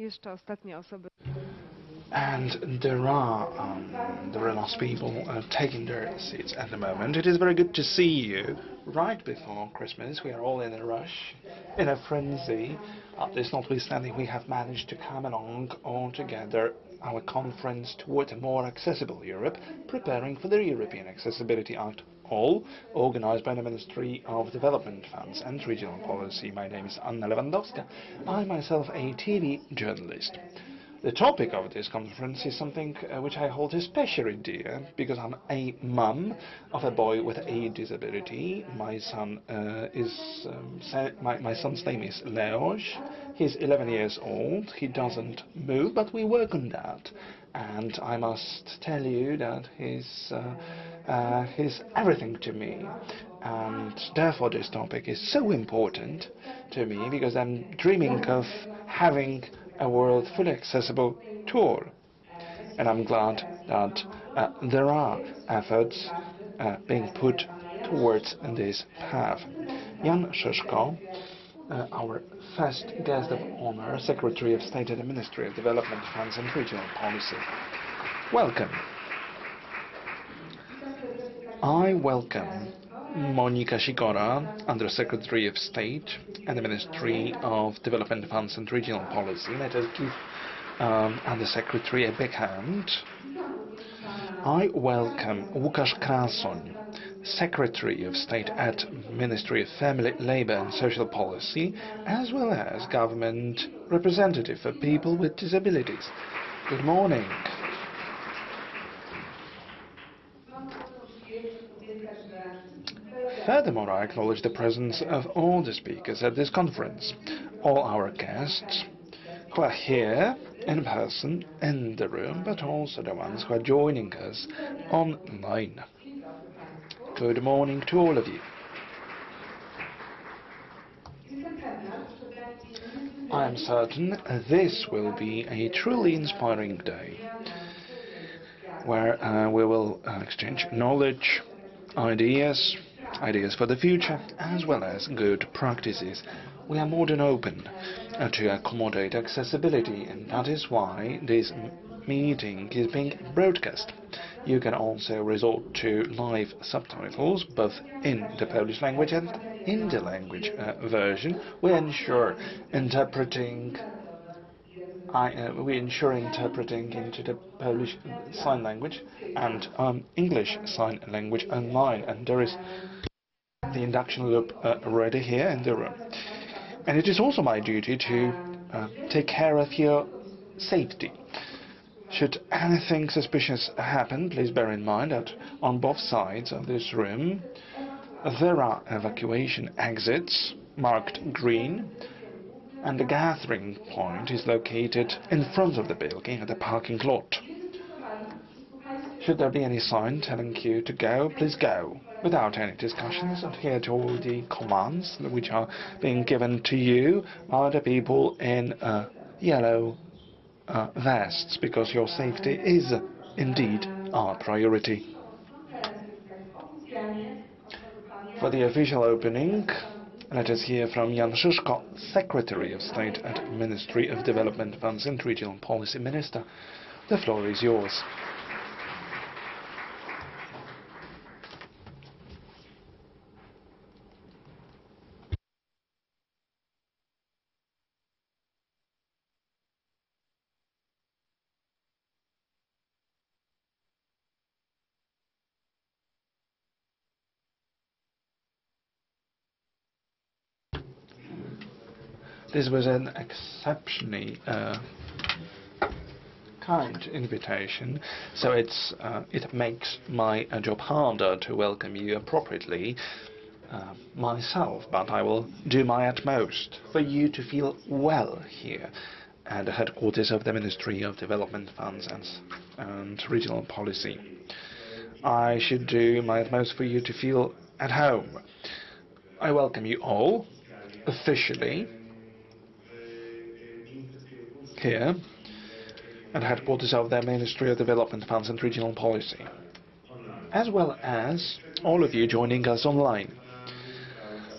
Jeszcze ostatnie osoby. And there are lots of people taking their seats at the moment. It is very good to see you right before Christmas. We are all in a rush, in a frenzy. This notwithstanding, we have managed to come along all together our conference towards a more accessible Europe, preparing for the European Accessibility Act, all organized by the Ministry of Development Funds and Regional Policy. My name is Anna Lewandowska. I'm myself a TV journalist. The topic of this conference is something which I hold especially dear, because I'm a mum of a boy with a disability. My son's name is Leoš. He's 11 years old. He doesn't move, but we work on that. And I must tell you that he's everything to me. And therefore this topic is so important to me, because I'm dreaming of having a world fully accessible tour. And I'm glad that there are efforts being put towards this path. Jan Szyszko, our first guest of honor, Secretary of State at the Ministry of Development Funds and Regional Policy. Welcome. I welcome Monika Sikora, Under-Secretary of State and the Ministry of Development Funds and Regional Policy. Let us give Under-Secretary a big hand. I welcome Łukasz Krasoń, Secretary of State at Ministry of Family, Labour and Social Policy, as well as Government Representative for People with Disabilities. Good morning. Furthermore, I acknowledge the presence of all the speakers at this conference, all our guests who are here in person in the room, but also the ones who are joining us online. Good morning to all of you. I am certain this will be a truly inspiring day, where we will exchange knowledge, ideas for the future, as well as good practices. We are more than open to accommodate accessibility, and that is why this meeting is being broadcast. You can also resort to live subtitles, both in the Polish language and in the language version. We ensure interpreting into the Polish Sign Language and English Sign Language online, and there is the induction loop ready here in the room. And it is also my duty to take care of your safety. Should anything suspicious happen, please bear in mind that on both sides of this room there are evacuation exits marked green, and the gathering point is located in front of the building at the parking lot. Should there be any sign telling you to go, please go, without any discussions. Adhere to all the commands which are being given to you by the people in yellow vests, because your safety is indeed our priority. For the official opening, let us hear from Jan Szyszko, Secretary of State at Ministry of Development Funds and Regional Policy. Minister, the floor is yours. This was an exceptionally kind invitation, so it makes my job harder to welcome you appropriately myself, but I will do my utmost for you to feel well here at the headquarters of the Ministry of Development Funds and Regional Policy. I should do my utmost for you to feel at home. I welcome you all officially here at headquarters of the Ministry of Development Funds and Regional Policy, as well as all of you joining us online.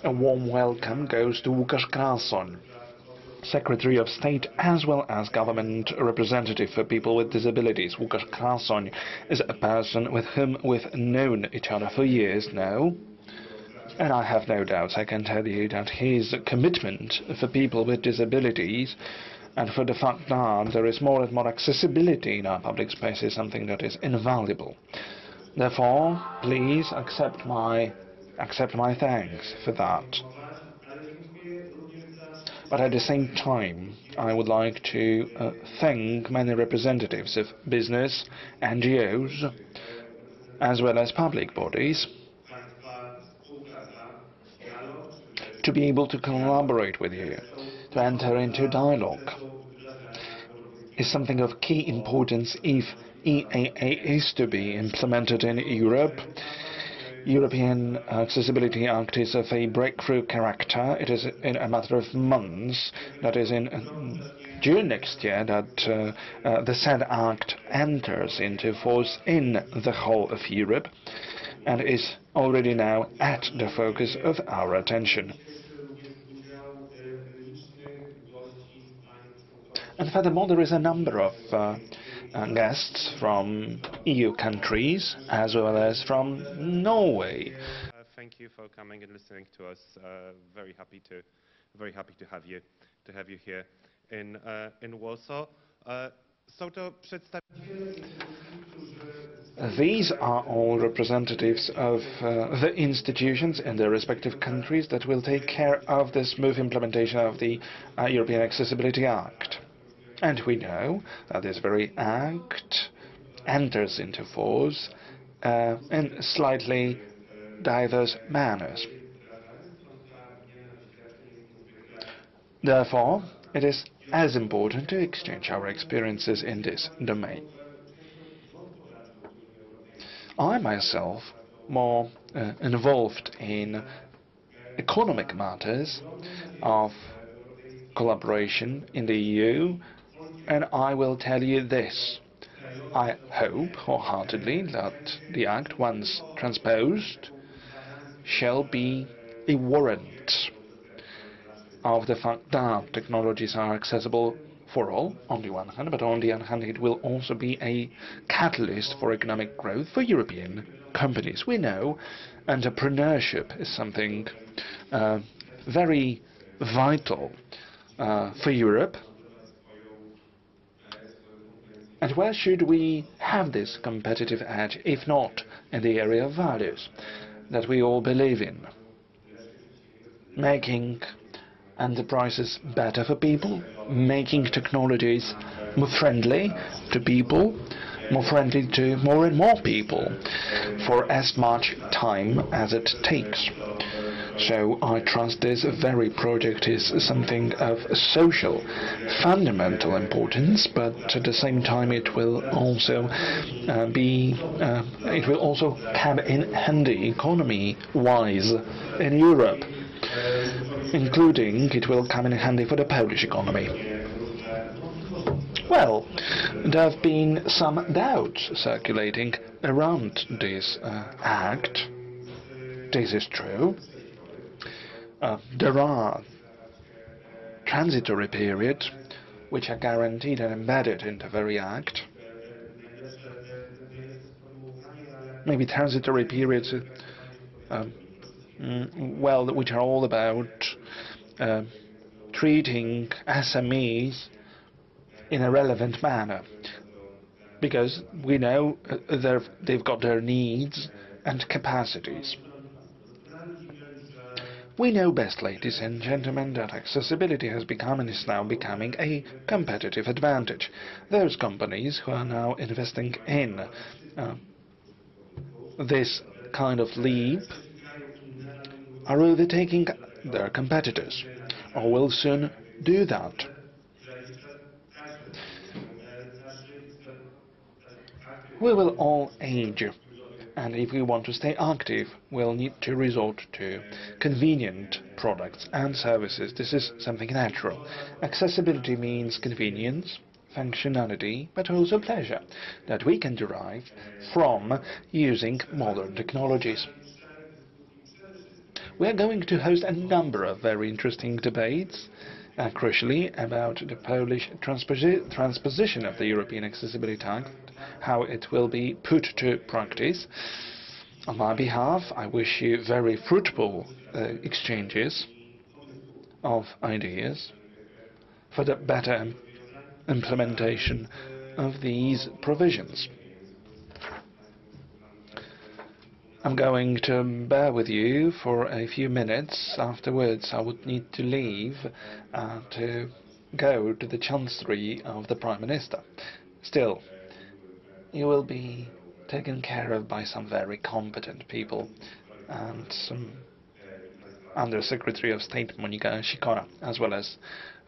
A warm welcome goes to Łukasz Krasoń, Secretary of State as well as government representative for people with disabilities. Łukasz Krasoń is a person with whom we've known each other for years now. And I have no doubts, I can tell you that his commitment for people with disabilities and for the fact that there is more and more accessibility in our public space is something that is invaluable. Therefore, please accept my thanks for that. But at the same time, I would like to thank many representatives of business, NGOs, as well as public bodies, to be able to collaborate with you, to enter into dialogue, is something of key importance if EAA is to be implemented in Europe. European Accessibility Act is of a breakthrough character. It is in a matter of months, that is in June next year, that the said act enters into force in the whole of Europe and is already now at the focus of our attention. And furthermore, there is a number of guests from EU countries as well as from Norway. Thank you for coming and listening to us. Very happy to have you here in Warsaw. These are all representatives of the institutions in their respective countries that will take care of the smooth implementation of the European Accessibility Act. And we know that this very act enters into force in slightly diverse manners. Therefore, it is as important to exchange our experiences in this domain. I myself more involved in economic matters of collaboration in the EU, and I will tell you this. I hope wholeheartedly that the Act, once transposed, shall be a warrant of the fact that technologies are accessible for all, on the one hand, but on the other hand it will also be a catalyst for economic growth for European companies. We know entrepreneurship is something very vital for Europe. And where should we have this competitive edge, if not in the area of values that we all believe in? Making enterprises better for people, making technologies more friendly to people, more friendly to more and more people, for as much time as it takes. So I trust this very project is something of social, fundamental importance, but at the same time it will also come in handy economy-wise in Europe, including it will come in handy for the Polish economy. Well, there have been some doubts circulating around this act. This is true. There are transitory periods which are guaranteed and embedded in the very act. Maybe transitory periods, which are all about treating SMEs in a relevant manner, because we know they've got their needs and capacities. We know best, ladies and gentlemen, that accessibility has become and is now becoming a competitive advantage. Those companies who are now investing in this kind of leap are overtaking their competitors, or will soon do that. We will all age, and if we want to stay active, we'll need to resort to convenient products and services. This is something natural. Accessibility means convenience, functionality, but also pleasure that we can derive from using modern technologies. We are going to host a number of very interesting debates crucially about the Polish transposition of the European Accessibility Act, how it will be put to practice. On my behalf, I wish you very fruitful exchanges of ideas for the better implementation of these provisions. I'm going to bear with you for a few minutes. Afterwards, I would need to leave to go to the Chancellery of the Prime Minister. Still, you will be taken care of by some very competent people and some Under-Secretary of State Monika Sikora, as well as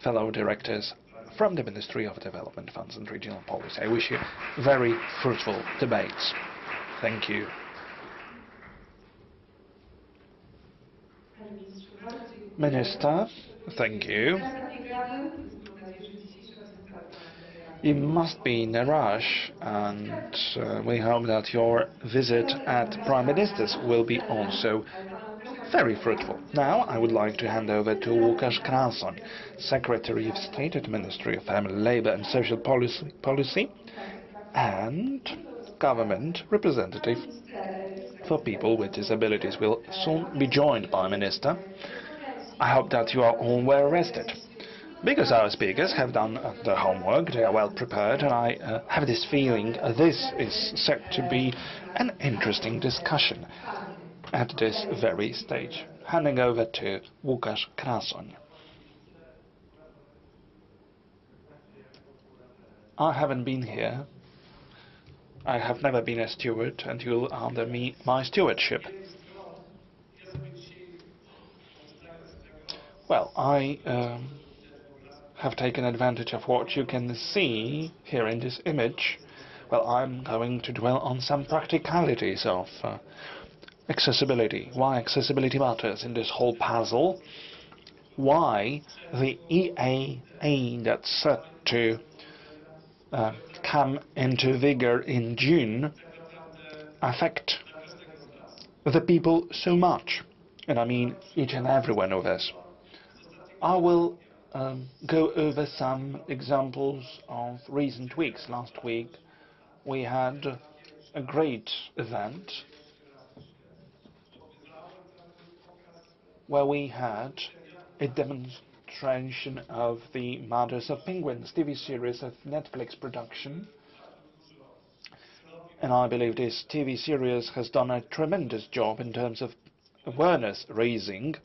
fellow directors from the Ministry of Development Funds and Regional Policy. I wish you very fruitful debates. Thank you. Minister, thank you. You must be in a rush, and we hope that your visit at Prime Minister's will be also very fruitful. Now I would like to hand over to Łukasz Krasoń, Secretary of State at the Ministry of Family, Labour and Social Policy and Government Representative for People with Disabilities. Will soon be joined by Minister. I hope that you are all well rested, because our speakers have done their homework, they are well prepared, and I have this feeling this is set to be an interesting discussion at this very stage. Handing over to Łukasz Krasoń. I haven't been here. I have never been a steward, and you'll under me my stewardship. Well, I have taken advantage of what you can see here in this image. Well, I'm going to dwell on some practicalities of accessibility. Why accessibility matters in this whole puzzle. Why the EAA that's set to come into vigor in June affect the people so much. And I mean each and every one of us. I will go over some examples of recent weeks. Last week we had a great event where we had a demonstration of the Mothers of Penguins TV series of Netflix production. And I believe this TV series has done a tremendous job in terms of awareness raising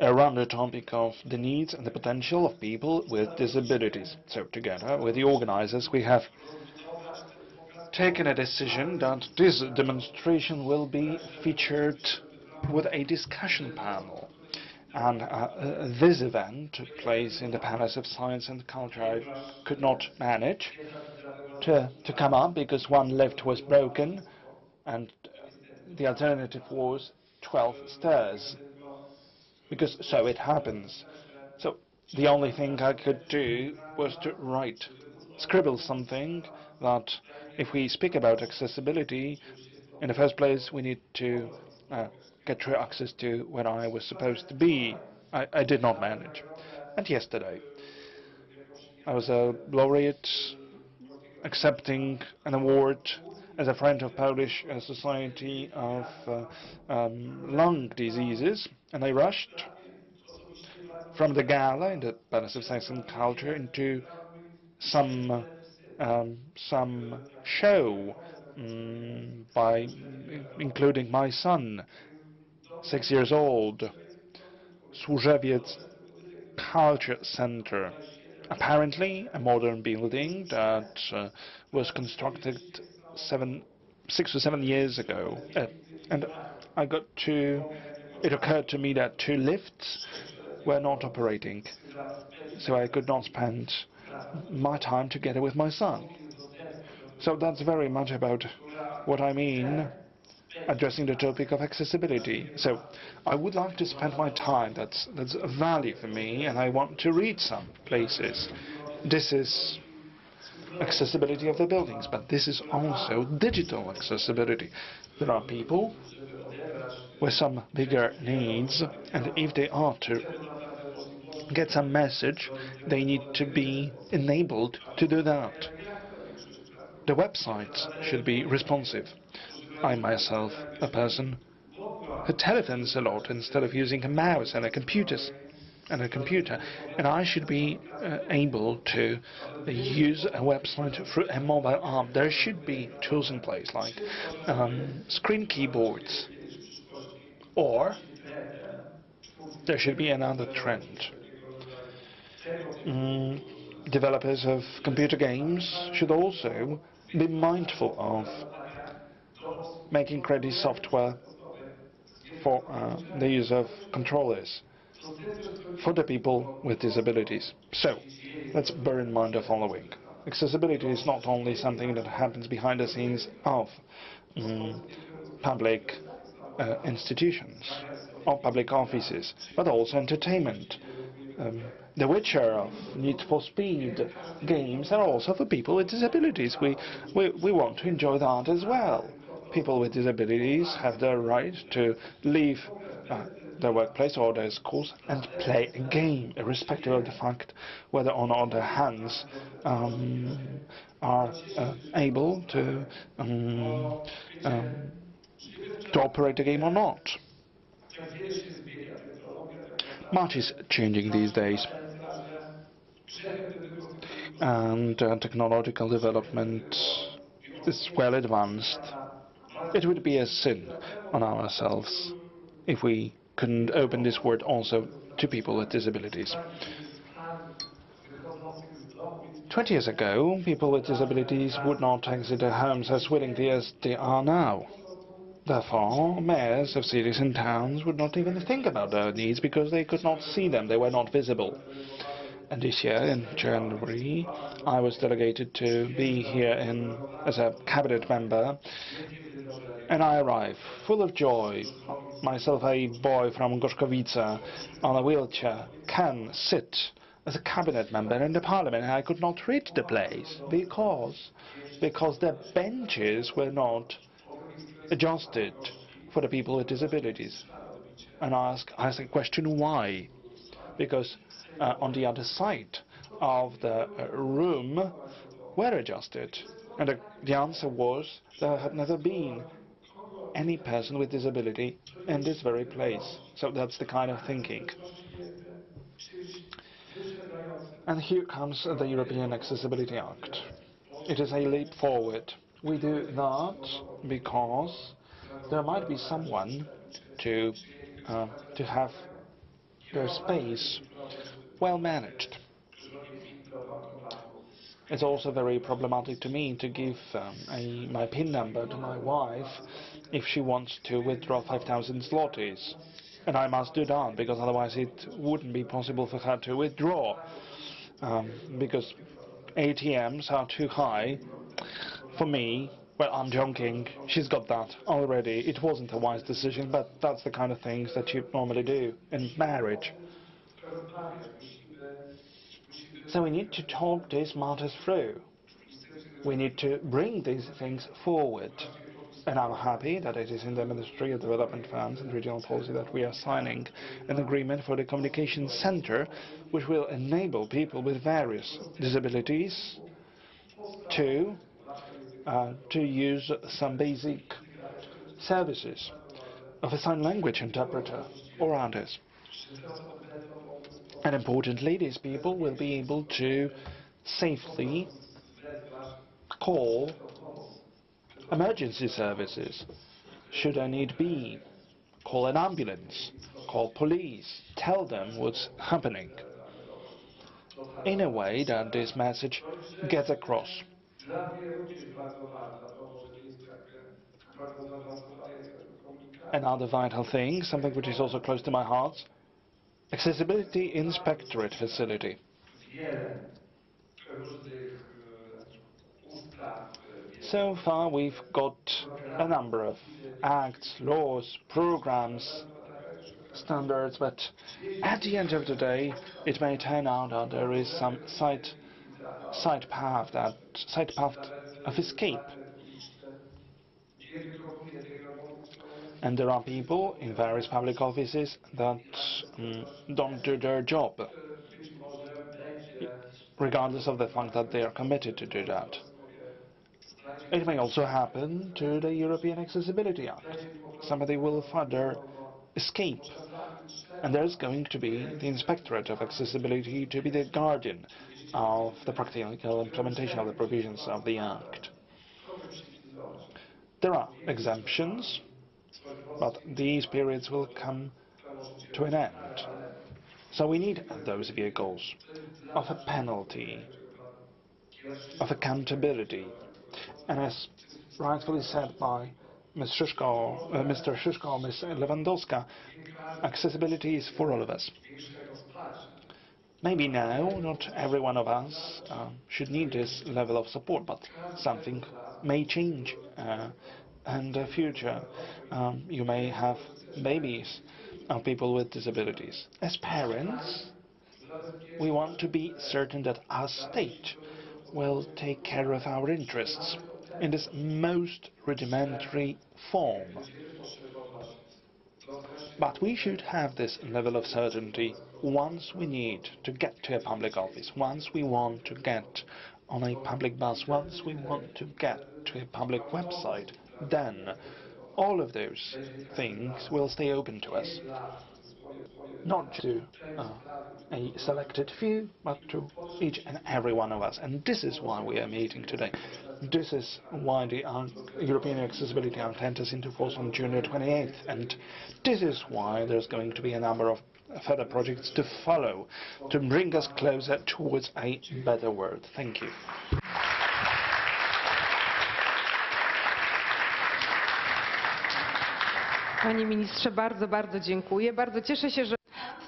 around the topic of the needs and the potential of people with disabilities. So together with the organizers we have taken a decision that this demonstration will be featured with a discussion panel. And this event took place in the Palace of Science and Culture. I could not manage to come up because one lift was broken and the alternative was 12 stairs. Because so it happens. So the only thing I could do was to scribble something that if we speak about accessibility, in the first place we need to get true access to where I was supposed to be. I did not manage. And yesterday I was a laureate accepting an award as a friend of Polish Society of Lung Diseases, and I rushed from the gala in the Palace of Science and Culture into some show by including my son, 6 years old, Służewiec Culture Center. Apparently a modern building that was constructed 6 or 7 years ago, and it occurred to me that 2 lifts were not operating, so I could not spend my time together with my son. So that's very much about what I mean addressing the topic of accessibility. So I would like to spend my time, that's a value for me, and I want to read some places. This is accessibility of the buildings, but this is also digital accessibility. There are people with some bigger needs, and if they are to get some message, they need to be enabled to do that. The websites should be responsive. I myself, a person who telephones a lot instead of using a mouse and a computer, and I should be able to use a website through a mobile app. There should be tools in place like screen keyboards, or there should be another trend. Developers of computer games should also be mindful of making ready software for the use of controllers for the people with disabilities. So, let's bear in mind the following. Accessibility is not only something that happens behind the scenes of public institutions or public offices, but also entertainment. The Witcher of Need for Speed games are also for people with disabilities. We want to enjoy that as well. People with disabilities have the right to leave their workplace or their schools and play a game, irrespective of the fact whether or not their hands are able to operate the game or not. Much is changing these days, and technological development is well advanced. It would be a sin on ourselves if we couldn't open this world also to people with disabilities. 20 years ago, people with disabilities would not exit their homes as willingly as they are now. Therefore, mayors of cities and towns would not even think about their needs because they could not see them, they were not visible. And this year, in January, I was delegated to be here as a cabinet member, and I arrived full of joy. Myself, a boy from Gorzkowice on a wheelchair, can sit as a cabinet member in the parliament, and I could not reach the place because the benches were not adjusted for the people with disabilities. And I asked the question why? Because on the other side of the room were adjusted. And the answer was there had never been any person with disability in this very place. So that's the kind of thinking. And here comes the European Accessibility Act. It is a leap forward. We do that because there might be someone to have their space well managed. It's also very problematic to me to give my PIN number to my wife if she wants to withdraw 5,000 zlotys. And I must do that because otherwise it wouldn't be possible for her to withdraw. Because ATMs are too high for me. Well, I'm joking. She's got that already. It wasn't a wise decision, but that's the kind of things that you normally do in marriage. So we need to talk these matters through. We need to bring these things forward. And I'm happy that it is in the Ministry of Development Funds and Regional Policy that we are signing an agreement for the communication center, which will enable people with various disabilities to use some basic services of a sign language interpreter or others. And importantly, these people will be able to safely call emergency services, should there need be, call an ambulance, call police, tell them what's happening, in a way that this message gets across. Another vital thing, something which is also close to my heart, Accessibility Inspectorate Facility. So far we've got a number of acts, laws, programs, standards, but at the end of the day it may turn out that there is some side path of escape. And there are people in various public offices that don't do their job. regardless of the fact that they are committed to do that. It may also happen to the European Accessibility Act. Somebody will further escape, and there's going to be the Inspectorate of Accessibility to be the guardian of the practical implementation of the provisions of the Act. There are exemptions, but these periods will come to an end. So we need those vehicles of a penalty, of accountability. And as rightfully said by Mr. Szyszko, Ms. Lewandowska, accessibility is for all of us. Maybe now not every one of us should need this level of support, but something may change in the future. You may have babies of people with disabilities. As parents, we want to be certain that our state will take care of our interests in this most rudimentary form. But we should have this level of certainty once we need to get to a public office, once we want to get on a public bus, once we want to get to a public website, then all of those things will stay open to us. Not to a selected few, but to each and every one of us. And this is why we are meeting today. This is why the European Accessibility Act enters into force on June 28th. And this is why there's going to be a number of further projects to follow to bring us closer towards a better world. Thank you. Panie ministrze, bardzo dziękuję. Bardzo cieszę się, że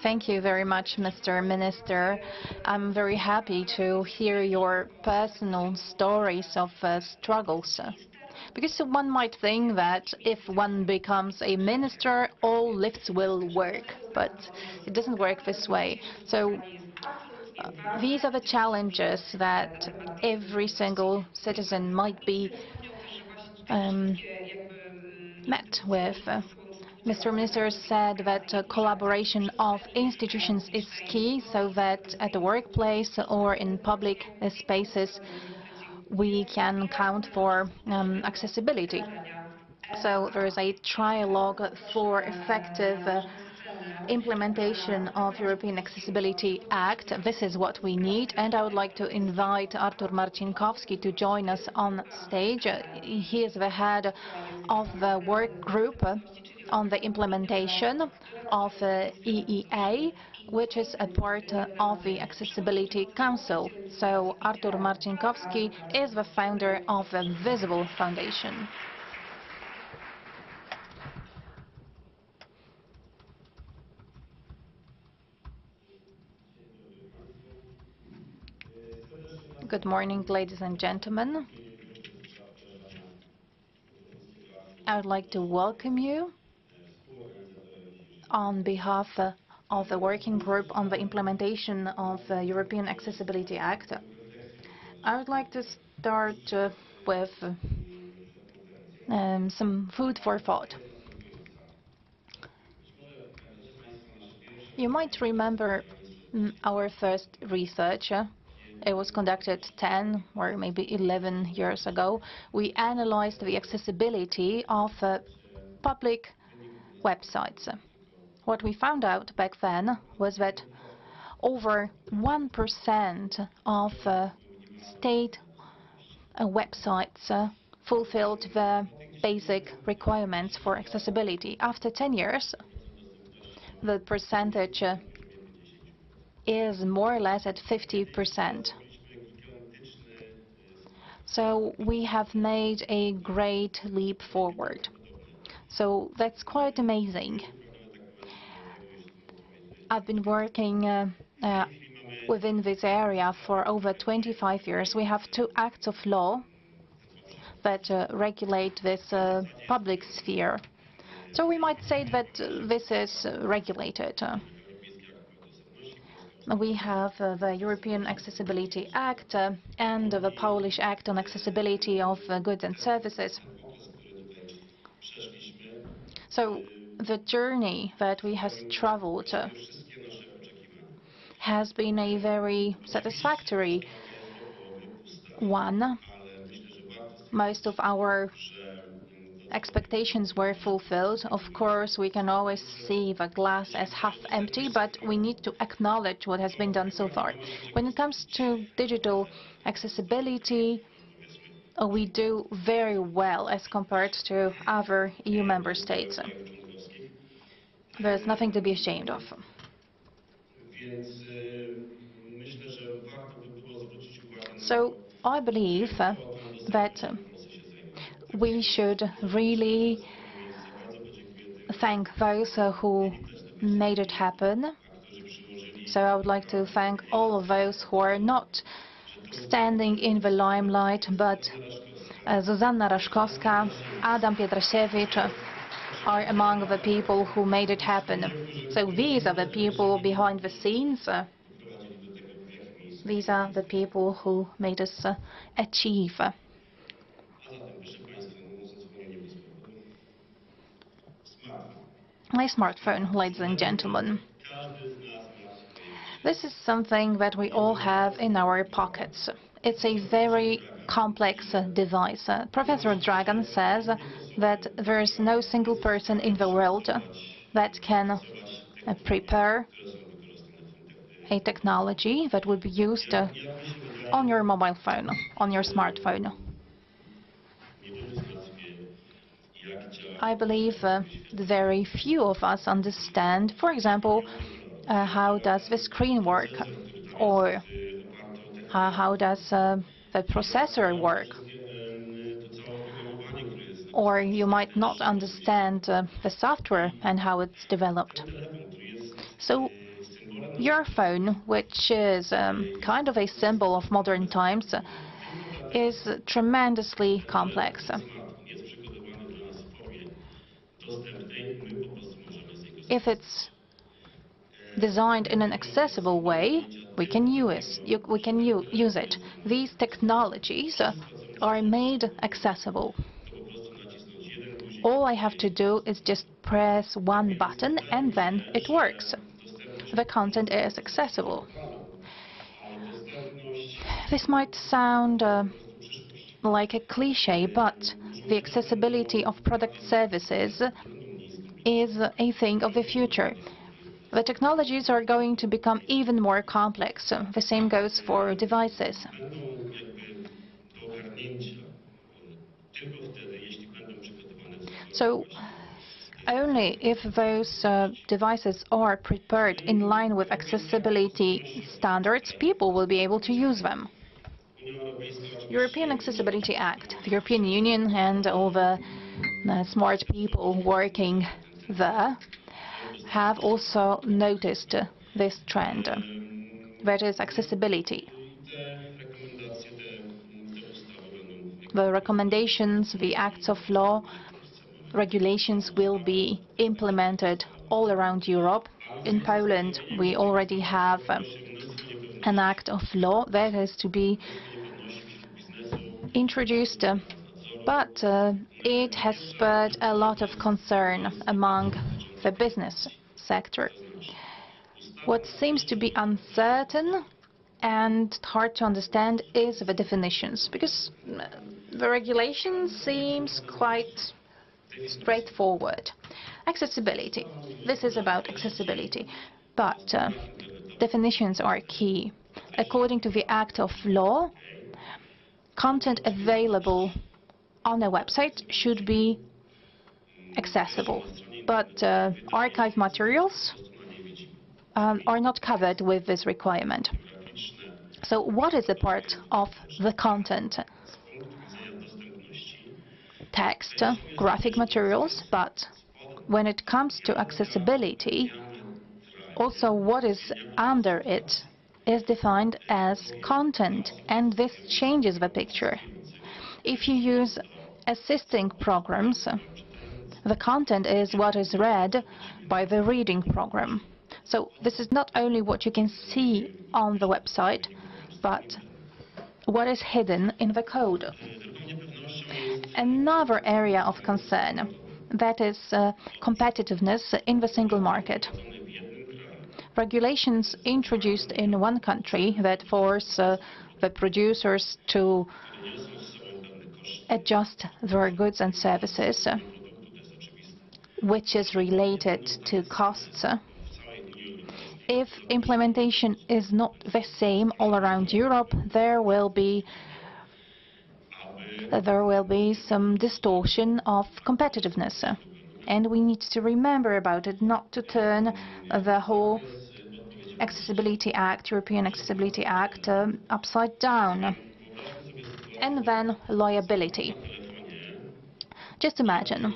Thank you very much, Mr. Minister. I'm very happy to hear your personal stories of struggles. Because one might think that if one becomes a minister, all lifts will work, but it doesn't work this way. So these are the challenges that every single citizen might be met with. Mr. Minister said that collaboration of institutions is key, so that at the workplace or in public spaces we can count for accessibility. So there is a trialogue for effective implementation of European Accessibility Act. This is what we need, and I would like to invite Artur Marcinkowski to join us on stage. He is the head of the work group on the implementation of EEA, which is a part of the Accessibility Council. So Artur Marcinkowski is the founder of the Visible Foundation. Good morning, ladies and gentlemen. I would like to welcome you on behalf of the working group on the implementation of the European Accessibility Act. I would like to start with some food for thought. You might remember our first research. It was conducted 10 or maybe 11 years ago. We analyzed the accessibility of public websites. What we found out back then was that over 1% of state websites fulfilled the basic requirements for accessibility. After 10 years, the percentage is more or less at 50%. So we have made a great leap forward. So that's quite amazing. I've been working within this area for over 25 years. We have 2 acts of law that regulate this public sphere. So we might say that this is regulated. We have the European Accessibility Act and the Polish Act on Accessibility of Goods and Services. So the journey that we have traveled has been a very satisfactory one. Most of our expectations were fulfilled. Of course, we can always see the glass as half empty, but we need to acknowledge what has been done so far. When it comes to digital accessibility, we do very well as compared to other EU member states. There's nothing to be ashamed of. So I believe that we should really thank those who made it happen. So I would like to thank all of those who are not standing in the limelight, but Zuzanna Raszkowska, Adam Pietrasiewicz are among the people who made it happen. So these are the people behind the scenes. These are the people who made us achieve. My smartphone, ladies and gentlemen. This is something that we all have in our pockets. It's a very complex device. Professor Dragan says that there is no single person in the world that can prepare a technology that would be used on your mobile phone, on your smartphone. I believe very few of us understand, for example, how does the screen work, or how does the processor work, or you might not understand the software and how it's developed. So your phone, which is kind of a symbol of modern times, is tremendously complex. If it's designed in an accessible way, we can use it. These technologies are made accessible. All I have to do is just press one button and then it works. The content is accessible. This might sound like a cliché, but the accessibility of product services is a thing of the future. The technologies are going to become even more complex. The same goes for devices. So only if those devices are prepared in line with accessibility standards, people will be able to use them. European Accessibility Act, the European Union and all the smart people working there have also noticed this trend, that is accessibility. The recommendations, the acts of law, regulations will be implemented all around Europe. In Poland, we already have an act of law that is to be introduced, but it has spurred a lot of concern among the business sector. What seems to be uncertain and hard to understand is the definitions, because the regulation seems quite straightforward. Accessibility. This is about accessibility, but definitions are key. According to the Act of Law, content available on a website should be accessible, but archive materials are not covered with this requirement. So what is a part of the content? Text, graphic materials, but when it comes to accessibility, also what is under it is defined as content, and this changes the picture. If you use assisting programs, the content is what is read by the reading program. So this is not only what you can see on the website, but what is hidden in the code. Another area of concern, that is competitiveness in the single market. regulations introduced in one country that force the producers to adjust their goods and services, which is related to costs. If implementation is not the same all around Europe, there will be some distortion of competitiveness. And we need to remember about it, not to turn the whole Accessibility Act, European Accessibility Act, upside down. And then liability. Just imagine.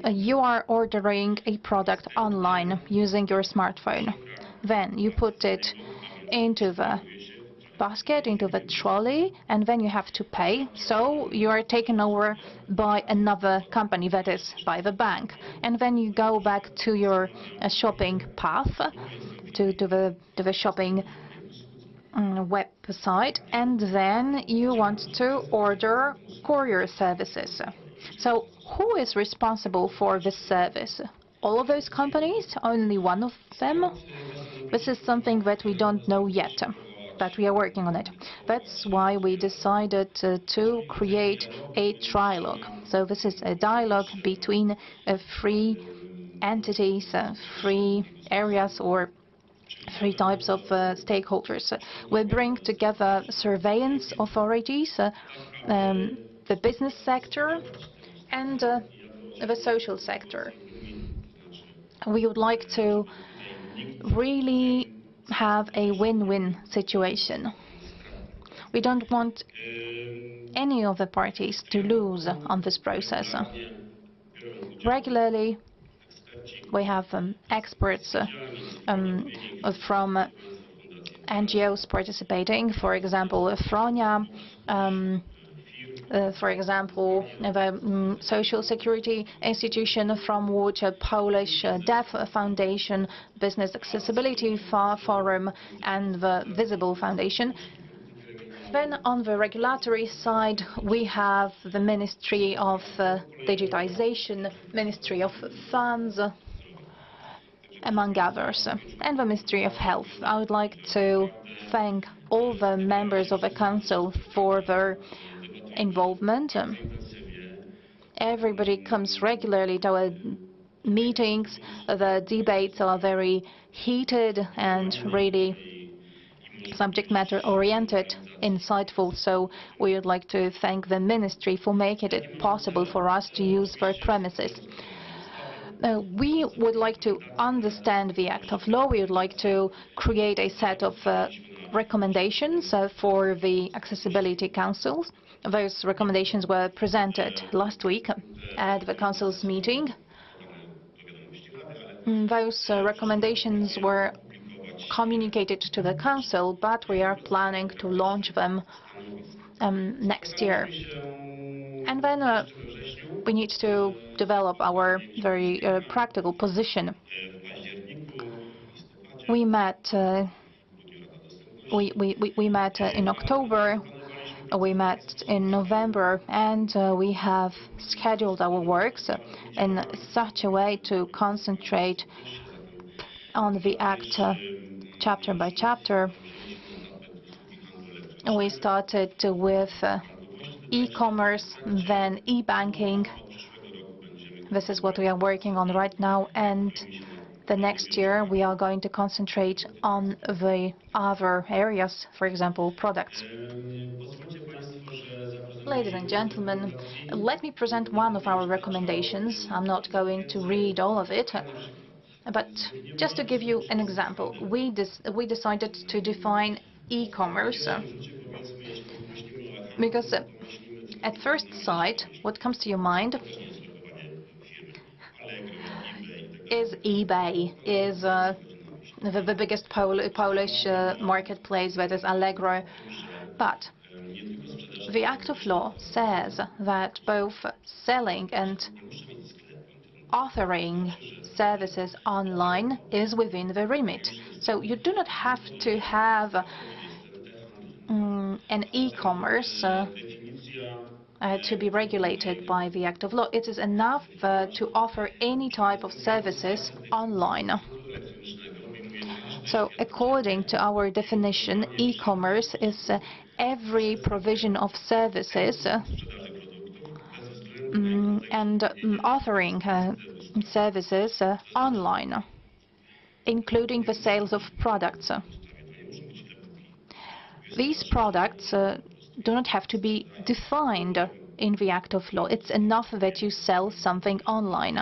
You are ordering a product online using your smartphone. Then you put it into the basket, into the trolley, and then you have to pay. So you are taken over by another company, that is, by the bank. And then you go back to your shopping path, to the shopping website, and then you want to order courier services. So who is responsible for this service? All of those companies? Only one of them? This is something that we don't know yet, but we are working on it. That's why we decided to create a trilogue. So this is a dialogue between three entities, three areas, or three types of stakeholders. We bring together surveillance authorities, the business sector, and the social sector. We would like to really have a win-win situation. We don't want any of the parties to lose on this process. Regularly, we have experts from NGOs participating, for example, Fronia, for example, the Social Security Institution from Łódź, Polish Deaf Foundation, Business Accessibility Forum, and the Visible Foundation. Then on the regulatory side, we have the Ministry of Digitization, Ministry of Funds, among others, and the Ministry of Health. I would like to thank all the members of the Council for their involvement. Everybody comes regularly to our meetings. The debates are very heated and really subject matter oriented, insightful. So we would like to thank the Ministry for making it possible for us to use their premises. We would like to understand the Act of Law. We would like to create a set of recommendations for the Accessibility Council. Those recommendations were presented last week at the Council's meeting. Those recommendations were communicated to the Council, but we are planning to launch them next year. And then we need to develop our very practical position. We met we met in October, we met in November, and we have scheduled our works in such a way to concentrate on the Act chapter by chapter. We started with e-commerce, then e-banking. This is what we are working on right now, and the next year we are going to concentrate on the other areas, for example, products. Ladies and gentlemen, let me present one of our recommendations. I'm not going to read all of it, but just to give you an example, we decided to define e-commerce because at first sight, what comes to your mind is eBay, is the biggest Polish marketplace, that is Allegro. But the Act of Law says that both selling and offering services online is within the remit. So you do not have to have an e-commerce to be regulated by the Act of Law. It is enough to offer any type of services online. So according to our definition, e-commerce is every provision of services and offering services online, including the sales of products. These products do not have to be defined in the act of law. It's enough that you sell something online.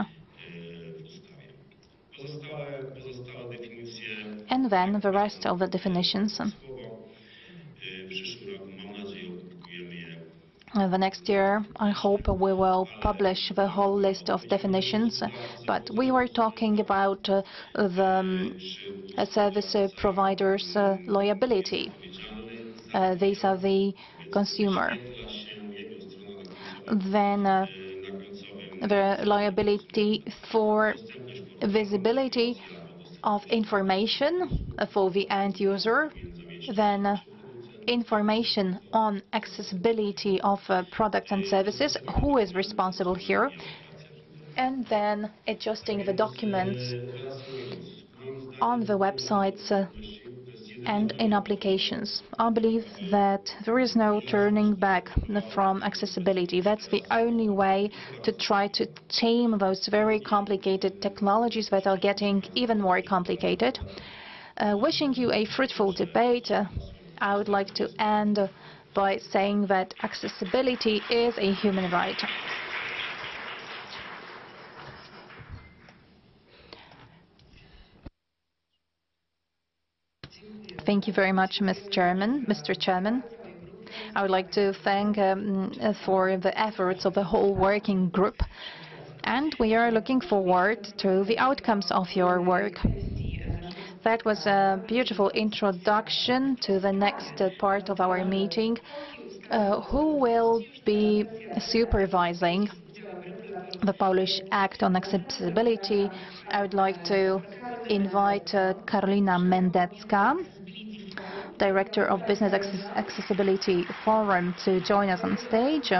And then the rest of the definitions. The next year, I hope we will publish the whole list of definitions, but we were talking about the service providers' liability. These are the consumer. Then the liability for visibility of information for the end user, then information on accessibility of products and services, who is responsible here, and then adjusting the documents on the websites and in applications. I believe that there is no turning back from accessibility. That's the only way to try to tame those very complicated technologies that are getting even more complicated. Wishing you a fruitful debate. I would like to end by saying that accessibility is a human right. Thank you very much, Mr. Chairman. I would like to thank for the efforts of the whole working group, and we are looking forward to the outcomes of your work. That was a beautiful introduction to the next part of our meeting. Who will be supervising the Polish Act on Accessibility? I would like to invite Karolina Mendecka, Director of Business Accessibility Forum, to join us on stage.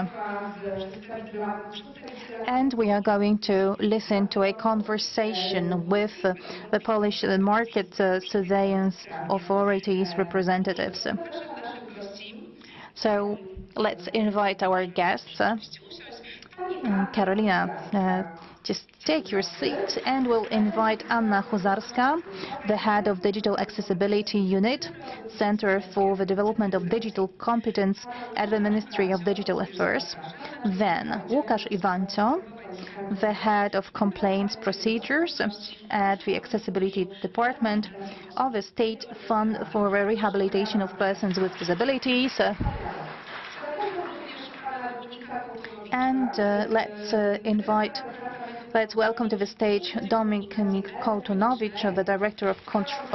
And we are going to listen to a conversation with the Polish Market Surveillance Authority's representatives. So let's invite our guests. Karolina, just take your seat, and we'll invite Anna Huzarska, the head of Digital Accessibility Unit, Center for the Development of Digital Competence at the Ministry of Digital Affairs. Then Łukasz Iwanto, the head of Complaints Procedures at the Accessibility Department of the State Fund for the Rehabilitation of Persons with Disabilities. And let's welcome to the stage Dominik Kołtunowicz, the Director of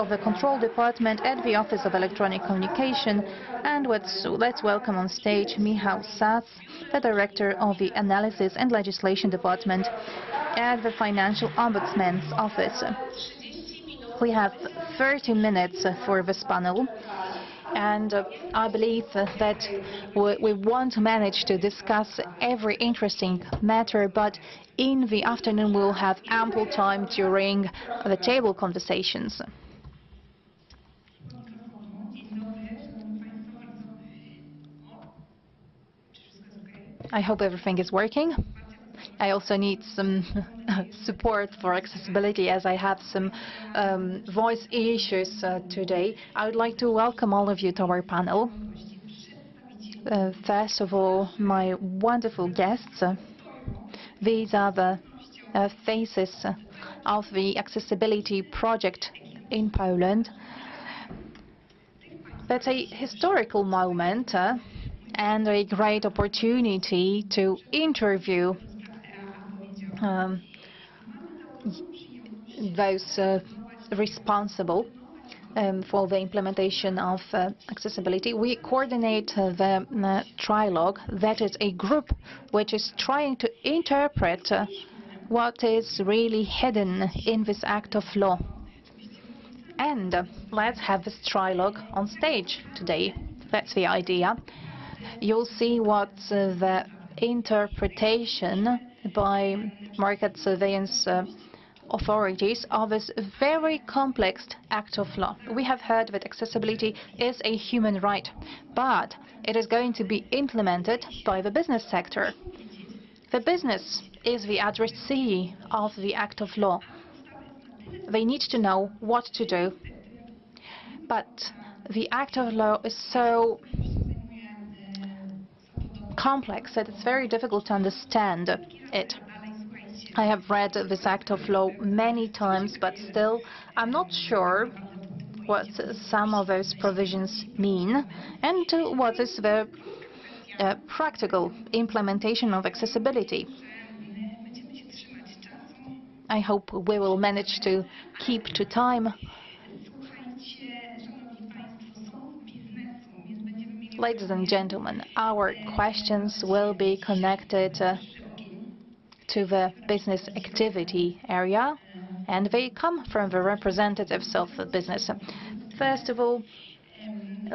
the Control Department at the Office of Electronic Communication. And let's welcome on stage Michał Sac, the Director of the Analysis and Legislation Department at the Financial Ombudsman's Office. We have 30 minutes for this panel. And I believe that we won't manage to discuss every interesting matter, but in the afternoon we'll have ample time during the table conversations. I hope everything is working. I also need some support for accessibility, as I have some voice issues today. I would like to welcome all of you to our panel. First of all, my wonderful guests. These are the faces of the accessibility project in Poland. That's a historical moment and a great opportunity to interview those responsible for the implementation of accessibility. We coordinate the trilogue. That is a group which is trying to interpret what is really hidden in this act of law. And let's have this trilogue on stage today. That's the idea. You'll see what the interpretation by Market Surveillance authorities of this very complex act of law. We have heard that accessibility is a human right, but it is going to be implemented by the business sector. The business is the addressee of the act of law. They need to know what to do. But the act of law is so complex that it's very difficult to understand it. I have read this act of law many times, but still I'm not sure what some of those provisions mean and what is the practical implementation of accessibility. I hope we will manage to keep to time. Ladies and gentlemen, our questions will be connected to the business activity area, and they come from the representatives of the business. First of all,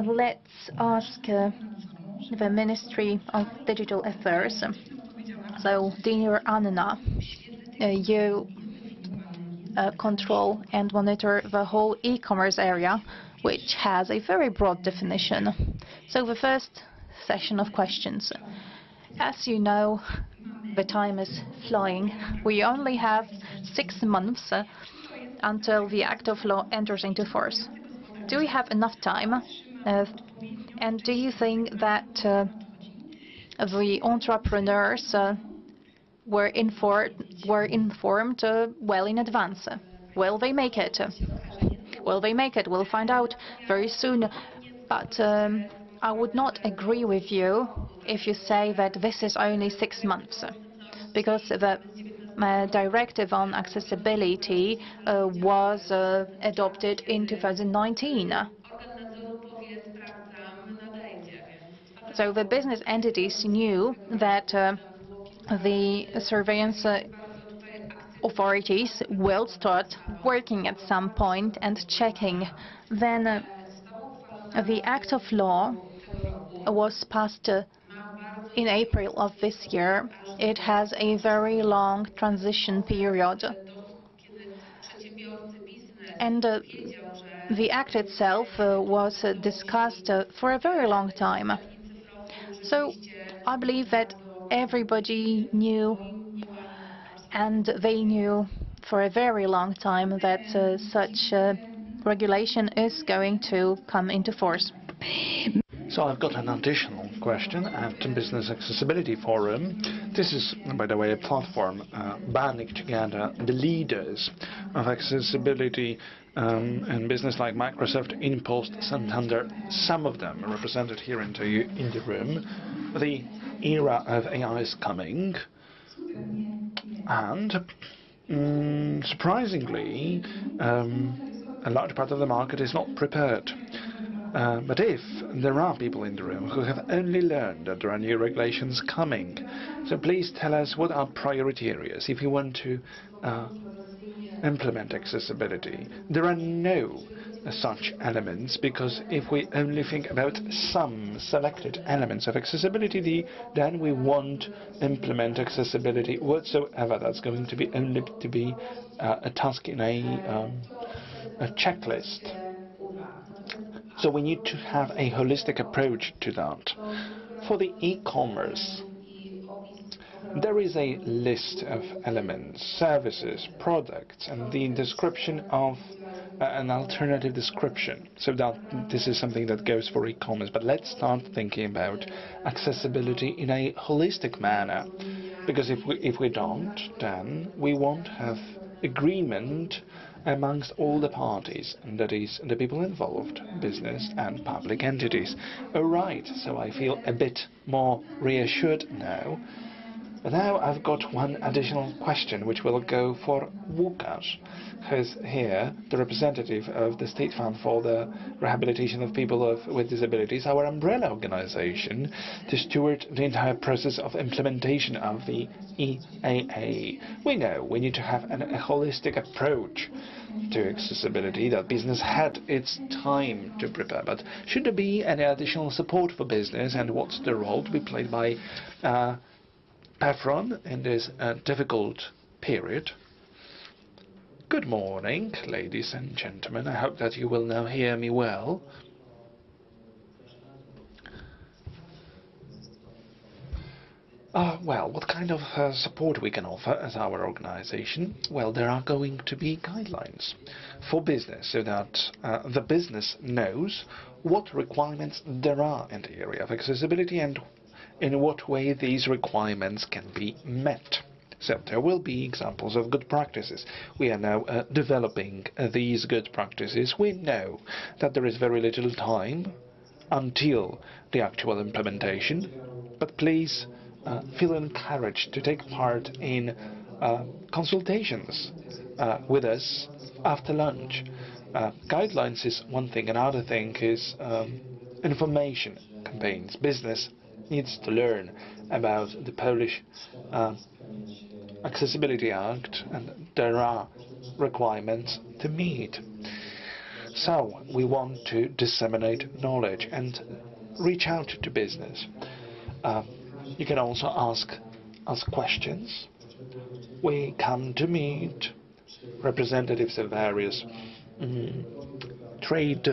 let's ask the Ministry of Digital Affairs. So, dear Anna, you control and monitor the whole e-commerce area, which has a very broad definition. So the first session of questions. As you know, the time is flying. We only have 6 months until the act of law enters into force. Do we have enough time? And do you think that the entrepreneurs were informed well in advance? Will they make it? Will they make it? We'll find out very soon. But I would not agree with you if you say that this is only 6 months, because the directive on accessibility was adopted in 2019. So the business entities knew that the surveillance authorities will start working at some point and checking. Then the act of law was passed in April of this year. It has a very long transition period. And the act itself was discussed for a very long time. So I believe that everybody knew, and they knew for a very long time, that such regulation is going to come into force. So I've got an additional question at the Business Accessibility Forum. This is, by the way, a platform banding together the leaders of accessibility in business like Microsoft, InPost, Santander. Some of them are represented here in the room. The era of AI is coming, and surprisingly, a large part of the market is not prepared. But if there are people in the room who have only learned that there are new regulations coming, so please tell us what are priority areas if you want to implement accessibility. There are no such elements, because if we only think about some selected elements of accessibility, then we won't implement accessibility whatsoever. That's going to be only to be a task in a checklist. So we need to have a holistic approach to that. For the e-commerce, there is a list of elements, services, products, and the description of an alternative description. So that this is something that goes for e-commerce. But let's start thinking about accessibility in a holistic manner, because if we don't, then we won't have agreement amongst all the parties, and that is the people involved, business and public entities. All right, so I feel a bit more reassured now. But now I've got one additional question, which will go for Łukasz, who's here, the representative of the State Fund for the Rehabilitation of People with Disabilities, our umbrella organization, to steward the entire process of implementation of the EAA. We know we need to have a holistic approach to accessibility, that business had its time to prepare. But should there be any additional support for business, and what's the role to be played by PAFRON in this difficult period? Good morning, ladies and gentlemen. I hope that you will now hear me well. Well, what kind of support we can offer as our organization? Well, there are going to be guidelines for business so that the business knows what requirements there are in the area of accessibility and in what way these requirements can be met. So there will be examples of good practices. We are now developing these good practices. We know that there is very little time until the actual implementation, but please feel encouraged to take part in consultations with us after lunch. Guidelines is one thing, another thing is information campaigns. Business needs to learn about the Polish Accessibility Act, and there are requirements to meet. So we want to disseminate knowledge and reach out to business. You can also ask us questions. We come to meet representatives of various trade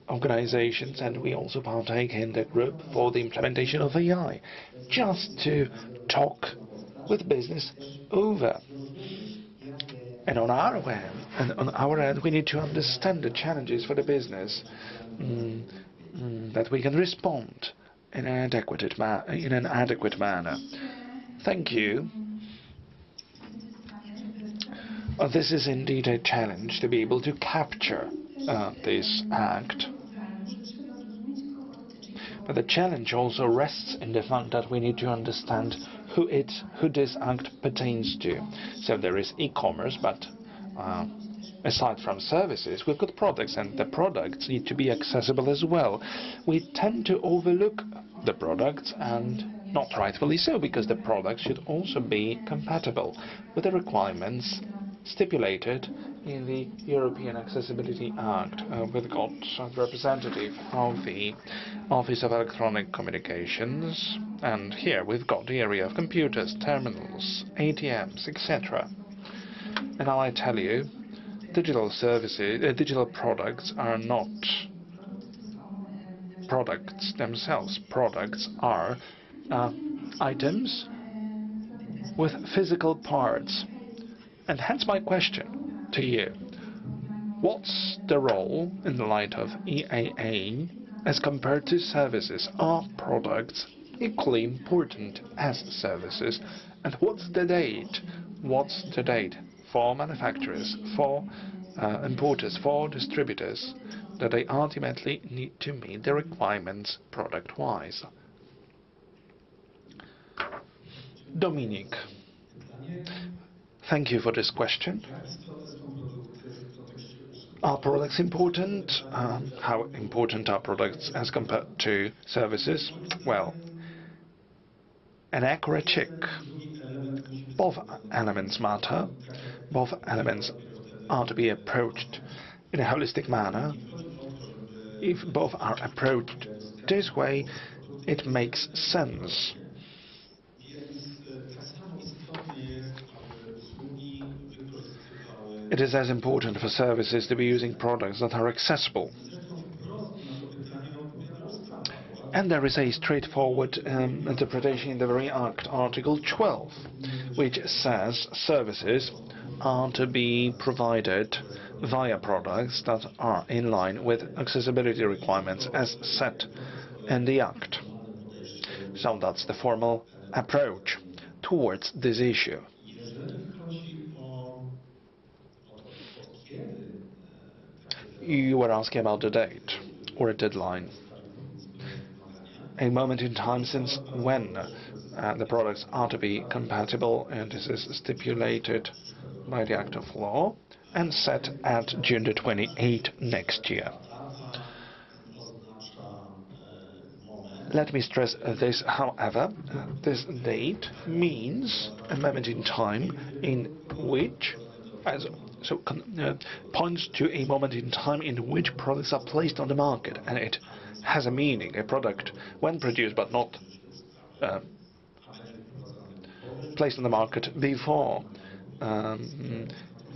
organizations, and we also partake in the group for the implementation of AI, just to talk with business over. And on our end, we need to understand the challenges for the business, that we can respond in an adequate manner. Thank you. This is indeed a challenge to be able to capture this act. But the challenge also rests in the fact that we need to understand who this act pertains to. So there is e-commerce, but aside from services, we've got products, and the products need to be accessible as well. We tend to overlook the products, and not rightfully so, because the products should also be compatible with the requirements stipulated in the European Accessibility Act. We've got a representative of the Office of Electronic Communications, and here we've got the area of computers, terminals, ATMs, etc. And now I tell you, digital products are not products themselves. Products are items with physical parts. And hence my question to you: what's the role, in the light of EAA, as compared to services? Are products equally important as services? And what's the date? What's the date for manufacturers, for importers, for distributors, that they ultimately need to meet the requirements product-wise? Dominic, thank you for this question. Are products important? How important are products as compared to services? Well, an accurate check. Both elements matter. Both elements are to be approached in a holistic manner. If both are approached this way, it makes sense. It is as important for services to be using products that are accessible. And there is a straightforward interpretation in the very Act, Article 12, which says services are to be provided via products that are in line with accessibility requirements as set in the Act. So that's the formal approach towards this issue. You were asking about the date or a deadline. A moment in time since when the products are to be compatible, and this is stipulated by the Act of Law and set at June the 28th next year. Let me stress this, however, this date means a moment in time in which, points to a moment in time in which products are placed on the market, and it has a meaning. A product, when produced but not placed on the market before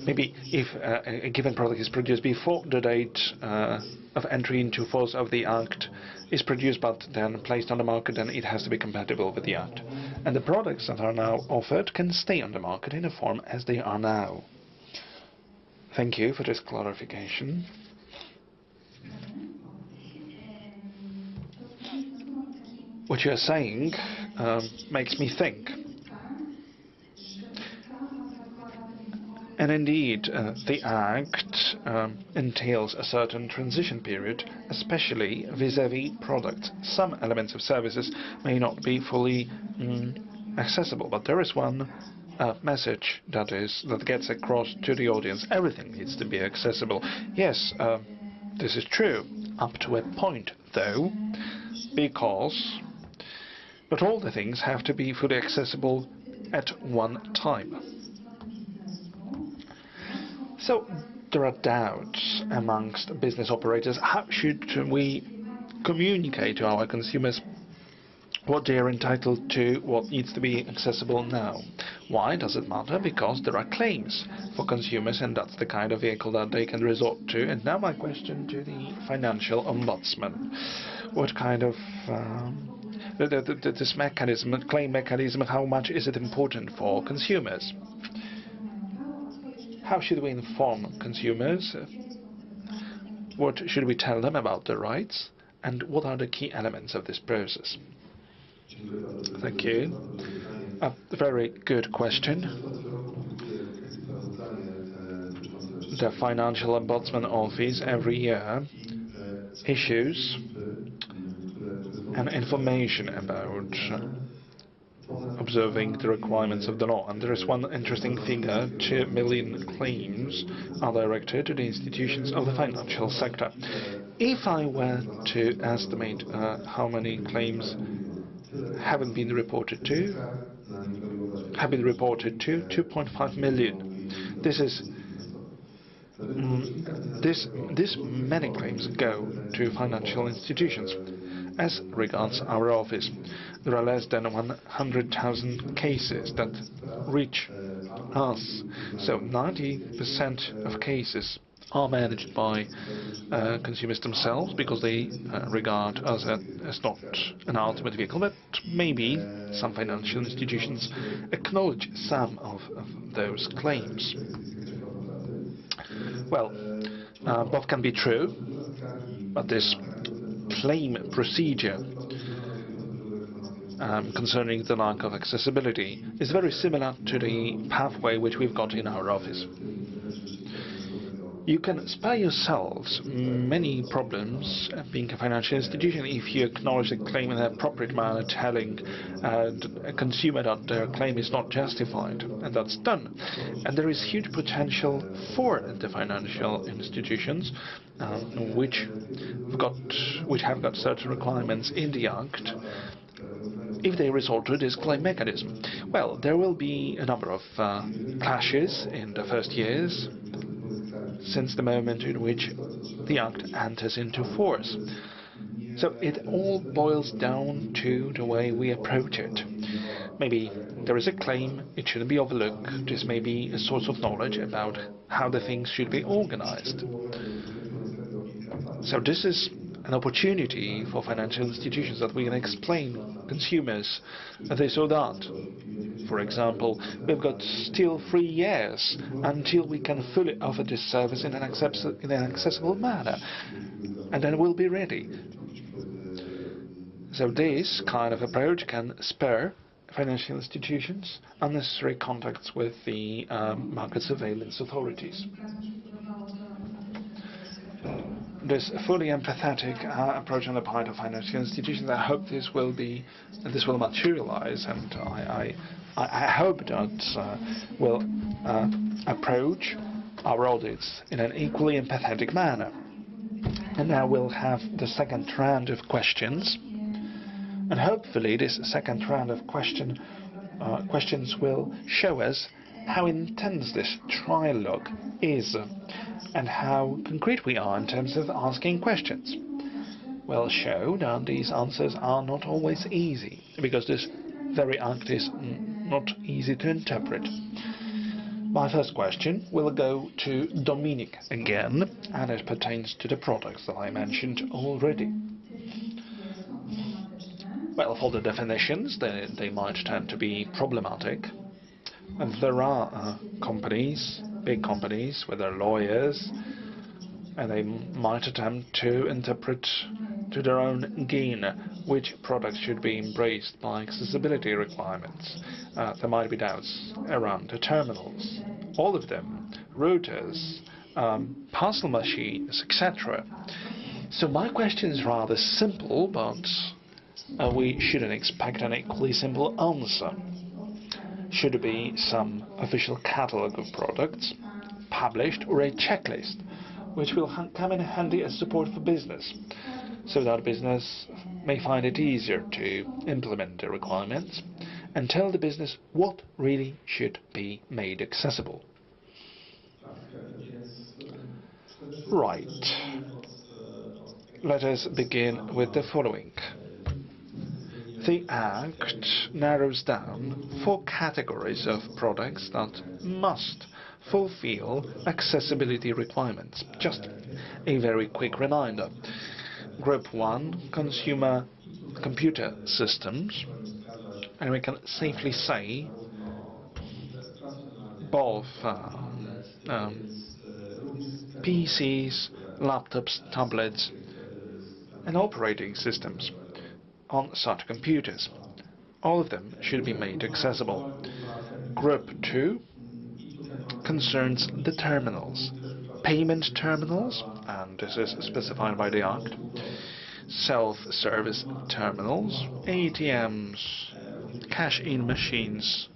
maybe if a given product is produced before the date of entry into force of the Act is produced but then placed on the market, then it has to be compatible with the Act. And the products that are now offered can stay on the market in the form as they are now. Thank you for this clarification. What you are saying makes me think. And indeed, the Act entails a certain transition period, especially vis-à-vis products. Some elements of services may not be fully accessible, but there is one message that gets across to the audience. Everything needs to be accessible. Yes, this is true, up to a point, though, because not all the things have to be fully accessible at one time. So there are doubts amongst business operators. How should we communicate to our consumers what they are entitled to, what needs to be accessible now? Why does it matter? Because there are claims for consumers, and that's the kind of vehicle that they can resort to. And now my question to the financial ombudsman. What kind of this mechanism, claim mechanism, how much is it important for consumers? How should we inform consumers? What should we tell them about their rights? And what are the key elements of this process? Thank you. A very good question. The Financial Ombudsman Office every year issues an information about observing the requirements of the law. And there is one interesting figure: 2 million claims are directed to the institutions of the financial sector. If I were to estimate how many claims have been reported to, 2.5 million. This many claims go to financial institutions. As regards our office, there are less than 100,000 cases that reach us. So 90% of cases are managed by consumers themselves, because they regard us as not an ultimate vehicle, but maybe some financial institutions acknowledge some of those claims. Well, both can be true, but this claim procedure concerning the lack of accessibility is very similar to the pathway which we've got in our office. You can spare yourselves many problems being a financial institution if you acknowledge the claim in an appropriate manner, telling a consumer that their claim is not justified, and that's done. And there is huge potential for the financial institutions which have got certain requirements in the Act, if they resort to this claim mechanism. Well, there will be a number of clashes in the first years since the moment in which the Act enters into force. So it all boils down to the way we approach it. Maybe there is a claim, it shouldn't be overlooked. This may be a source of knowledge about how the things should be organized. So this is an opportunity for financial institutions that we can explain consumers this or that. For example, we've got still 3 years until we can fully offer this service in an accessible manner, and then we'll be ready. So this kind of approach can spare financial institutions unnecessary contacts with the market surveillance authorities. This fully empathetic approach on the part of financial institutions, I hope this will materialize, and I hope that we'll approach our audits in an equally empathetic manner. And now we'll have the second round of questions, and hopefully this second round of questions will show us how intense this trialogue is and how concrete we are in terms of asking questions. We'll show that these answers are not always easy, because this very act is not easy to interpret. My first question will go to Dominic again, and it pertains to the products that I mentioned already. Well, for the definitions, they might tend to be problematic. And there are companies, big companies, with their lawyers, and they might attempt to interpret to their own gain which products should be embraced by accessibility requirements. There might be doubts around the terminals, all of them, routers, parcel machines, etc. So my question is rather simple, but we shouldn't expect an equally simple answer. Should there be some official catalogue of products published, or a checklist which will come in handy as support for business, so that business may find it easier to implement the requirements and tell the business what really should be made accessible? Right. Let us begin with the following. The Act narrows down 4 categories of products that must fulfill accessibility requirements. Just a very quick reminder. Group 1, consumer computer systems, and we can safely say both PCs, laptops, tablets, and operating systems on such computers. All of them should be made accessible. Group 2 concerns the terminals. Payment terminals, and this is specified by the Act, self-service terminals, ATMs, cash-in machines,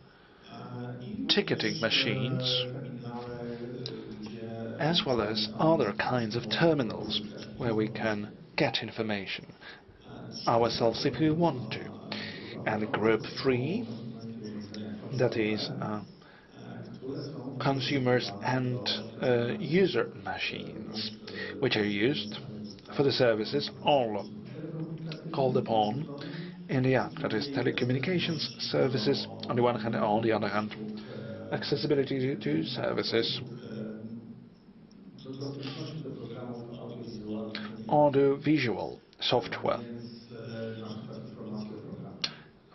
ticketing machines, as well as other kinds of terminals where we can get information ourselves if we want to. And Group 3, that is consumers and user machines, which are used for the services all called upon in the Act, that is telecommunications services on the one hand, and on the other hand accessibility to services, audiovisual software.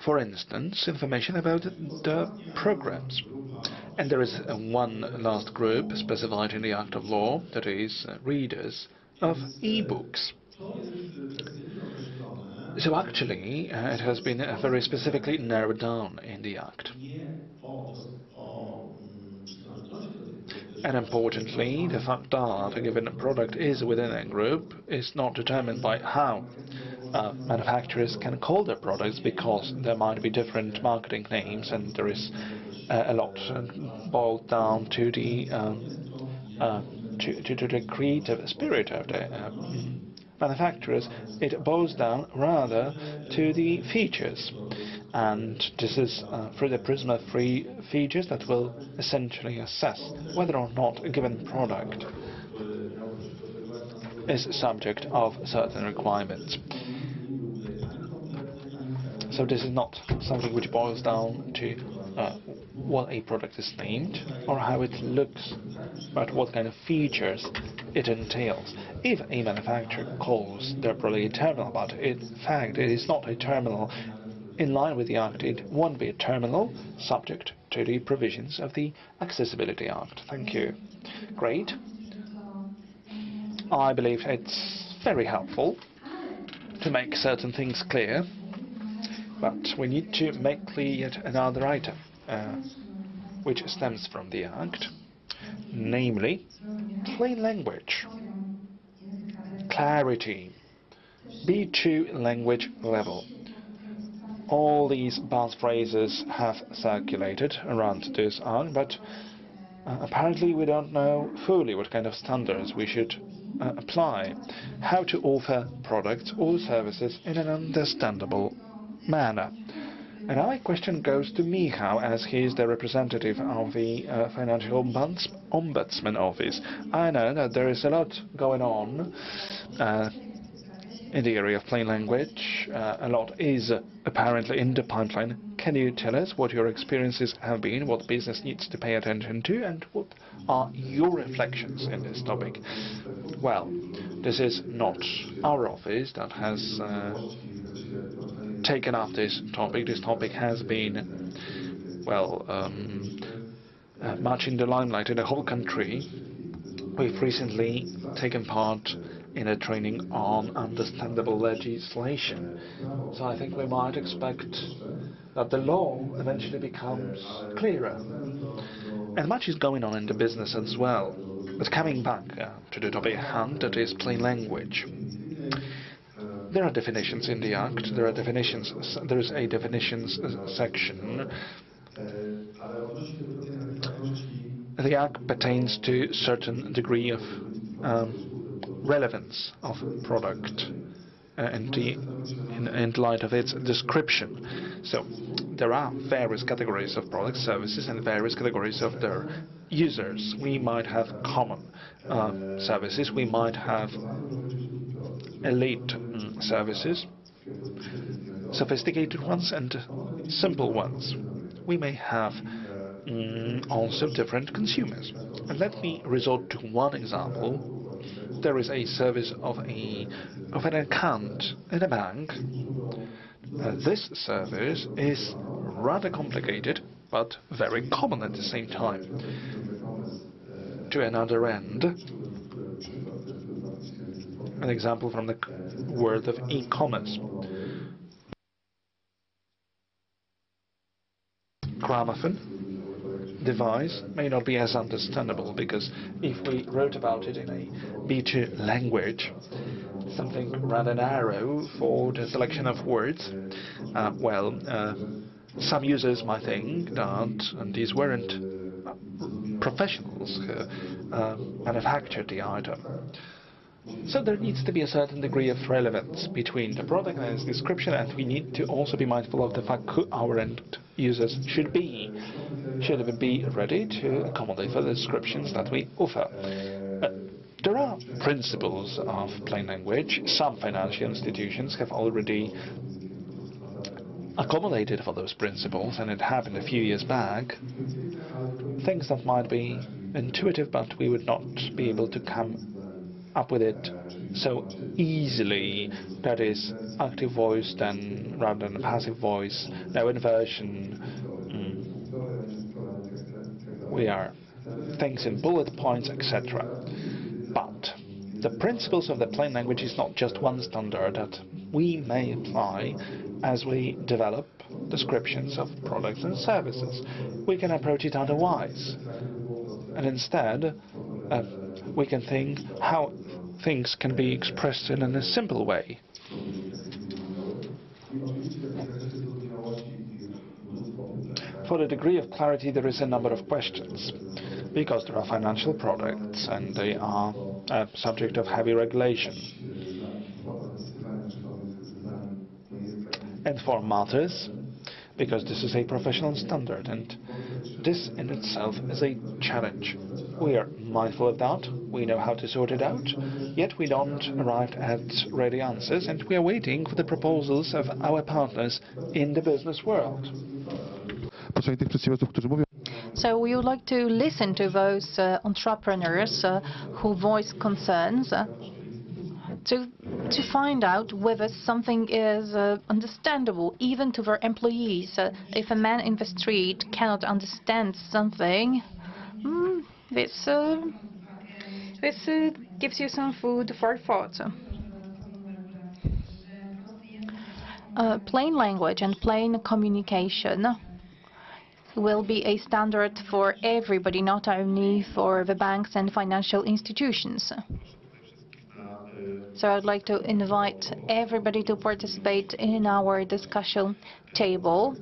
For instance, information about the programs. And there is one last group specified in the Act of Law, that is readers of e-books. So actually, it has been very specifically narrowed down in the Act. And importantly, the fact that a given product is within a group is not determined by how manufacturers can call their products, because there might be different marketing names, and there is a lot boiled down to the creative spirit of the manufacturers. It boils down rather to the features, and this is through the prism of 3 features that will essentially assess whether or not a given product is subject of certain requirements. So this is not something which boils down to what a product is named or how it looks, but what kind of features it entails. If a manufacturer calls their product a terminal, but in fact it is not a terminal in line with the Act, it won't be a terminal subject to the provisions of the Accessibility Act. Thank you. Great. I believe it's very helpful to make certain things clear, but we need to make clear yet another item which stems from the Act, namely plain language, clarity, B2 language level. All these buzz phrases have circulated around this Act, but apparently we don't know fully what kind of standards we should apply, how to offer products or services in an understandable manner. And my question goes to Michał, as he is the representative of the Financial Ombudsman Office. I know that there is a lot going on in the area of plain language. A lot is apparently in the pipeline. can you tell us what your experiences have been, what business needs to pay attention to, and what are your reflections in this topic? Well, this is not our office that has taken up this topic. This topic has been, well, much in the limelight in the whole country. We've recently taken part in a training on understandable legislation. So I think we might expect that the law eventually becomes clearer. And much is going on in the business as well. But coming back to the topic at hand, that is plain language. There are definitions in the Act. There is a definitions section. The Act pertains to certain degree of relevance of product in light of its description. So there are various categories of products, services, and various categories of their users. We might have common services, we might have elite services, sophisticated ones and simple ones. We may have also different consumers. And let me resort to one example. There is a service of an account in a bank. This service is rather complicated, but very common at the same time. To another end, an example from the world of e-commerce. Gramophone device may not be as understandable, because if we wrote about it in a B2 language, something rather narrow for the selection of words, some users might think that these weren't professionals who manufactured the item. So there needs to be a certain degree of relevance between the product and its description, and we need to also be mindful of the fact who our end users should be. Should be ready to accommodate for the descriptions that we offer. There are principles of plain language. Some financial institutions have already accommodated for those principles, and it happened a few years back. Things that might be intuitive, but we would not be able to come up with it so easily. That is active voice then rather than passive voice, no inversion. We are things in bullet points, etc. But the principles of the plain language is not just one standard that we may apply as we develop descriptions of products and services. We can approach it otherwise. And instead, we can think how things can be expressed in a simple way. For the degree of clarity, there is a number of questions, because there are financial products and they are a subject of heavy regulation. And for matters, because this is a professional standard, and this in itself is a challenge. We are mindful of that, we know how to sort it out, yet we don't arrive at ready answers, and we are waiting for the proposals of our partners in the business world. So we would like to listen to those entrepreneurs who voice concerns to find out whether something is understandable even to their employees. If a man in the street cannot understand something, this gives you some food for thought. Plain language and plain communication will be a standard for everybody, not only for the banks and financial institutions. So I'd like to invite everybody to participate in our discussion table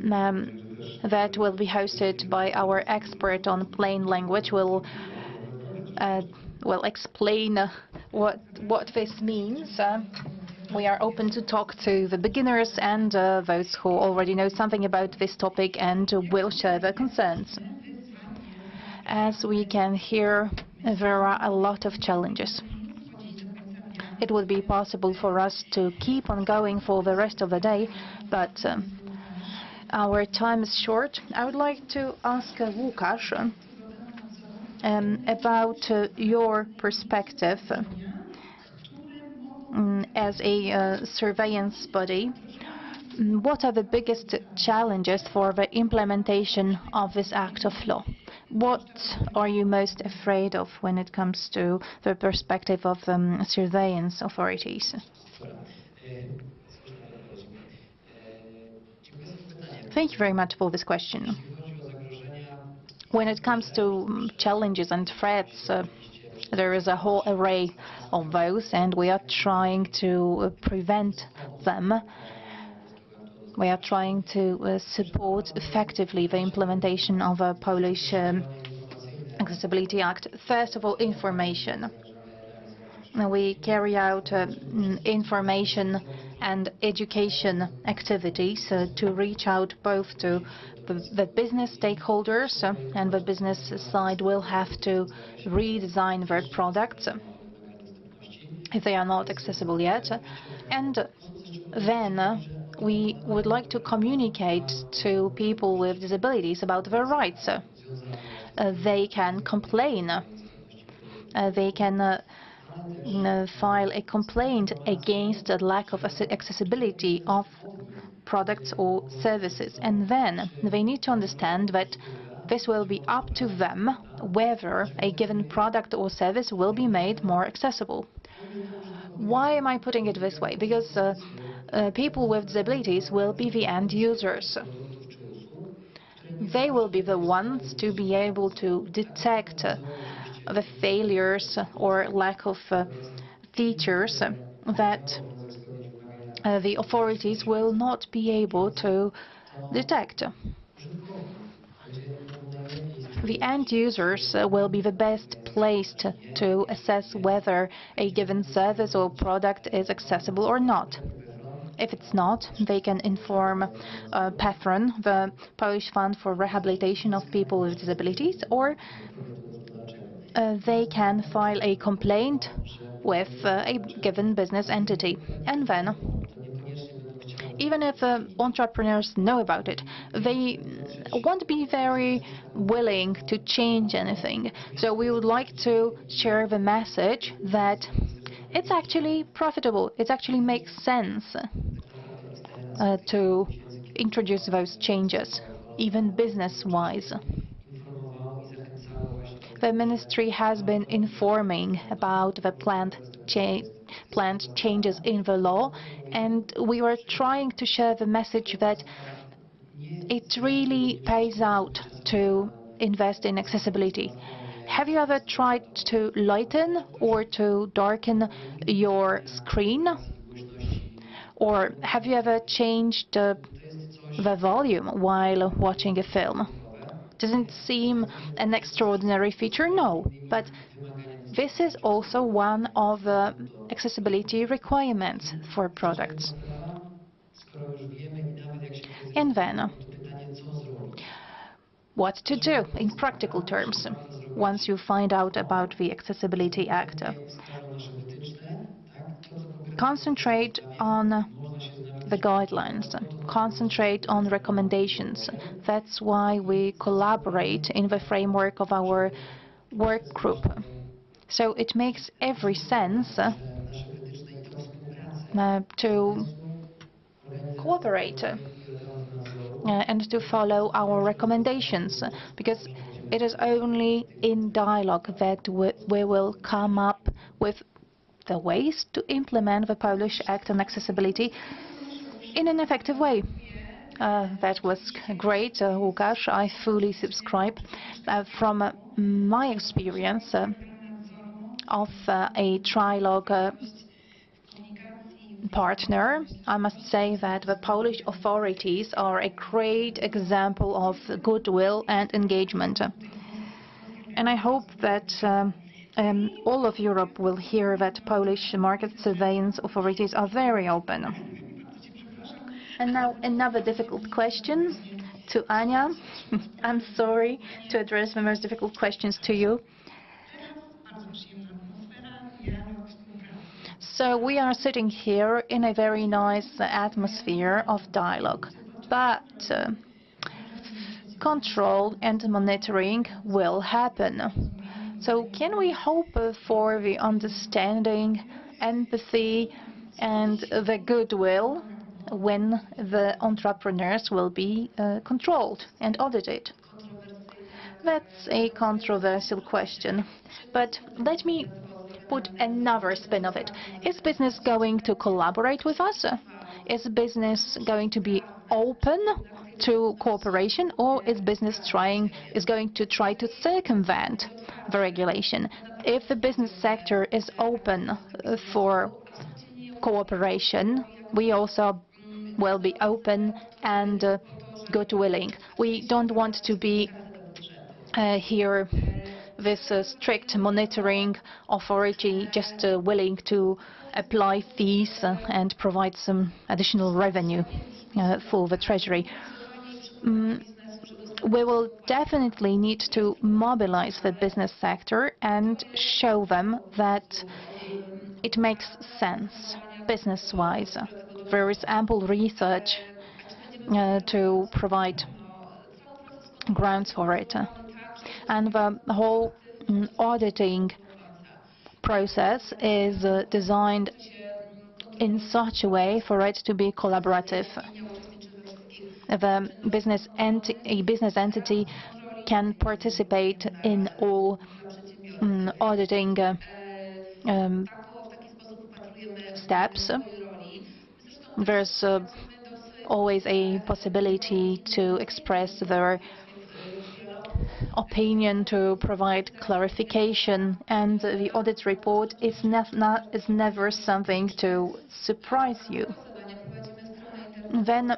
that will be hosted by our expert on plain language. Will explain what this means. We are open to talk to the beginners and those who already know something about this topic and will share their concerns. As we can hear, there are a lot of challenges. It would be possible for us to keep on going for the rest of the day, but our time is short. I would like to ask Łukasz about your perspective as a surveillance body. What are the biggest challenges for the implementation of this act of law? What are you most afraid of when it comes to the perspective of surveillance authorities? Thank you very much for this question. When it comes to challenges and threats, there is a whole array of those, and we are trying to prevent them. We are trying to support effectively the implementation of a Polish Accessibility Act. First of all, information. We carry out information and education activities to reach out both to the business stakeholders, and the business side will have to redesign their products if they are not accessible yet. And then we would like to communicate to people with disabilities about their rights. They can complain. They can file a complaint against the lack of accessibility of products or services. And then they need to understand that this will be up to them whether a given product or service will be made more accessible. Why am I putting it this way? Because people with disabilities will be the end users. They will be the ones to be able to detect the failures or lack of features that the authorities will not be able to detect. The end users will be the best placed to assess whether a given service or product is accessible or not. If it's not, they can inform PFRON, the Polish Fund for Rehabilitation of People with Disabilities, or they can file a complaint with a given business entity. And then, even if entrepreneurs know about it, they won't be very willing to change anything. So we would like to share the message that it's actually profitable. It actually makes sense to introduce those changes, even business-wise. The ministry has been informing about the planned changes in the law, and we were trying to share the message that it really pays out to invest in accessibility. Have you ever tried to lighten or to darken your screen? Or have you ever changed the volume while watching a film? Doesn't seem an extraordinary feature? No, but this is also one of the accessibility requirements for products. And then, what to do in practical terms once you find out about the Accessibility Act? Concentrate on the guidelines, concentrate on recommendations. That's why we collaborate in the framework of our work group. So it makes every sense to cooperate and to follow our recommendations, because it is only in dialogue that we will come up with the ways to implement the Polish Act on Accessibility in an effective way. That was great, Łukasz. I fully subscribe. From my experience of a trilogue partner, I must say that the Polish authorities are a great example of goodwill and engagement. And I hope that all of Europe will hear that Polish market surveillance authorities are very open. And now another difficult question to Ania. I'm sorry to address the most difficult questions to you. So we are sitting here in a very nice atmosphere of dialogue. but control and monitoring will happen. So can we hope for the understanding, empathy, and the goodwill when the entrepreneurs will be controlled and audited? That's a controversial question, but let me put another spin of it. Is business going to collaborate with us? Is business going to be open to cooperation, or is business going to try to circumvent the regulation? If the business sector is open for cooperation, we also will be open and good-willing. We don't want to be here this strict monitoring authority just willing to apply fees and provide some additional revenue for the Treasury. We will definitely need to mobilize the business sector and show them that it makes sense business-wise. There is ample research to provide grounds for it. And the whole auditing process is designed in such a way for it to be collaborative. A business entity can participate in all auditing steps. There's always a possibility to express their opinion, to provide clarification, and the audit report is never something to surprise you. Then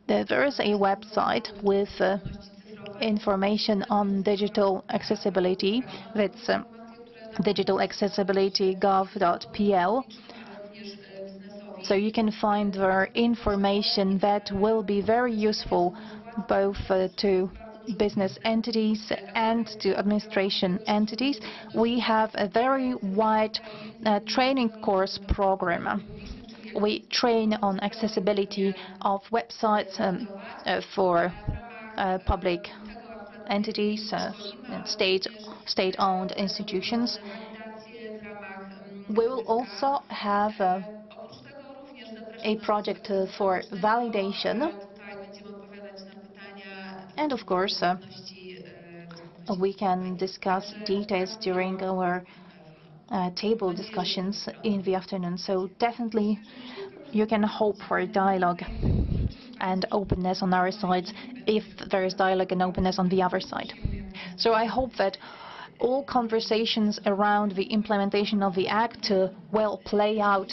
there is a website with information on digital accessibility. That's digitalaccessibility.gov.pl. So you can find there information that will be very useful both to business entities and to administration entities. We have a very wide training course program. We train on accessibility of websites for public entities, state-owned institutions. We will also have a project for validation. And of course, we can discuss details during our table discussions in the afternoon. So definitely you can hope for dialogue and openness on our side if there is dialogue and openness on the other side. So I hope that all conversations around the implementation of the Act will play out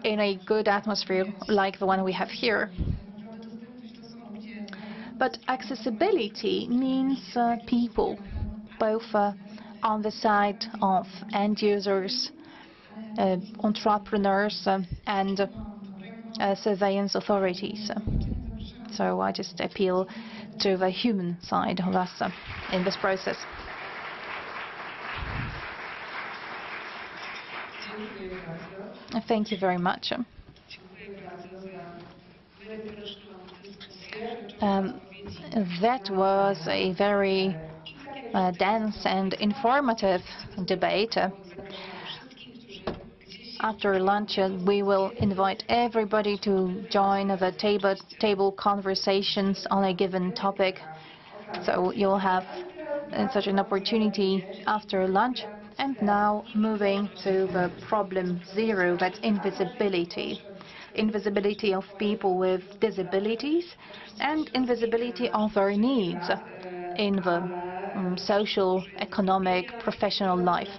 in a good atmosphere like the one we have here. But accessibility means people, both on the side of end users, entrepreneurs, and surveillance authorities. So I just appeal to the human side of us in this process. Thank you very much. That was a very dense and informative debate. After lunch, we will invite everybody to join the table conversations on a given topic. So you'll have such an opportunity after lunch. And now moving to the problem zero, that's invisibility. Invisibility of people with disabilities and invisibility of their needs in the social, economic, professional life.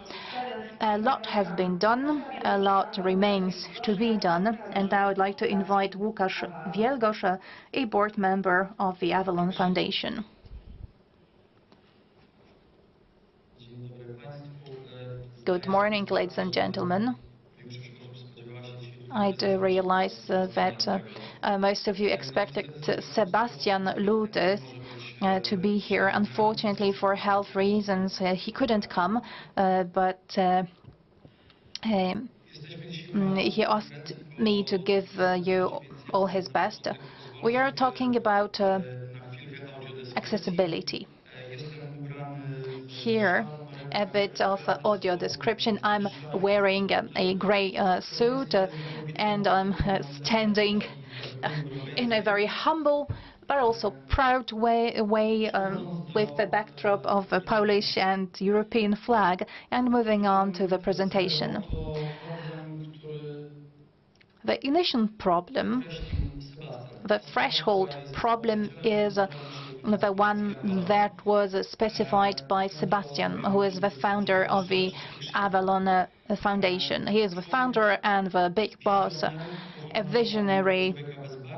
A lot has been done, a lot remains to be done, and I would like to invite Łukasz Wielgosz, a board member of the Avalon Foundation. Good morning, ladies and gentlemen. I do realize that most of you expected Sebastian Lute to be here. Unfortunately, for health reasons, he couldn't come, but he asked me to give you all his best. We are talking about accessibility. Here, a bit of audio description. I'm wearing a gray suit and I'm standing in a very humble but also proud way with the backdrop of a Polish and European flag, and moving on to the presentation. The initial problem, the threshold problem, is the one that was specified by Sebastian, who is the founder of the Avalon Foundation. He is the founder and the big boss, a visionary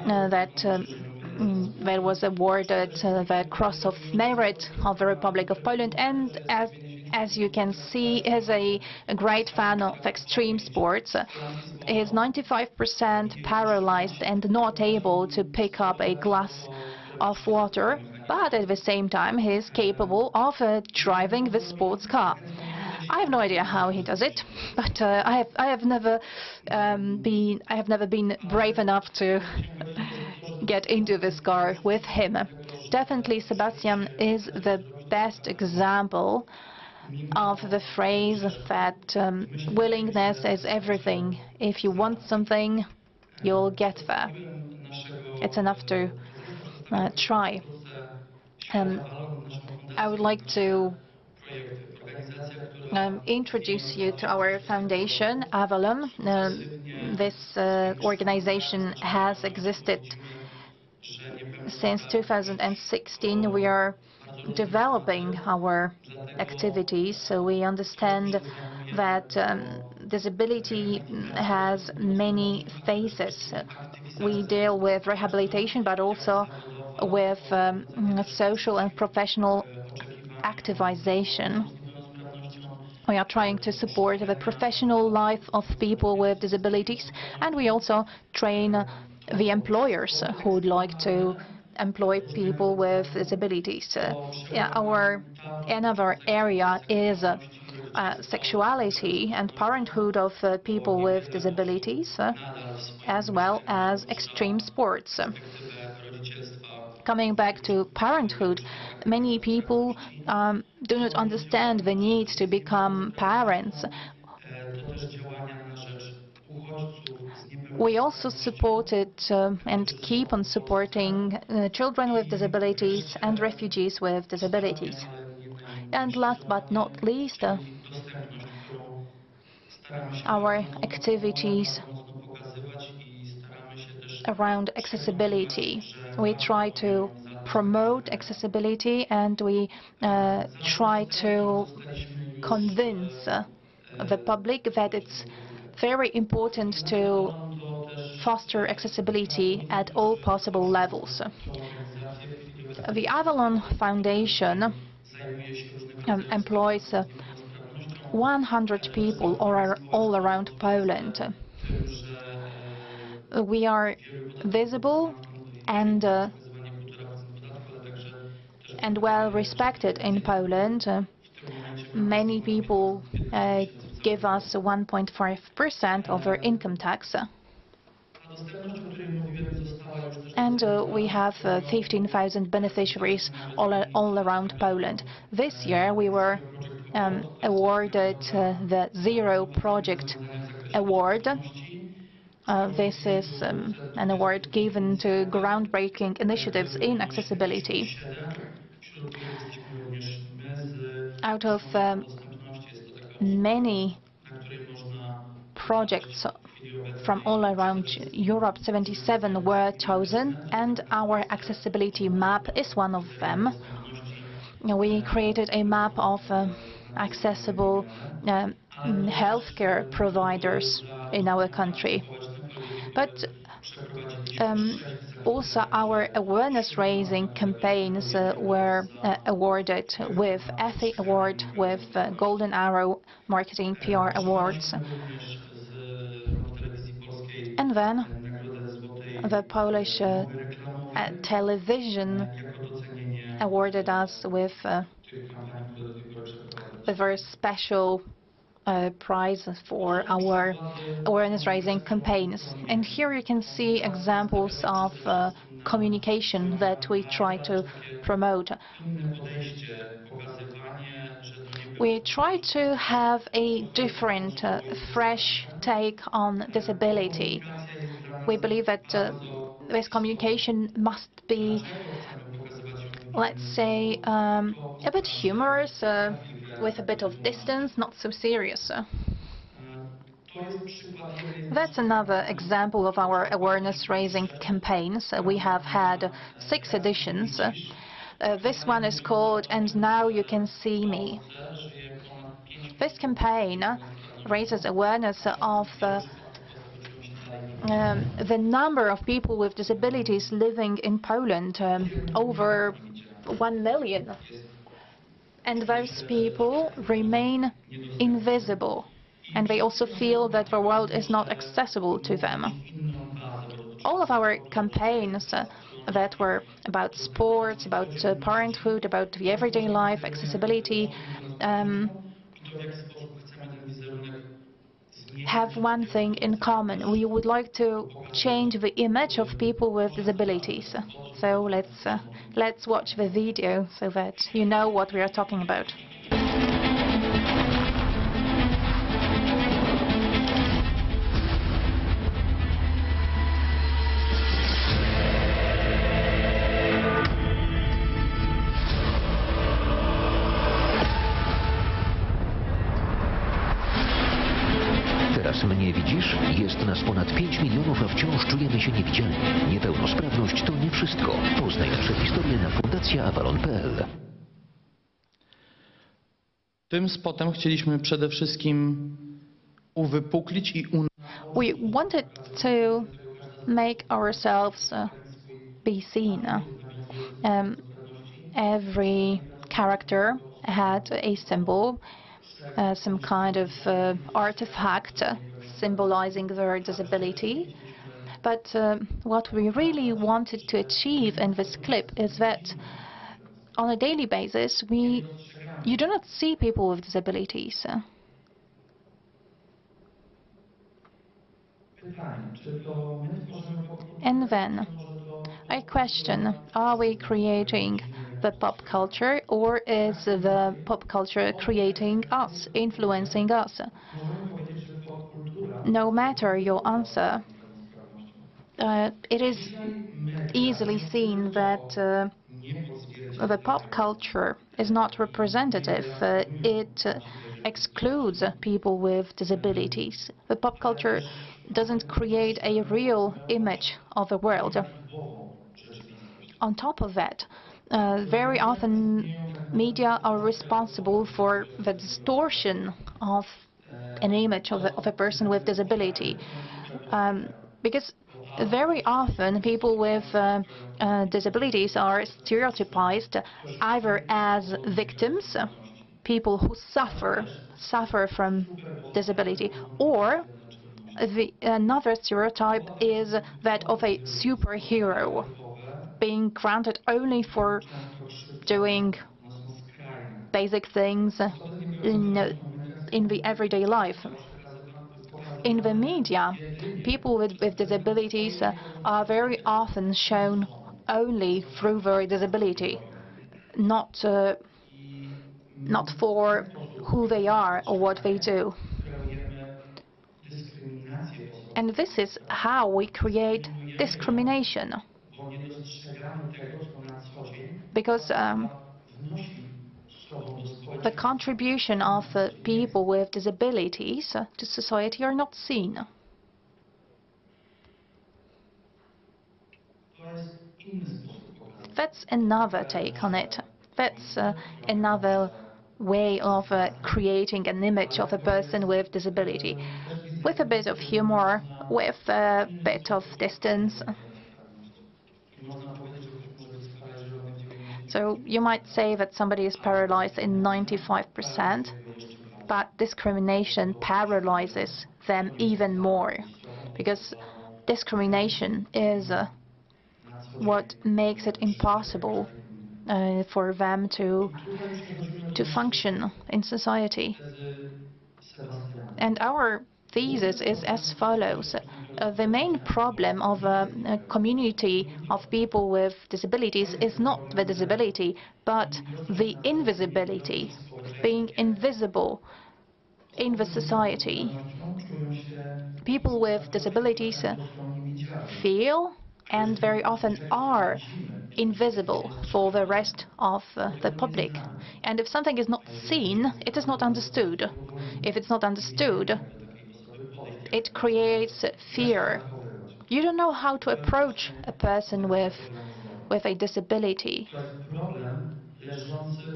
that was awarded the Cross of Merit of the Republic of Poland, and as you can see, is a great fan of extreme sports. He is 95% paralyzed and not able to pick up a glass of water, but at the same time he is capable of driving the sports car. I have no idea how he does it, but I have never been brave enough to get into this car with him. Definitely, Sebastian is the best example of the phrase that willingness is everything. If you want something, you'll get there. It's enough to try. I would like to introduce you to our foundation, Avalon. This organization has existed since 2016. We are developing our activities, so we understand that disability has many phases. We deal with rehabilitation, but also with social and professional activization. We are trying to support the professional life of people with disabilities, and we also train the employers who would like to employ people with disabilities. Our another area is sexuality and parenthood of people with disabilities, as well as extreme sports. Coming back to parenthood, many people do not understand the need to become parents. We also supported and keep on supporting children with disabilities and refugees with disabilities. And last but not least, our activities around accessibility. We try to promote accessibility, and we try to convince the public that it's very important to foster accessibility at all possible levels. The Avalon Foundation employs 100 people all around Poland. We are visible and well respected in Poland. Many people give us 1.5% of their income tax. And we have 15,000 beneficiaries all around Poland. This year we were awarded the Zero Project Award. This is an award given to groundbreaking initiatives in accessibility. Out of many projects from all around Europe, 77 were chosen, and our accessibility map is one of them. We created a map of accessible healthcare providers in our country. But also our awareness-raising campaigns were awarded with EFI Award, with Golden Arrow Marketing PR Awards. And then the Polish television awarded us with a very special prize for our awareness-raising campaigns. And here you can see examples of communication that we try to promote. We try to have a different, fresh take on disability. We believe that this communication must be, let's say, a bit humorous, with a bit of distance, not so serious. That's another example of our awareness-raising campaigns. We have had 6 editions. This one is called "And Now You Can See Me." This campaign raises awareness of the number of people with disabilities living in Poland, over 1 million. And those people remain invisible, and they also feel that the world is not accessible to them. All of our campaigns that were about sports, about parenthood, about the everyday life, accessibility, have one thing in common. We would like to change the image of people with disabilities. So let's watch the video so that you know what we are talking about. Teraz mnie widzisz? Jest nas ponad 5 milionów, a wciąż czujemy się niewidzialni. Niepełnosprawność to nie wszystko. Poznaj nasze historie na fundacjaavalon.pl. Tym spotem chcieliśmy przede wszystkim uwypuklić i We wanted to make ourselves be seen. Every character had a symbol, some kind of artifact symbolizing their disability. But what we really wanted to achieve in this clip is that on a daily basis, you do not see people with disabilities. And then I question, are we creating the pop culture, or is the pop culture creating us, influencing us? No matter your answer, it is easily seen that the pop culture is not representative. It excludes people with disabilities. The pop culture doesn't create a real image of the world. On top of that, very often media are responsible for the distortion of an image of a person with disability. Because very often people with disabilities are stereotypized either as victims, people who suffer from disability, or another stereotype is that of a superhero, being granted only for doing basic things in the everyday life. In the media, people with disabilities are very often shown only through their disability, not for who they are or what they do. And this is how we create discrimination. Because the contribution of people with disabilities to society are not seen. That's another take on it. That's another way of creating an image of a person with disability, with a bit of humor, with a bit of distance. So you might say that somebody is paralyzed in 95%, but discrimination paralyzes them even more, because discrimination is what makes it impossible for them to function in society. And our thesis is as follows. the main problem of a community of people with disabilities is not the disability, but the invisibility, being invisible in the society. People with disabilities feel and very often are invisible for the rest of the public. And if something is not seen, it is not understood. If it's not understood, it creates fear. You don't know how to approach a person with a disability.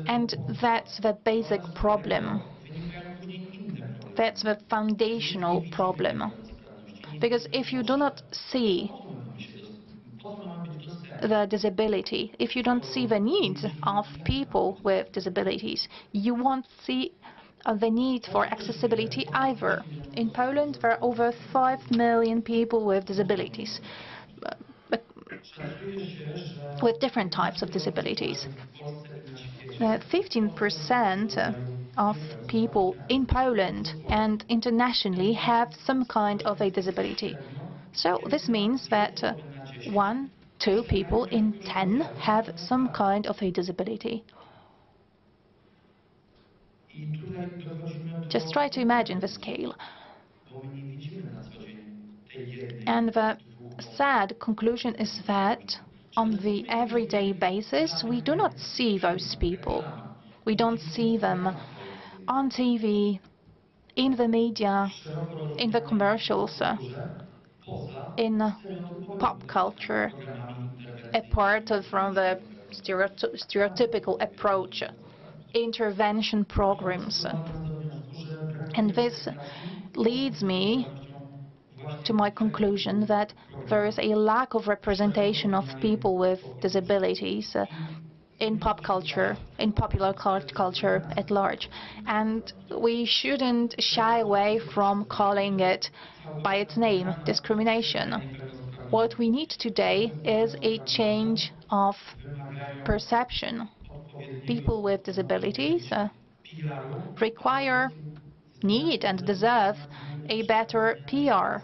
And that's the basic problem. That's the foundational problem. Because if you do not see the disability, if you don't see the needs of people with disabilities, you won't see the need for accessibility either. In Poland, there are over 5 million people with disabilities, with different types of disabilities. 15% of people in Poland and internationally have some kind of a disability. So this means that 2 people in 10 have some kind of a disability. Just try to imagine the scale. And the sad conclusion is that on the everyday basis, we do not see those people. We don't see them on TV, in the media, in the commercials, in pop culture, apart from the stereotypical approach, intervention programs. And this leads me to my conclusion that there is a lack of representation of people with disabilities in pop culture, in popular culture at large. And we shouldn't shy away from calling it by its name, discrimination. What we need today is a change of perception. People with disabilities need and deserve a better PR.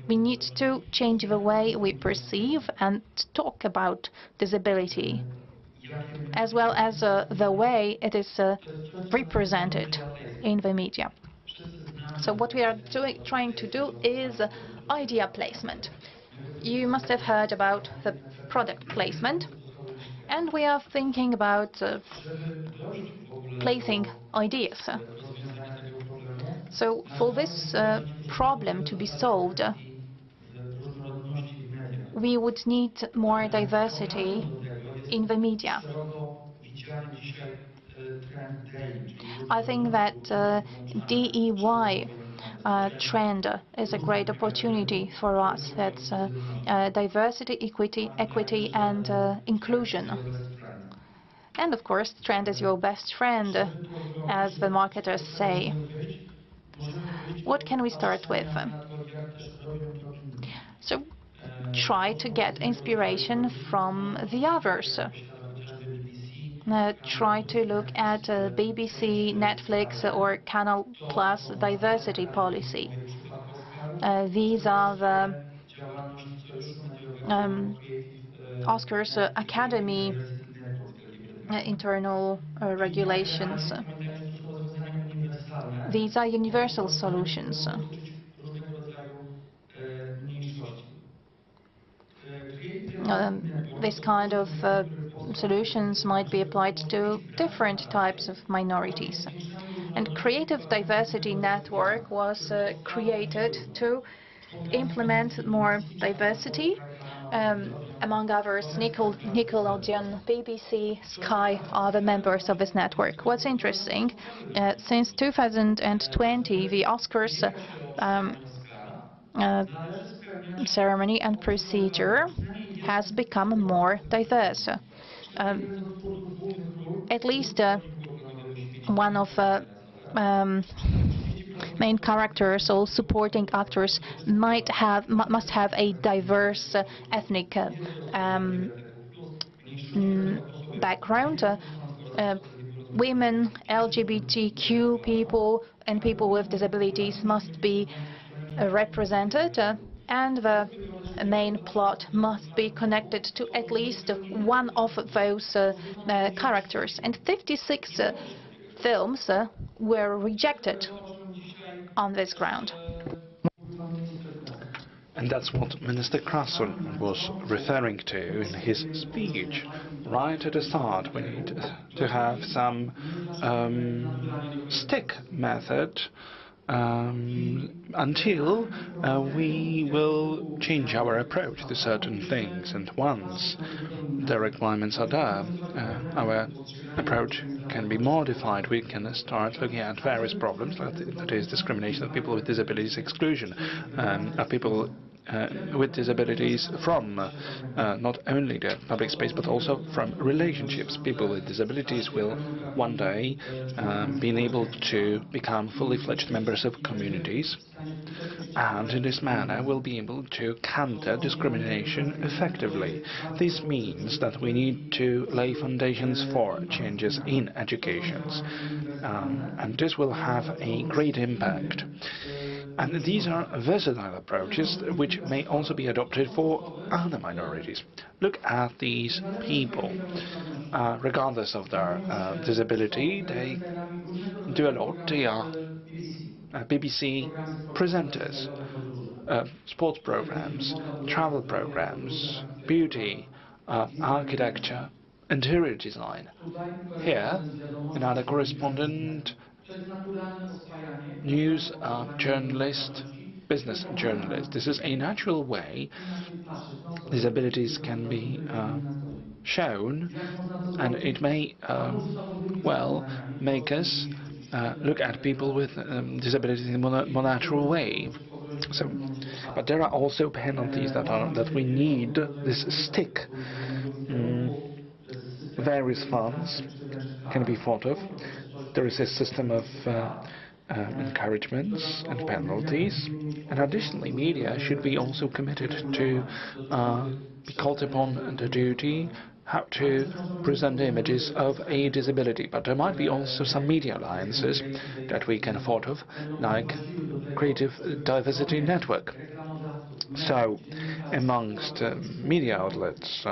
We need to change the way we perceive and talk about disability, as well as the way it is represented in the media. So what we are trying to do is idea placement. You must have heard about the product placement, and we are thinking about placing ideas. So for this problem to be solved, we would need more diversity in the media. I think that DEY trend is a great opportunity for us. That's diversity, equity and inclusion. And of course, trend is your best friend, as the marketers say. What can we start with? So try to get inspiration from the others. Try to look at BBC, Netflix or Canal Plus diversity policy. These are the Oscars Academy internal regulations. These are universal solutions. This kind of solutions might be applied to different types of minorities. And Creative Diversity Network was created to implement more diversity. Among others, Nickelodeon, BBC, Sky are the members of this network. What's interesting, since 2020, the Oscars ceremony and procedure has become more diverse. At least one of main characters or supporting actors must have a diverse ethnic background. Women, LGBTQ people, and people with disabilities must be represented, and the main plot must be connected to at least one of those characters. And 56 films were rejected on this ground. And that's what Minister Krasul was referring to in his speech. Right at the start, we need to have some stick method until we will change our approach to certain things. And once the requirements are there, our approach can be modified. We can start looking at various problems, that is discrimination of people with disabilities, exclusion of people with disabilities from not only the public space but also from relationships. People with disabilities will one day be able to become fully fledged members of communities, and in this manner will be able to counter discrimination effectively. This means that we need to lay foundations for changes in education, and this will have a great impact. And these are versatile approaches which may also be adopted for other minorities. Look at these people. Regardless of their disability, they do a lot. They are BBC presenters, sports programs, travel programs, beauty, architecture, interior design. Here, another correspondent, news journalist, business journalist. This is a natural way disabilities can be shown, and it may well make us look at people with disabilities in a more natural way. So, but there are also penalties that we need. This stick. Various funds can be thought of. There is a system of encouragements and penalties, and additionally media should be also committed to be called upon the duty how to present images of a disability. But there might be also some media alliances that we can thought of, like Creative Diversity Network. So, amongst media outlets,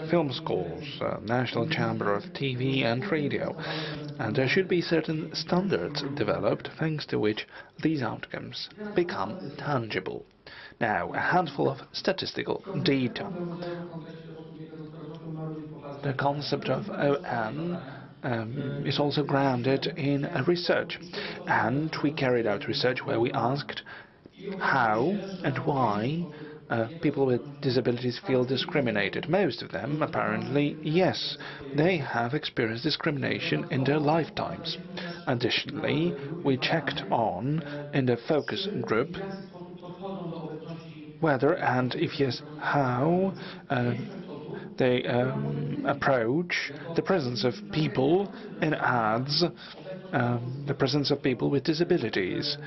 film schools, National Chamber of TV and Radio, and there should be certain standards developed, thanks to which these outcomes become tangible. Now, a handful of statistical data. The concept of ON is also grounded in research, and we carried out research where we asked how and why people with disabilities feel discriminated. Most of them, apparently, yes, they have experienced discrimination in their lifetimes. Additionally, we checked on, in the focus group, whether and if yes, how they approach the presence of people in ads, the presence of people with disabilities.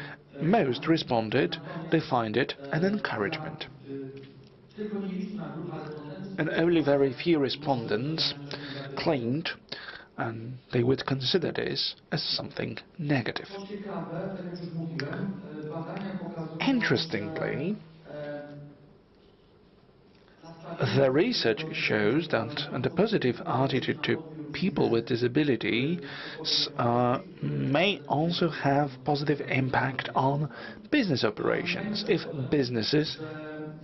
Most responded they find it an encouragement. And only very few respondents claimed and they would consider this as something negative. Interestingly, the research shows that the positive attitude to people with disabilities may also have positive impact on business operations if businesses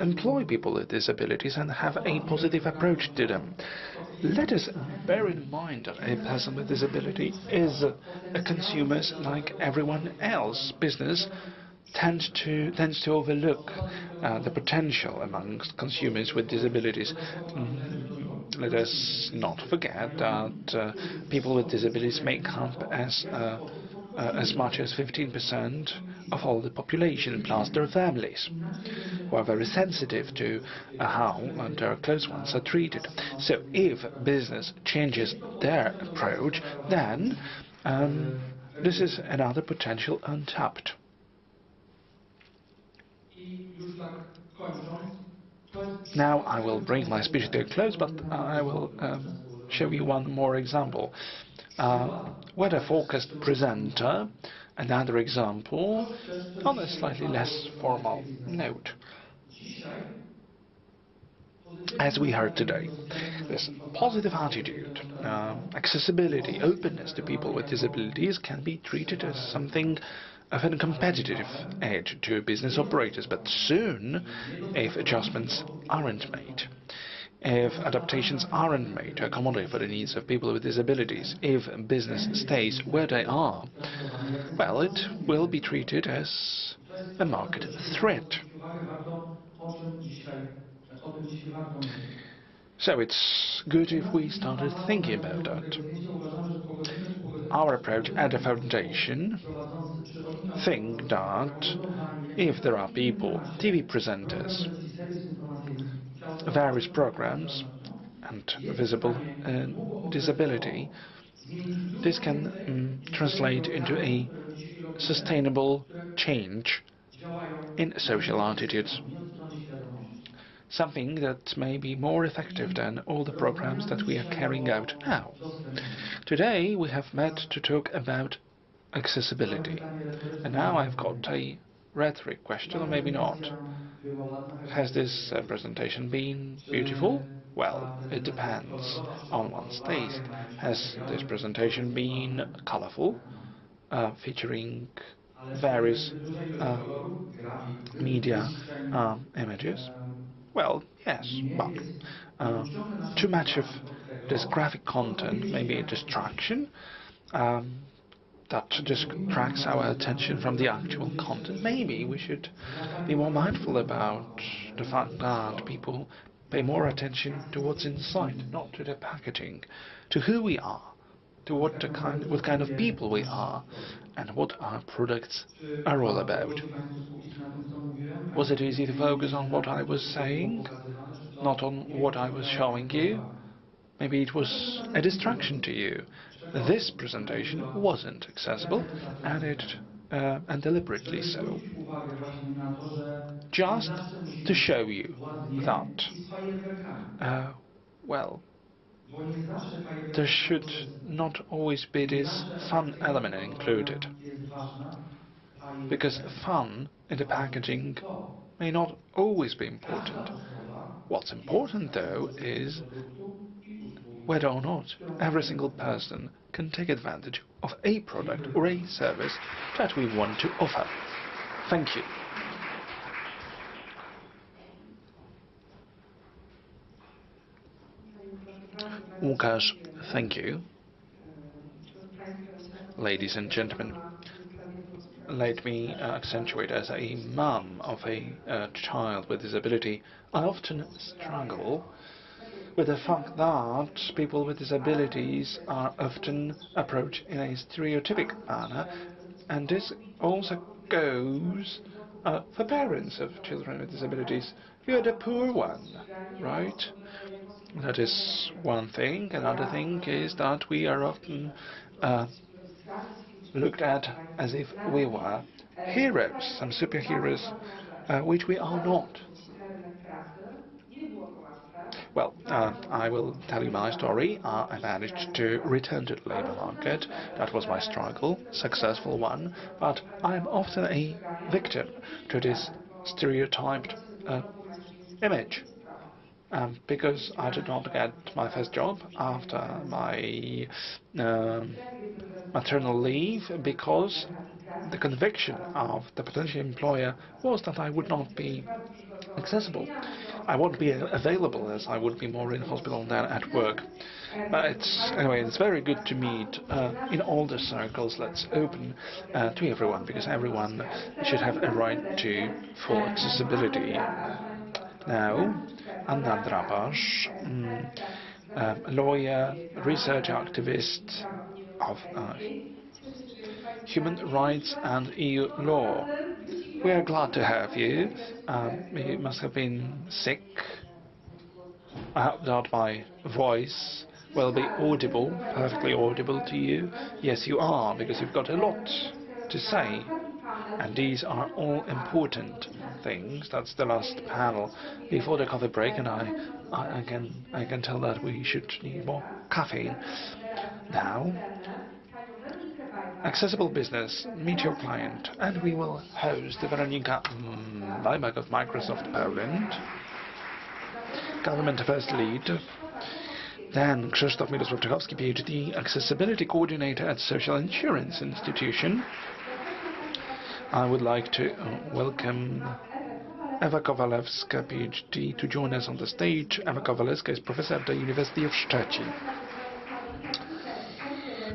employ people with disabilities and have a positive approach to them. Let us bear in mind that a person with disability is a consumer like everyone else. Business tends to overlook the potential amongst consumers with disabilities. Let us not forget that people with disabilities make up as much as 15% of all the population, plus their families, who are very sensitive to how their close ones are treated. So if business changes their approach, then this is another potential untapped. Now I will bring my speech to a close, but I will show you one more example. Weather forecast presenter Another example, on a slightly less formal note. As we heard today, this positive attitude, accessibility, openness to people with disabilities can be treated as something of a competitive edge to business operators, but soon, if adjustments aren't made, if adaptations aren't made to accommodate for the needs of people with disabilities, if business stays where they are, well, it will be treated as a market threat. So it's good if we started thinking about that. Our approach at the foundation think that if there are people, TV presenters, various programs and visible disability, this can translate into a sustainable change in social attitudes. Something that may be more effective than all the programs that we are carrying out now. Today we have met to talk about accessibility. And now I've got a rhetoric question, or maybe not. Has this presentation been beautiful? Well, it depends on one's taste. Has this presentation been colorful, featuring various media images? Well, yes, but too much of this graphic content may be a distraction that distracts our attention from the actual content. Maybe we should be more mindful about the fact that people pay more attention to what's inside, not to the packaging, to who we are, to what kind of people we are, and what our products are all about. Was it easy to focus on what I was saying, not on what I was showing you? Maybe it was a distraction to you. This presentation wasn't accessible, and deliberately so. Just to show you that, well, there should not always be this fun element included, because fun in the packaging may not always be important. What's important, though, is whether or not every single person can take advantage of a product or a service that we want to offer. Thank you. Łukasz, thank you. Ladies and gentlemen, let me accentuate, as a mum of a child with disability, I often struggle with the fact that people with disabilities are often approached in a stereotypic manner, and this also goes for parents of children with disabilities. You're the poor one, right? That is one thing. Another thing is that we are often looked at as if we were heroes, some superheroes, which we are not. Well, I will tell you my story. I managed to return to the labour market. That was my struggle, successful one, but I am often a victim to this stereotyped image. Because I did not get my first job after my maternal leave, because the conviction of the potential employer was that I would not be accessible. I won't be available, as I would be more in hospital than at work. But anyway, it's very good to meet in all the circles. Let's open to everyone, because everyone should have a right to full accessibility. Now, Anna Drabasz, lawyer, research activist of human rights and EU law. We are glad to have you. You must have been sick. I hope that my voice will be audible, perfectly audible to you. Yes, you are, because you've got a lot to say. And these are all important things. That's the last panel before the coffee break, and I can tell that we should need more caffeine. Now, Accessible Business, Meet Your Client, and we will host Weronika Majbak of Microsoft Poland, Government Affairs Lead, then Krzysztof Mirosław-Czechowski, PhD, Accessibility Coordinator at Social Insurance Institution. I would like to welcome Ewa Kowalewska, PhD, to join us on the stage. Ewa Kowalewska is professor at the University of Szczecin.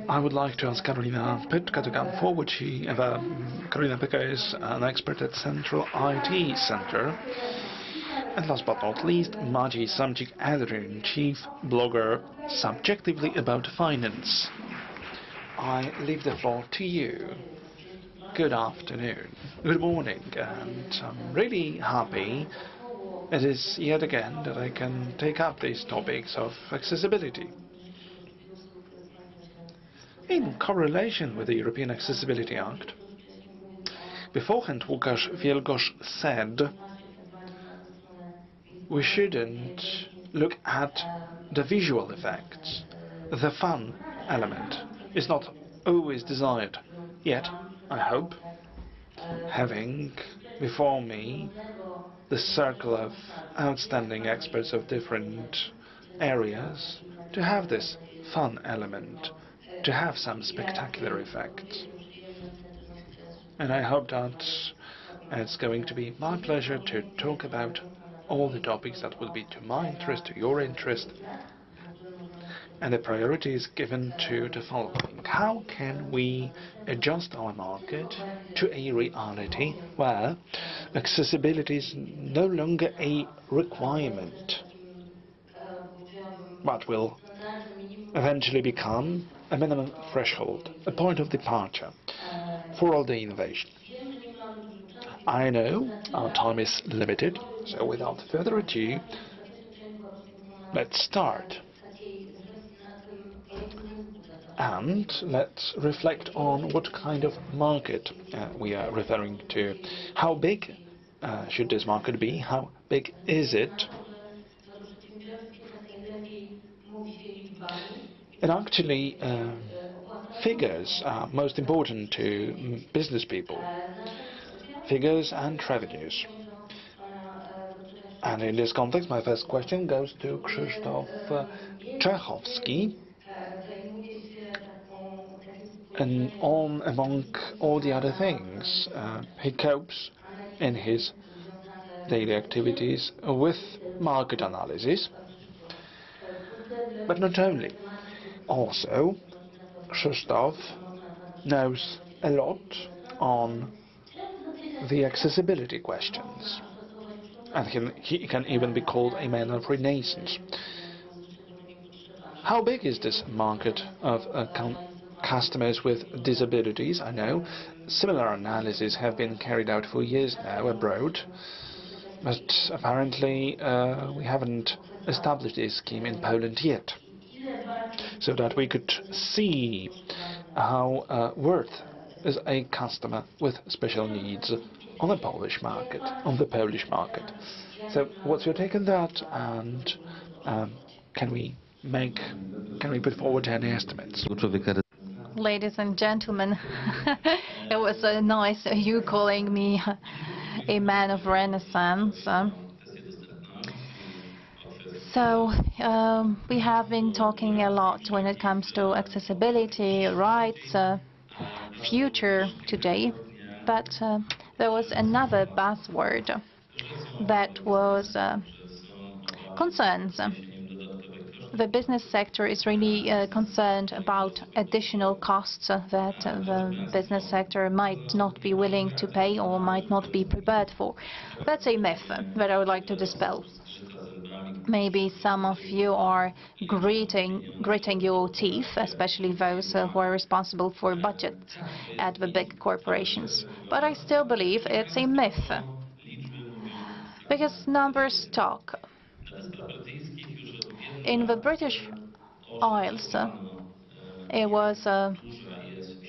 I would like to ask Karolina Pytka to come forward. Karolina Pytka is an expert at Central IT Center. And last but not least, Maciej Samcik, editor-in-chief, blogger, Subjectively About Finance. I leave the floor to you. Good afternoon, good morning, and I'm really happy it is yet again that I can take up these topics of accessibility. In correlation with the European Accessibility Act, beforehand Łukasz Wielgosz said we shouldn't look at the visual effects. The fun element is not always desired. Yet, I hope, having before me the circle of outstanding experts of different areas, to have this fun element, to have some spectacular effects. And I hope that it's going to be my pleasure to talk about all the topics that will be to my interest, to your interest, and the priority is given to the following. How can we adjust our market to a reality where accessibility is no longer a requirement, but will eventually become a minimum threshold, a point of departure for all the innovation? I know our time is limited, so without further ado, let's start. And let's reflect on what kind of market we are referring to. How big should this market be? How big is it? And actually, figures are most important to business people. Figures and revenues. And in this context, my first question goes to Krzysztof Czechowski. And among all the other things, he copes in his daily activities with market analysis. But not only. Also, Krzysztof knows a lot on the accessibility questions. And he can even be called a man of renaissance. How big is this market of customers with disabilities? I know similar analyses have been carried out for years now abroad, but apparently we haven't established this scheme in Poland yet, so that we could see how worth is a customer with special needs on the Polish market, So what's your take on that, and can we put forward any estimates? Ladies and gentlemen, it was nice you calling me a man of Renaissance. So we have been talking a lot when it comes to accessibility, rights, future today, but there was another buzzword that was concerns. The business sector is really concerned about additional costs that the business sector might not be willing to pay or might not be prepared for. That's a myth that I would like to dispel. Maybe some of you are gritting your teeth, especially those who are responsible for budgets at the big corporations. But I still believe it's a myth, because numbers talk. In the British Isles, it was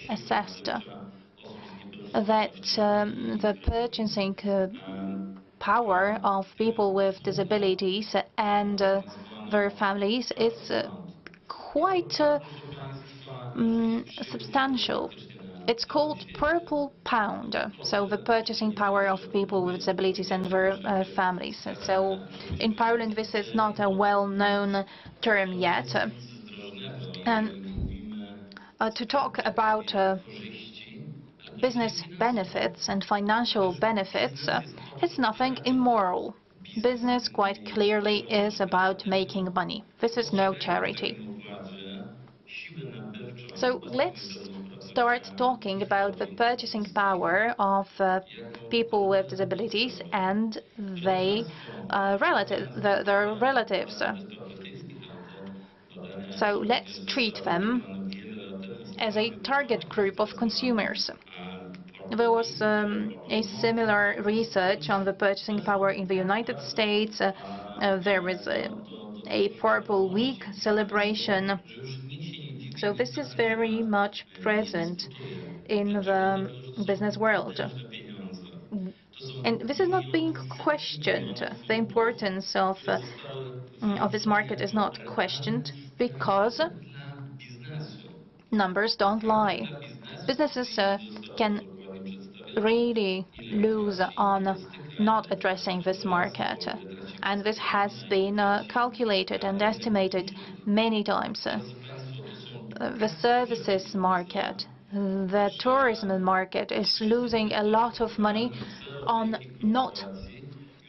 assessed that the purchasing power of people with disabilities and their families is quite substantial. It's called Purple Pound, so the purchasing power of people with disabilities and their families. So in Poland this is not a well-known term yet. And to talk about business benefits and financial benefits, it's nothing immoral. Business quite clearly is about making money. This is no charity. So let's start talking about the purchasing power of people with disabilities and their relatives. So let's treat them as a target group of consumers. There was a similar research on the purchasing power in the United States. There is a Purple Week celebration. So this is very much present in the business world. And this is not being questioned. The importance of this market is not questioned because numbers don't lie. Businesses can really lose on not addressing this market. And this has been calculated and estimated many times. The services market, the tourism market is losing a lot of money on not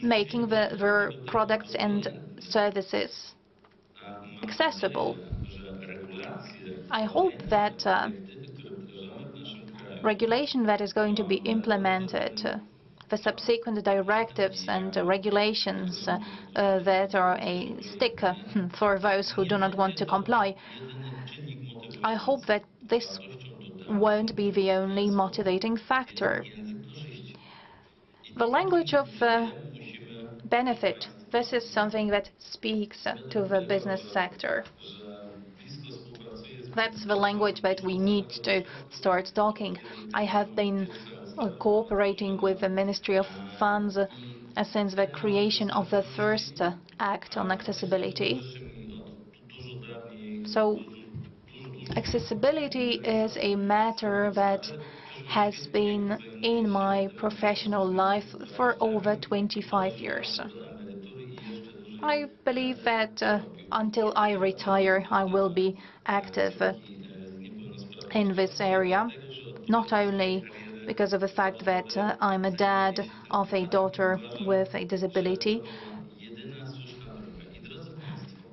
making their products and services accessible. I hope that regulation that is going to be implemented, the subsequent directives and regulations that are a stick for those who do not want to comply, I hope that this won't be the only motivating factor. The language of benefit, this is something that speaks to the business sector. That's the language that we need to start talking. I have been cooperating with the Ministry of Funds since the creation of the first Act on Accessibility. So accessibility is a matter that has been in my professional life for over 25 years. I believe that until I retire, I will be active in this area, not only because of the fact that I'm a dad of a daughter with a disability.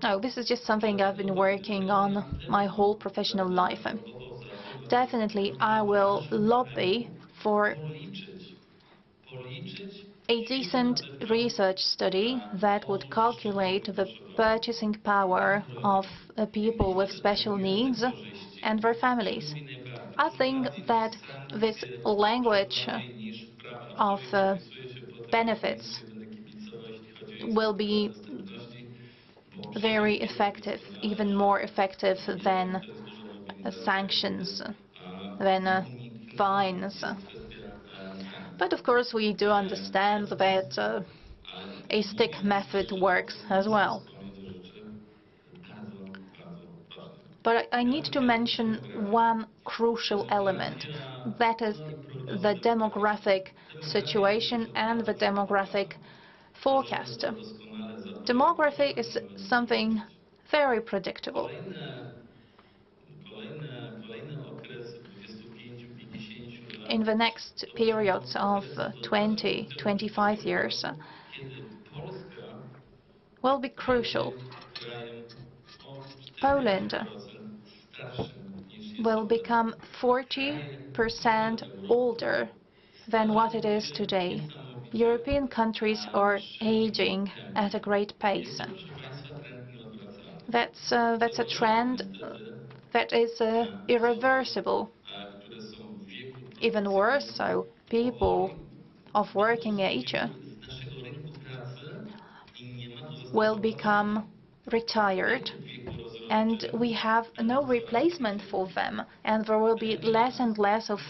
No, this is just something I've been working on my whole professional life. Definitely, I will lobby for a decent research study that would calculate the purchasing power of people with special needs and their families. I think that this language of benefits will be very effective, even more effective than sanctions, than fines. But of course we do understand that a stick method works as well. But I need to mention one crucial element, that is the demographic situation and the demographic forecast. Demography is something very predictable. In the next periods of 20-25 years will be crucial. Poland will become 40% older than what it is today. European countries are aging at a great pace. That's a trend that is irreversible. Even worse, so people of working age will become retired, and we have no replacement for them, and there will be less and less of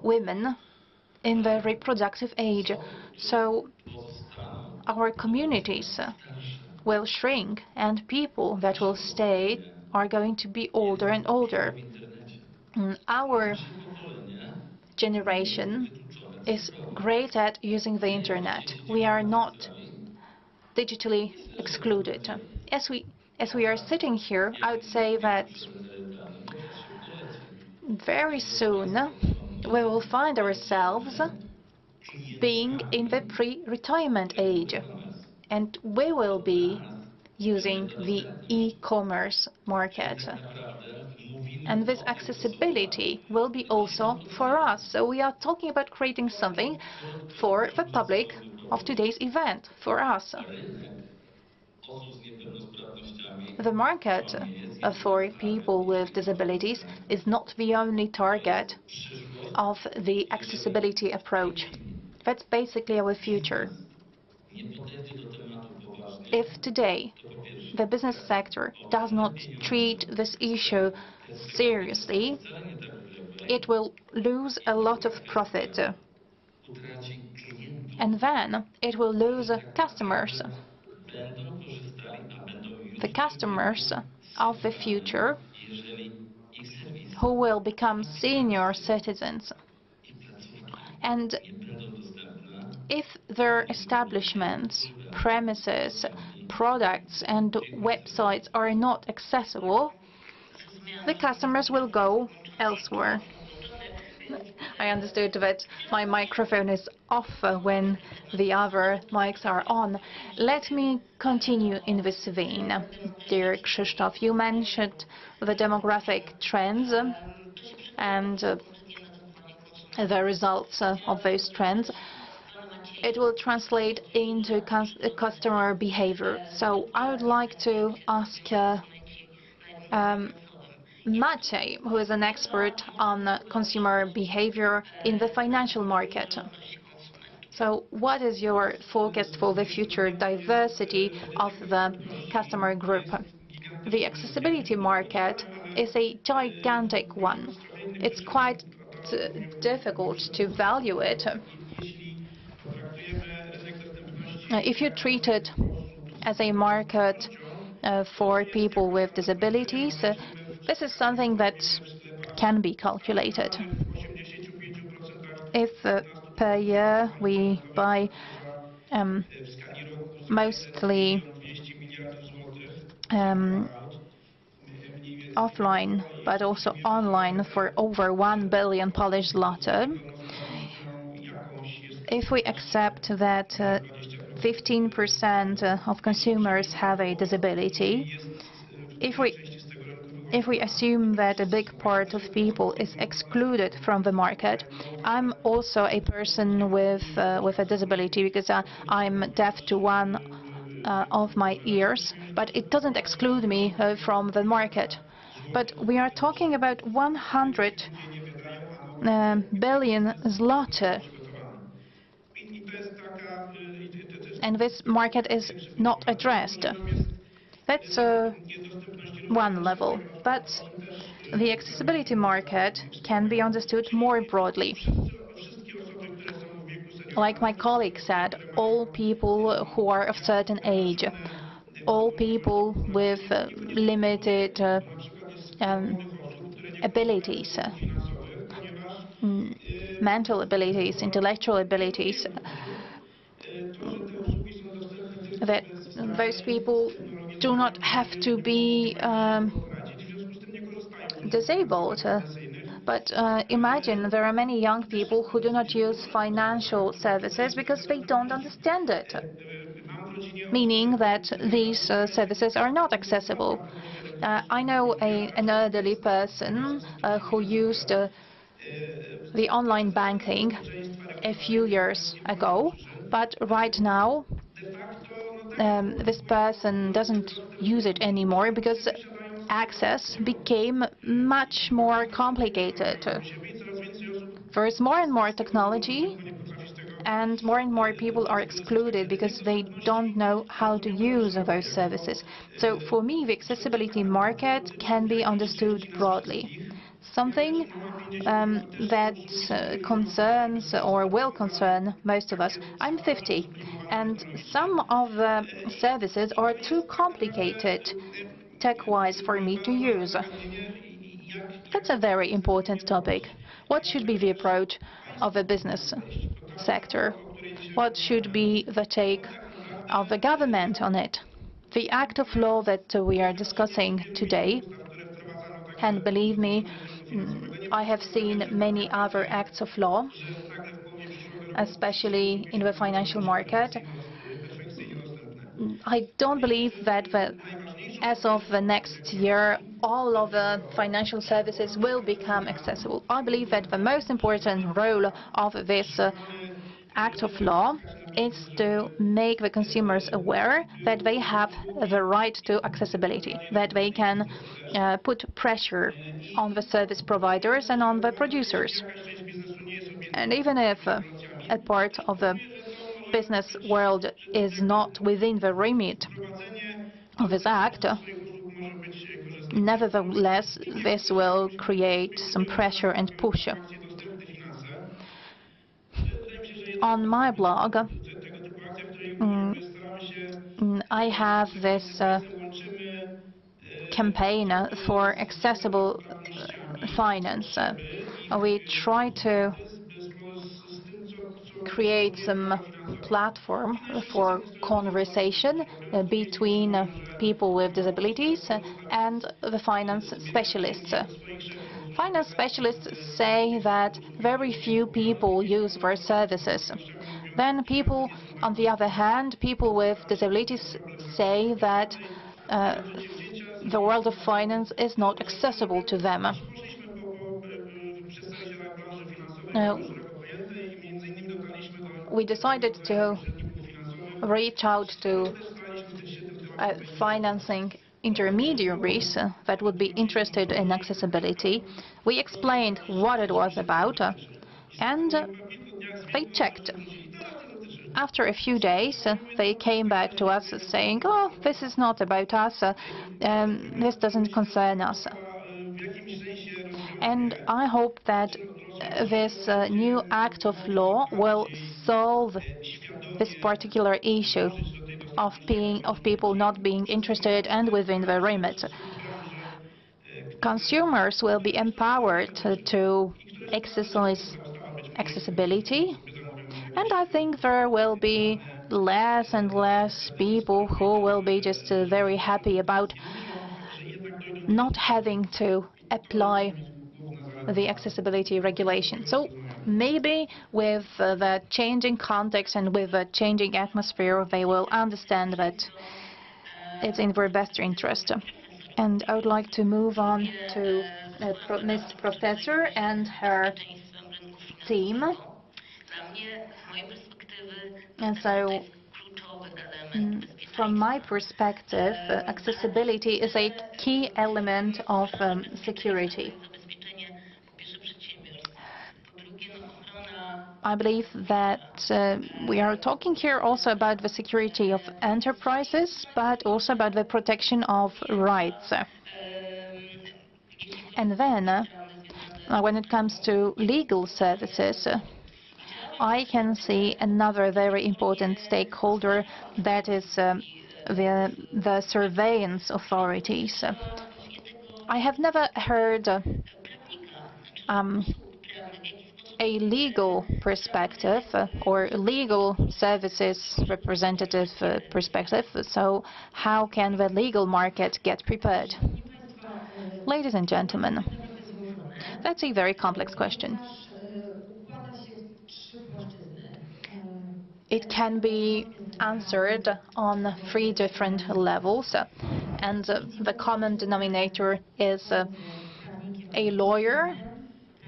women in the reproductive age. So our communities will shrink, and people that will stay are going to be older and older. Our generation is great at using the internet. We are not digitally excluded. As we are sitting here, I would say that very soon we will find ourselves being in the pre-retirement age, and we will be using the e-commerce market. And this accessibility will be also for us. So we are talking about creating something for the public of today's event, for us. The market for people with disabilities is not the only target of the accessibility approach. That's basically our future. If today the business sector does not treat this issue seriously, it will lose a lot of profit. And then it will lose customers. The customers of the future who will become senior citizens. And if their establishments, premises, products and websites are not accessible, the customers will go elsewhere. I understood that my microphone is off when the other mics are on. Let me continue in this vein. Dear Krzysztof, you mentioned the demographic trends and the results of those trends. It will translate into customer behavior. So I would like to ask Maciej, who is an expert on consumer behavior in the financial market. So what is your forecast for the future diversity of the customer group? The accessibility market is a gigantic one. It's quite difficult to value it. If you treat it as a market for people with disabilities, this is something that can be calculated. If per year we buy mostly offline, but also online for over 1 billion Polish zloty, if we accept that 15% of consumers have a disability, if we assume that a big part of people is excluded from the market, I'm also a person with a disability because I'm deaf to one of my ears, but it doesn't exclude me from the market. But we are talking about 100 billion zloty. And this market is not addressed. That's one level. But the accessibility market can be understood more broadly. Like my colleague said, all people who are of certain age, all people with limited abilities, mental abilities, intellectual abilities, that those people do not have to be disabled. But imagine there are many young people who do not use financial services because they don't understand it, meaning that these services are not accessible. I know an elderly person who used the online banking a few years ago, but right now this person doesn't use it anymore because access became much more complicated. There is more and more technology, and more people are excluded because they don't know how to use those services. So for me, the accessibility market can be understood broadly. Something that concerns or will concern most of us. I'm 50, and some of the services are too complicated tech-wise for me to use. That's a very important topic. What should be the approach of the business sector? What should be the take of the government on it? The act of law that we are discussing today, and believe me, I have seen many other acts of law, especially in the financial market. I don't believe that as of the next year, all of the financial services will become accessible. I believe that the most important role of this act of law is to make the consumers aware that they have the right to accessibility, that they can put pressure on the service providers and on the producers. And even if a part of the business world is not within the remit of this act, nevertheless, this will create some pressure and push. On my blog, I have this campaign for accessible finance. We try to create some platform for conversation between people with disabilities and the finance specialists. Finance specialists say that very few people use their services. Then people, on the other hand, people with disabilities say that the world of finance is not accessible to them. We decided to reach out to financing intermediaries that would be interested in accessibility. We explained what it was about, and they checked. After a few days, they came back to us saying, "Oh, this is not about us, this doesn't concern us." And I hope that this new act of law will solve this particular issue of people not being interested and within the remit. Consumers will be empowered to exercise accessibility, and I think there will be less and less people who will be just very happy about not having to apply the accessibility regulation. So maybe with the changing context and with the changing atmosphere, they will understand that it's in their best interest. And I would like to move on to Ms. Professor and her team. And so, from my perspective, accessibility is a key element of security. I believe that we are talking here also about the security of enterprises, but also about the protection of rights. And then, when it comes to legal services, I can see another very important stakeholder, that is the surveillance authorities. I have never heard a legal perspective or legal services representative perspective. So how can the legal market get prepared? Ladies and gentlemen, that's a very complex question. It can be answered on 3 different levels, and the common denominator is a lawyer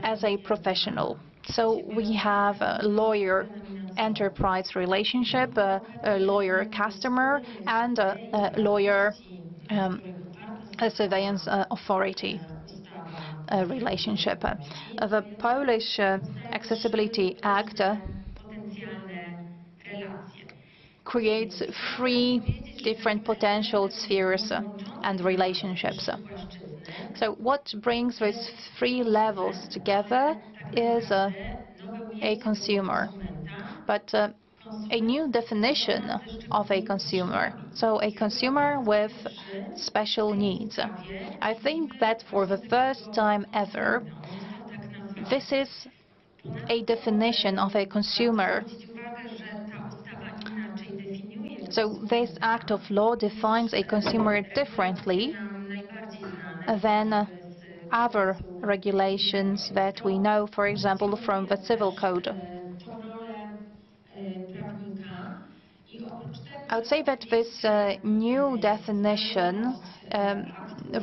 as a professional. So we have a lawyer-enterprise relationship, a lawyer-customer, and a lawyer-surveillance authority relationship. The Polish Accessibility Act creates 3 different potential spheres and relationships. So what brings these 3 levels together is a consumer, but a new definition of a consumer. So a consumer with special needs. I think that for the first time ever, This is a definition of a consumer. So this act of law defines a consumer differently than other regulations that we know, for example, from the Civil Code. I would say that this new definition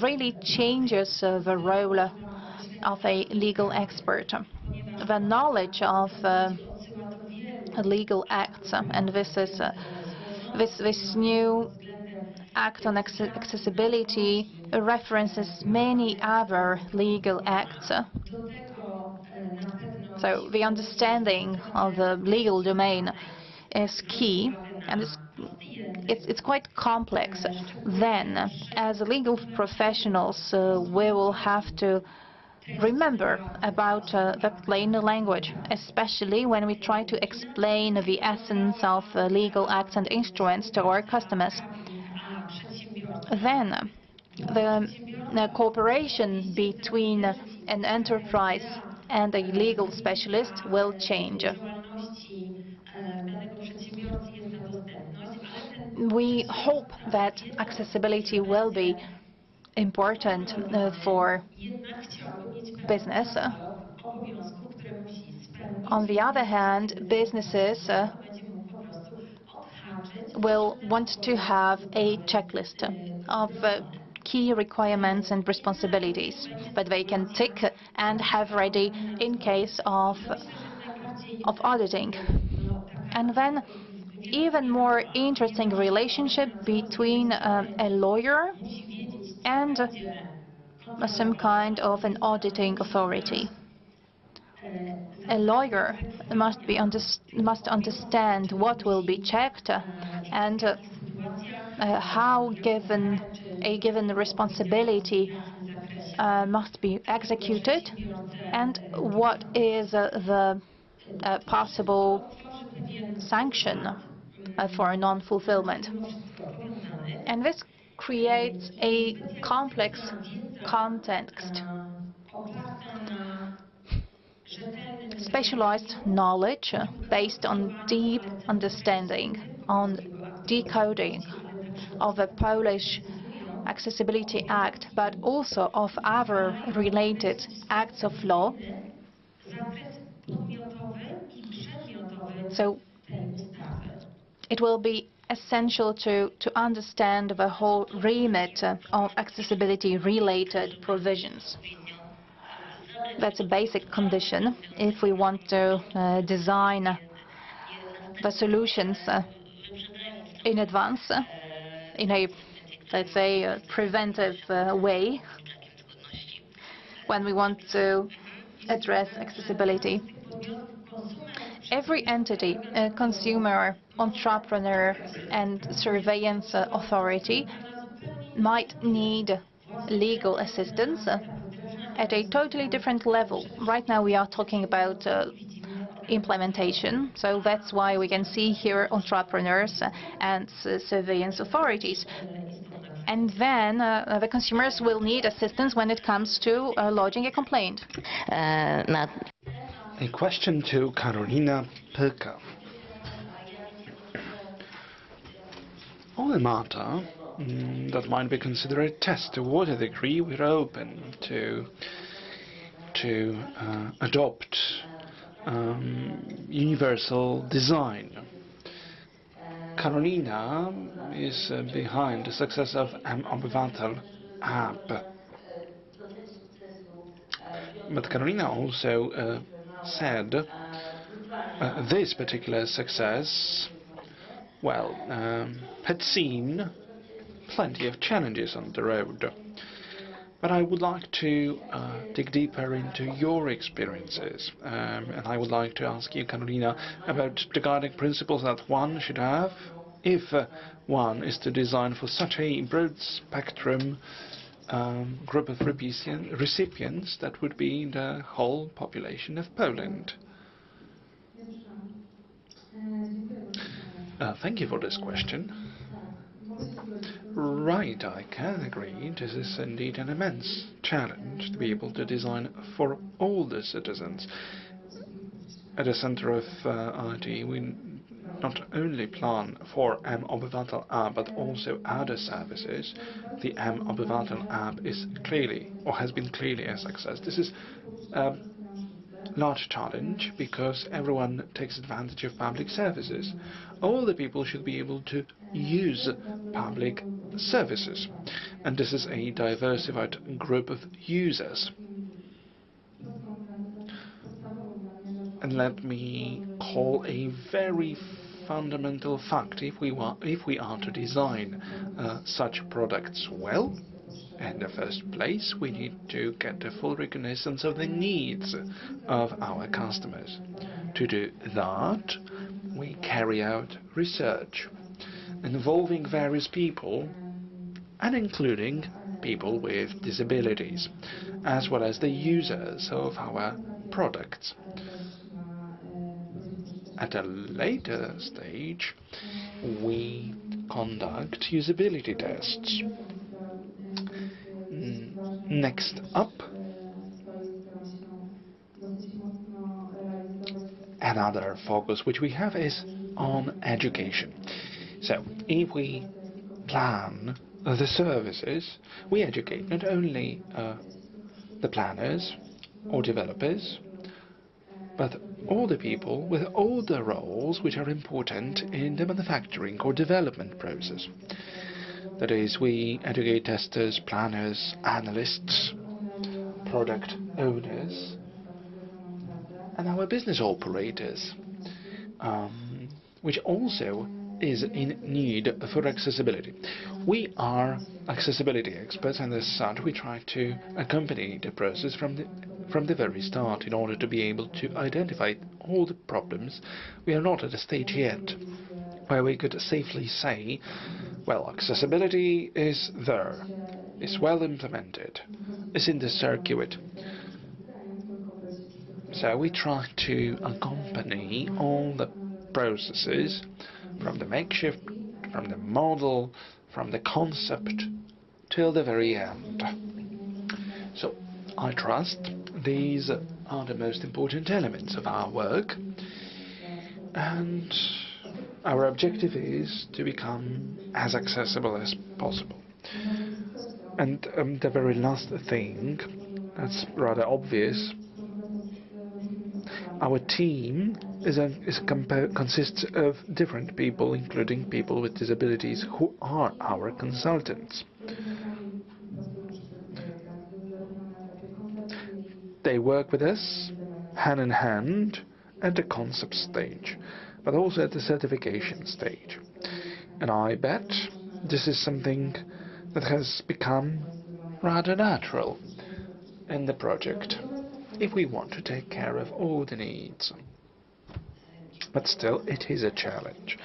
really changes the role of a legal expert. The knowledge of legal acts, and this is this new Act on Accessibility references many other legal acts. So the understanding of the legal domain is key, and it's quite complex. Then, as legal professionals, we will have to remember about the plain language, especially when we try to explain the essence of legal acts and instruments to our customers. Then, the cooperation between an enterprise and a legal specialist will change. We hope that accessibility will be important for business. On the other hand, businesses will want to have a checklist of key requirements and responsibilities that they can tick and have ready in case of auditing. And then even more interesting relationship between a lawyer and some kind of an auditing authority. A lawyer must understand what will be checked and how a given responsibility must be executed, and what is the possible sanction for non-fulfillment. And this creates a complex context. Specialized knowledge based on deep understanding, on decoding of the Polish Accessibility Act, but also of other related acts of law. So it will be essential to understand the whole remit of accessibility-related provisions. That's a basic condition if we want to design the solutions in advance, in a, let's say, preventive way, when we want to address accessibility. Every entity, consumer, entrepreneur, and surveillance authority might need legal assistance at a totally different level. Right now we are talking about implementation, so that's why we can see here entrepreneurs and surveillance authorities. And then the consumers will need assistance when it comes to lodging a complaint. A question to Karolina Pyrka. On a matter that might be considered a test, to what degree we're open to adopt universal design. Karolina is behind the success of mObywatel app. But Karolina also said this particular success, well, had seen plenty of challenges on the road. But I would like to dig deeper into your experiences, and I would like to ask you, Karolina, about the guiding principles that one should have if one is to design for such a broad spectrum group of recipients that would be the whole population of Poland. Thank you for this question. Right, I can agree. This is indeed an immense challenge to be able to design for all the citizens. At the center of IT, we not only plan for M-Obywatel app, but also other services. The M-Obywatel app is clearly, or has been clearly a success. This is a large challenge because everyone takes advantage of public services. All the people should be able to use public services, and this is a diversified group of users. And let me call a very fundamental fact: if we are to design such products well, in the first place, we need to get the full recognition of the needs of our customers. To do that, we carry out research involving various people and including people with disabilities, as well as the users of our products. At a later stage, we conduct usability tests. Next up, another focus which we have is on education. So, if we plan the services, we educate not only the planners or developers, but all the people with all the roles which are important in the manufacturing or development process. That is, we educate testers, planners, analysts, product owners, and our business operators, which also is in need for accessibility. We are accessibility experts, and as such we try to accompany the process from the very start in order to be able to identify all the problems. We are not at a stage yet where we could safely say, well, accessibility is there, is well implemented, is in the circuit. So we try to accompany all the processes from the makeshift, from the model, from the concept till the very end. So I trust these are the most important elements of our work, and our objective is to become as accessible as possible. And the very last thing, that's rather obvious, our team consists of different people, including people with disabilities, who are our consultants. They work with us hand in hand at the concept stage, but also at the certification stage. And I bet this is something that has become rather natural in the project, if we want to take care of all the needs. But still, it is a challenge.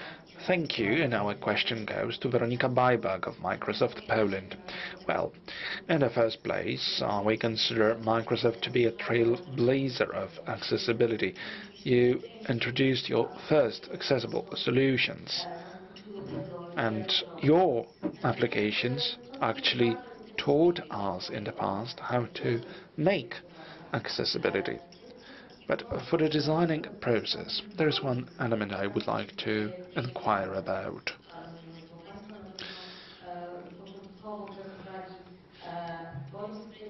Thank you, and our question goes to Weronika Bajbak of Microsoft Poland. Well, in the first place, we consider Microsoft to be a trailblazer of accessibility. You introduced your first accessible solutions, and your applications actually taught us in the past how to make accessibility. But for the designing process, there is one element I would like to inquire about.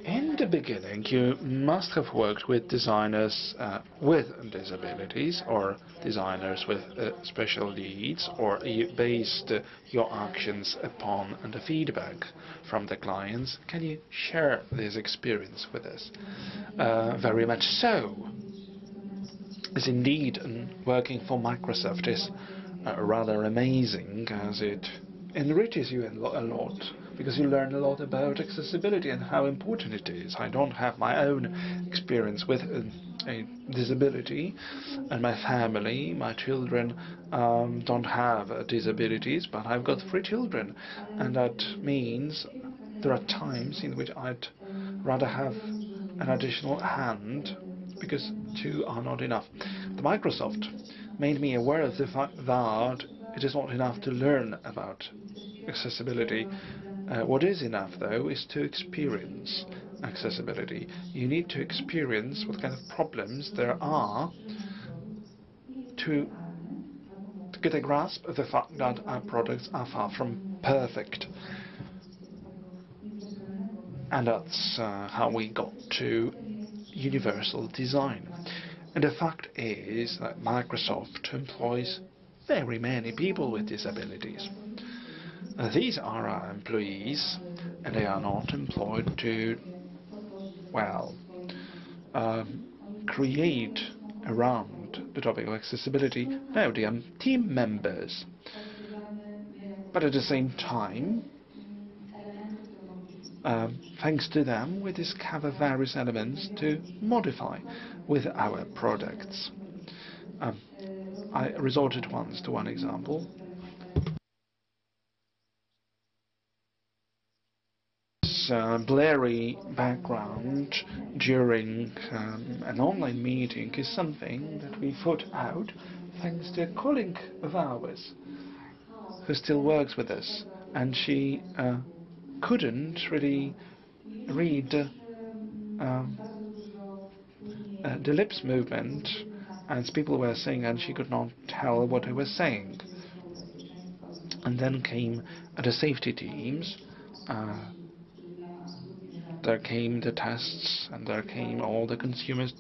In the beginning, you must have worked with designers with disabilities, or designers with special needs, or you based your actions upon the feedback from the clients. Can you share this experience with us? Very much so. As indeed, working for Microsoft is rather amazing, as it enriches you a lot, because you learn a lot about accessibility and how important it is. I don't have my own experience with a disability, and my family, my children, don't have disabilities, but I've got 3 children, and that means there are times in which I'd rather have an additional hand, because 2 are not enough. The Microsoft made me aware of the fact that it is not enough to learn about accessibility. What is enough, though, is to experience accessibility. You need to experience what kind of problems there are to get a grasp of the fact that our products are far from perfect. And that's how we got to universal design. And the fact is that Microsoft employs very many people with disabilities. These are our employees, and they are not employed to, well, create around the topic of accessibility. No, they are team members. But at the same time, thanks to them, we discover various elements to modify with our products. I resorted once to one example. Blurry background during an online meeting is something that we put out thanks to a colleague of ours who still works with us, and she couldn't really read the lips movement as people were saying, and she could not tell what they were saying. And then came the safety teams. There came the tests, and there came all the consumers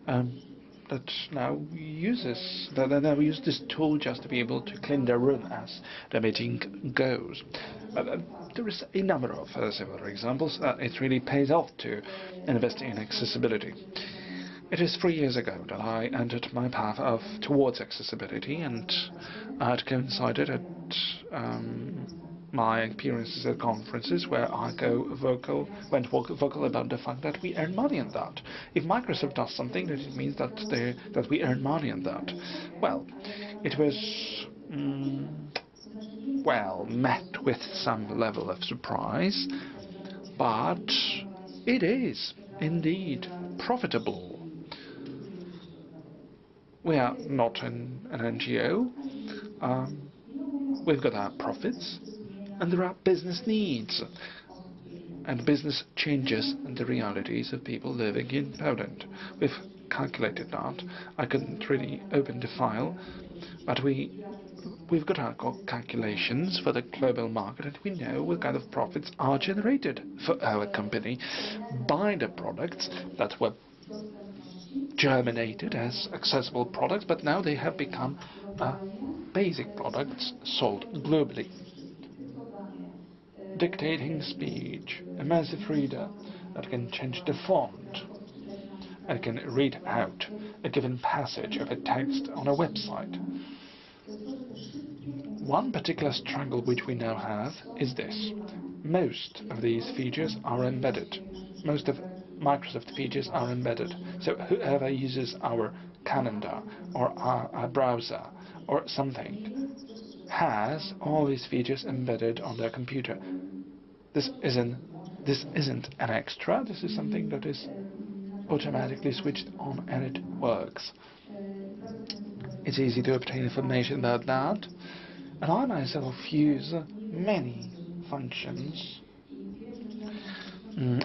that now use this tool just to be able to clean their room as the meeting goes. There is a number of similar examples. It really pays off to invest in accessibility. It is 3 years ago that I entered my path towards accessibility, and I had coincided at my experiences at conferences where I went vocal about the fact that we earn money on that. If Microsoft does something, that it means that we earn money on that. Well, it was well met with some level of surprise, but it is indeed profitable. We are not an NGO. We've got our profits, and there are business needs, and business changes the realities of people living in Poland. We've calculated that. I couldn't really open the file, but we've got our calculations for the global market, and we know what kind of profits are generated for our company by the products that were germinated as accessible products, but now they have become basic products sold globally. Dictating speech, a massive reader that can change the font and can read out a given passage of a text on a website. One particular struggle which we now have is this. Most of these features are embedded. Most of Microsoft features are embedded. So whoever uses our calendar or our browser or something has all these features embedded on their computer. This isn't an extra. This is something that is automatically switched on, and it works. It's easy to obtain information about that, and I myself use many functions.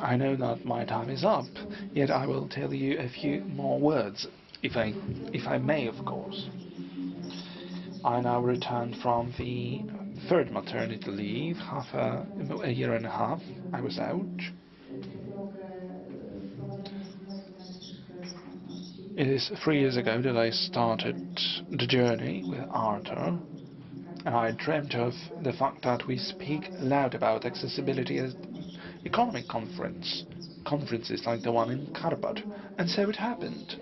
I know that my time is up, yet I will tell you a few more words, if I may, of course. I now returned from the third maternity leave, a year and a half. I was out. It is 3 years ago that I started the journey with Artur, and I dreamt of the fact that we speak loud about accessibility at economic conferences like the one in Karpat, and so it happened.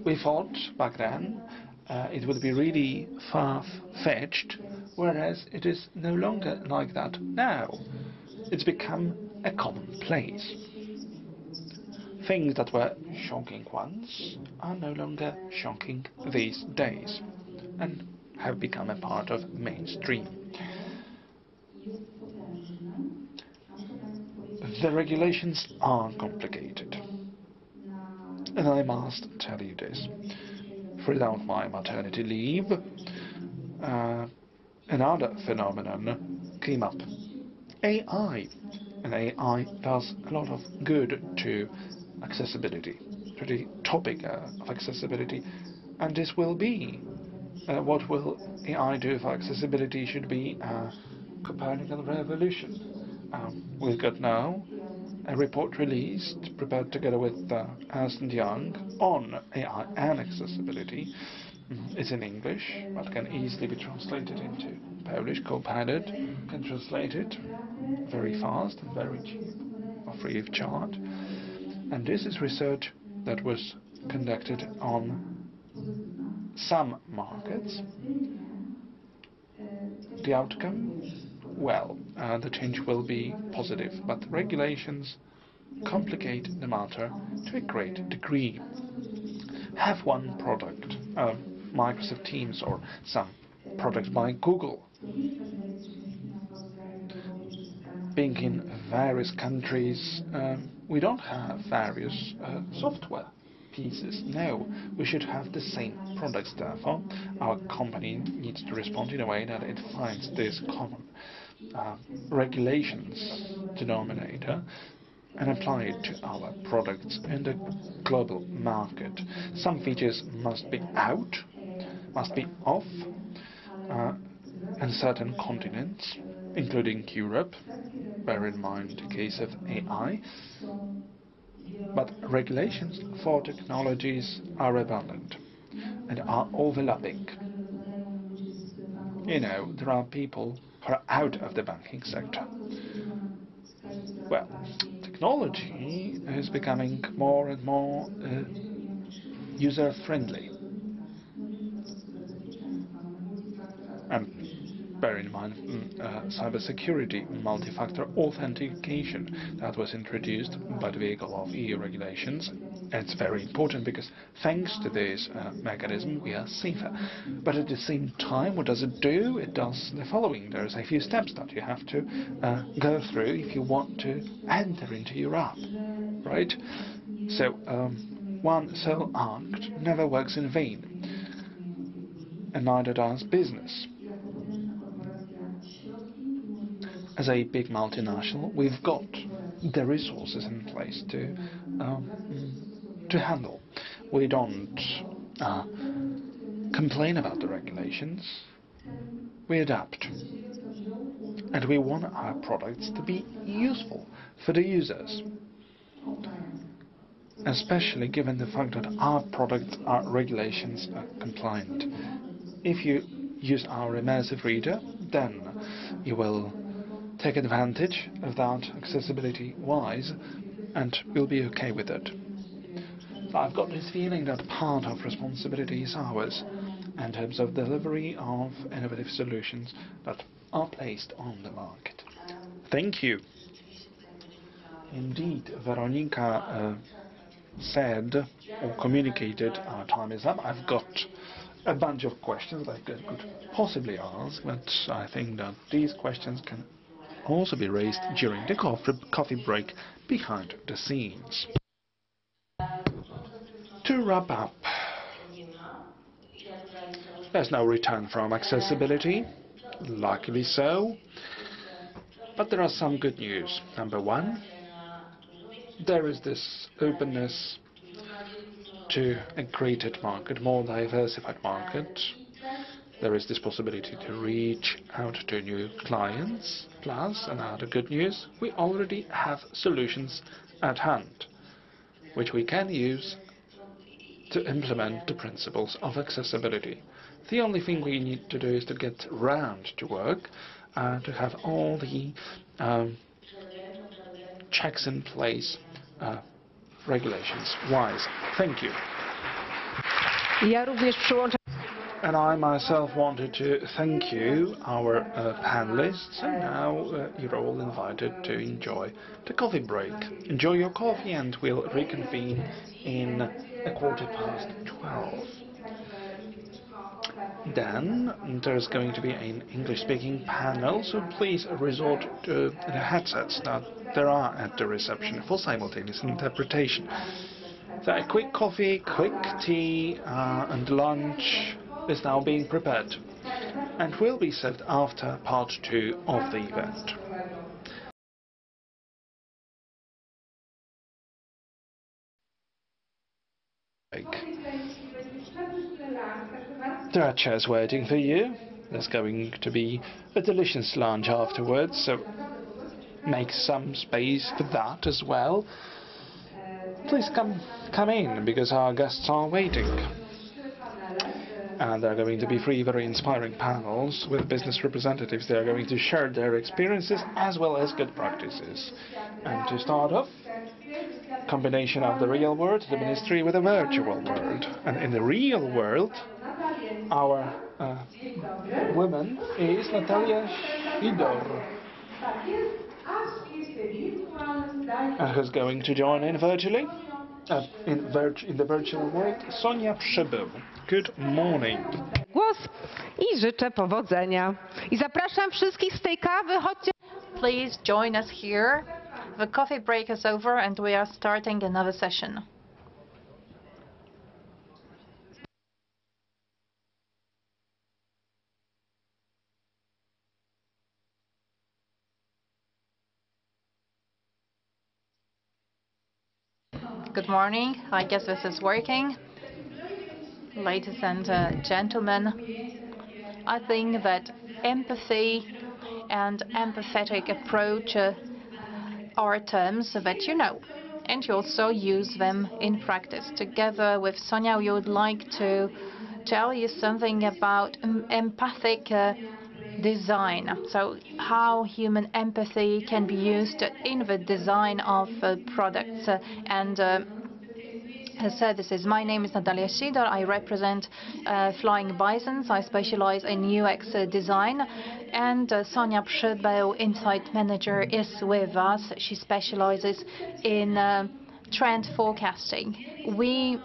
We thought back then it would be really far-fetched, whereas it is no longer like that now. It's become a commonplace. Things that were shocking once are no longer shocking these days, and have become a part of mainstream. The regulations are complicated, and I must tell you this. Throughout my maternity leave, another phenomenon came up. AI. And AI does a lot of good to accessibility, to the topic of accessibility. And this will be what will AI do for accessibility should be a Copernican revolution. We've got now a report released, prepared together with Ernst & Young, on AI and accessibility. It's in English, but can easily be translated into Polish. Copilot can translate it very fast and very cheap, or free of charge. And this is research that was conducted on some markets. The outcome? Well, the change will be positive, but regulations complicate the matter to a great degree. Have one product, Microsoft Teams, or some product by Google, being in various countries, we don't have various software pieces. No, we should have the same products. Therefore, our company needs to respond in a way that it finds this common regulations denominator and apply it to our products in the global market. Some features must be out, must be off, and certain continents, including Europe, bear in mind the case of AI, but regulations for technologies are abundant and are overlapping. You know, there are people who are out of the banking sector. Well, technology is becoming more and more user-friendly. And bear in mind cybersecurity, multi-factor authentication that was introduced by the vehicle of EU regulations. It's very important because thanks to this mechanism we are safer. But at the same time, what does it do? It does the following. There's a few steps that you have to go through if you want to enter into your app, right? So one sole act never works in vain, and neither does business. As a big multinational, we've got the resources in place to handle. We don't complain about the regulations. We adapt. And we want our products to be useful for the users. Especially given the fact that our products are regulations compliant. If you use our immersive reader, then you will take advantage of that accessibility-wise, and we'll be okay with it. So I've got this feeling that part of responsibility is ours in terms of delivery of innovative solutions that are placed on the market. Thank you. Indeed, Veronika said or communicated our time is up. I've got a bunch of questions that I could possibly ask, but I think that these questions can also be raised during the coffee break behind the scenes. To wrap up, there's no return from accessibility, luckily so, but there are some good news. Number one, there is this openness to a greater market, more diversified market. There is this possibility to reach out to new clients. Plus, another good news, we already have solutions at hand, which we can use to implement the principles of accessibility. The only thing we need to do is to get round to work, to have all the checks in place, regulations-wise. Thank you. Ja również przyłączam. And I myself wanted to thank you, our panelists, and now you're all invited to enjoy the coffee break. Enjoy your coffee and we'll reconvene in 12:15. Then there's going to be an English-speaking panel, so please resort to the headsets that there are at the reception for simultaneous interpretation. So a quick coffee, quick tea, and lunch is now being prepared. and will be served after part 2 of the event. There are chairs waiting for you. There's going to be a delicious lunch afterwards, so make some space for that as well. Please come in, because our guests are waiting. And there are going to be 3 very inspiring panels with business representatives. They are going to share their experiences as well as good practices. And to start off, combination of the real world, the ministry, with the virtual world. And in the real world, our woman is Natalia Shidor, who's going to join in virtually. In the virtual world, Sonia Przybył. Good morning. Głos i życzę powodzenia. I zapraszam wszystkich z tej kawy, chodźcie. Please join us here. The coffee break is over and we are starting another session. Good morning. I guess this is working. Ladies and gentlemen, I think that empathy and empathetic approach are terms that you know, and you also use them in practice. Together with Sonia, we would like to tell you something about empathic design. So how human empathy can be used in the design of products and services. My name is Natalia Shidor. I represent Flying Bisons. I specialize in UX design. And Sonia Przybył, Insight Manager, is with us. She specializes in trend forecasting. We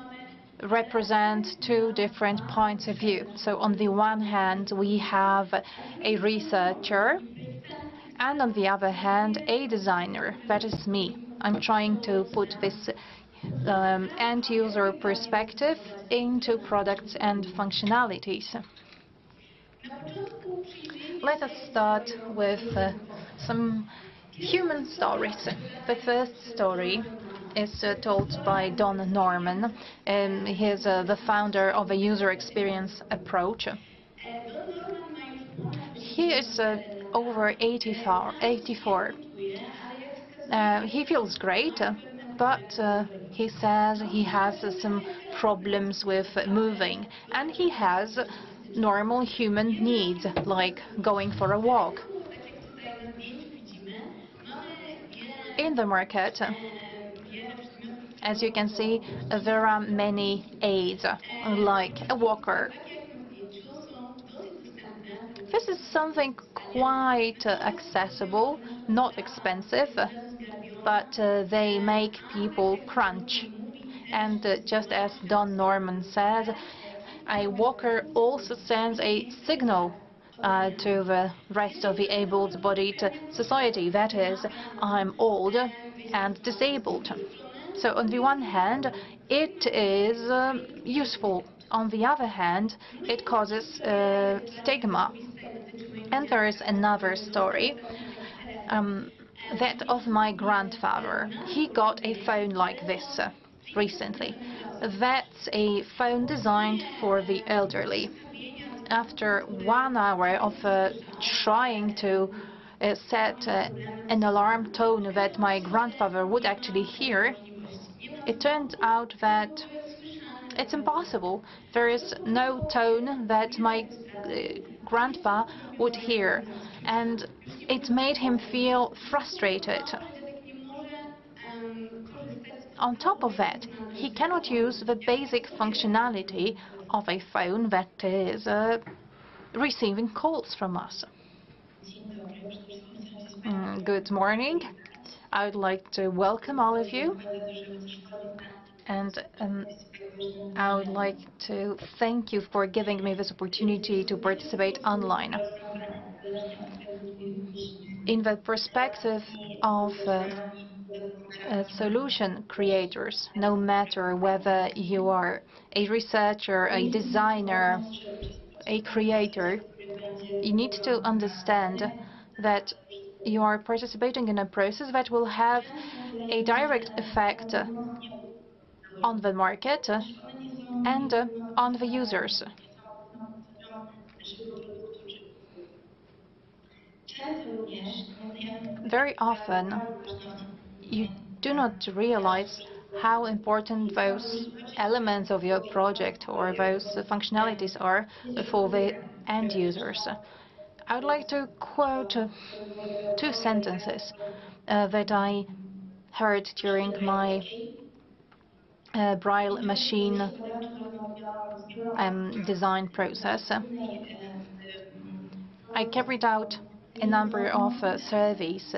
represent 2 different points of view. So on the one hand, we have a researcher, and on the other hand, a designer. That is me. I'm trying to put this end-user perspective into products and functionalities. Let us start with some human stories. The first story is told by Don Norman. He is the founder of a user experience approach. He is over 84. He feels great, but he says he has some problems with moving, and he has normal human needs, like going for a walk. In the market, as you can see, there are many aids, like a walker. This is something quite accessible, not expensive, but they make people crunch. And just as Don Norman said, a walker also sends a signal to the rest of the able-bodied society. That is, I'm old and disabled. So on the one hand, it is useful. On the other hand, it causes stigma. And there is another story, that of my grandfather. He got a phone like this recently. That's a phone designed for the elderly. After 1 hour of trying to set an alarm tone that my grandfather would actually hear, it turned out that it's impossible. There is no tone that my grandpa would hear, and it made him feel frustrated. On top of that, he cannot use the basic functionality of a phone that is receiving calls from us. Good morning. I would like to welcome all of you, and I would like to thank you for giving me this opportunity to participate online. In the perspective of solution creators, no matter whether you are a researcher, a designer, a creator, You need to understand that you are participating in a process that will have a direct effect on the market and on the users. Very often, you do not realize how important those elements of your project or those functionalities are for the end users. I would like to quote two sentences that I heard during my Braille machine design process. I carried out a number of surveys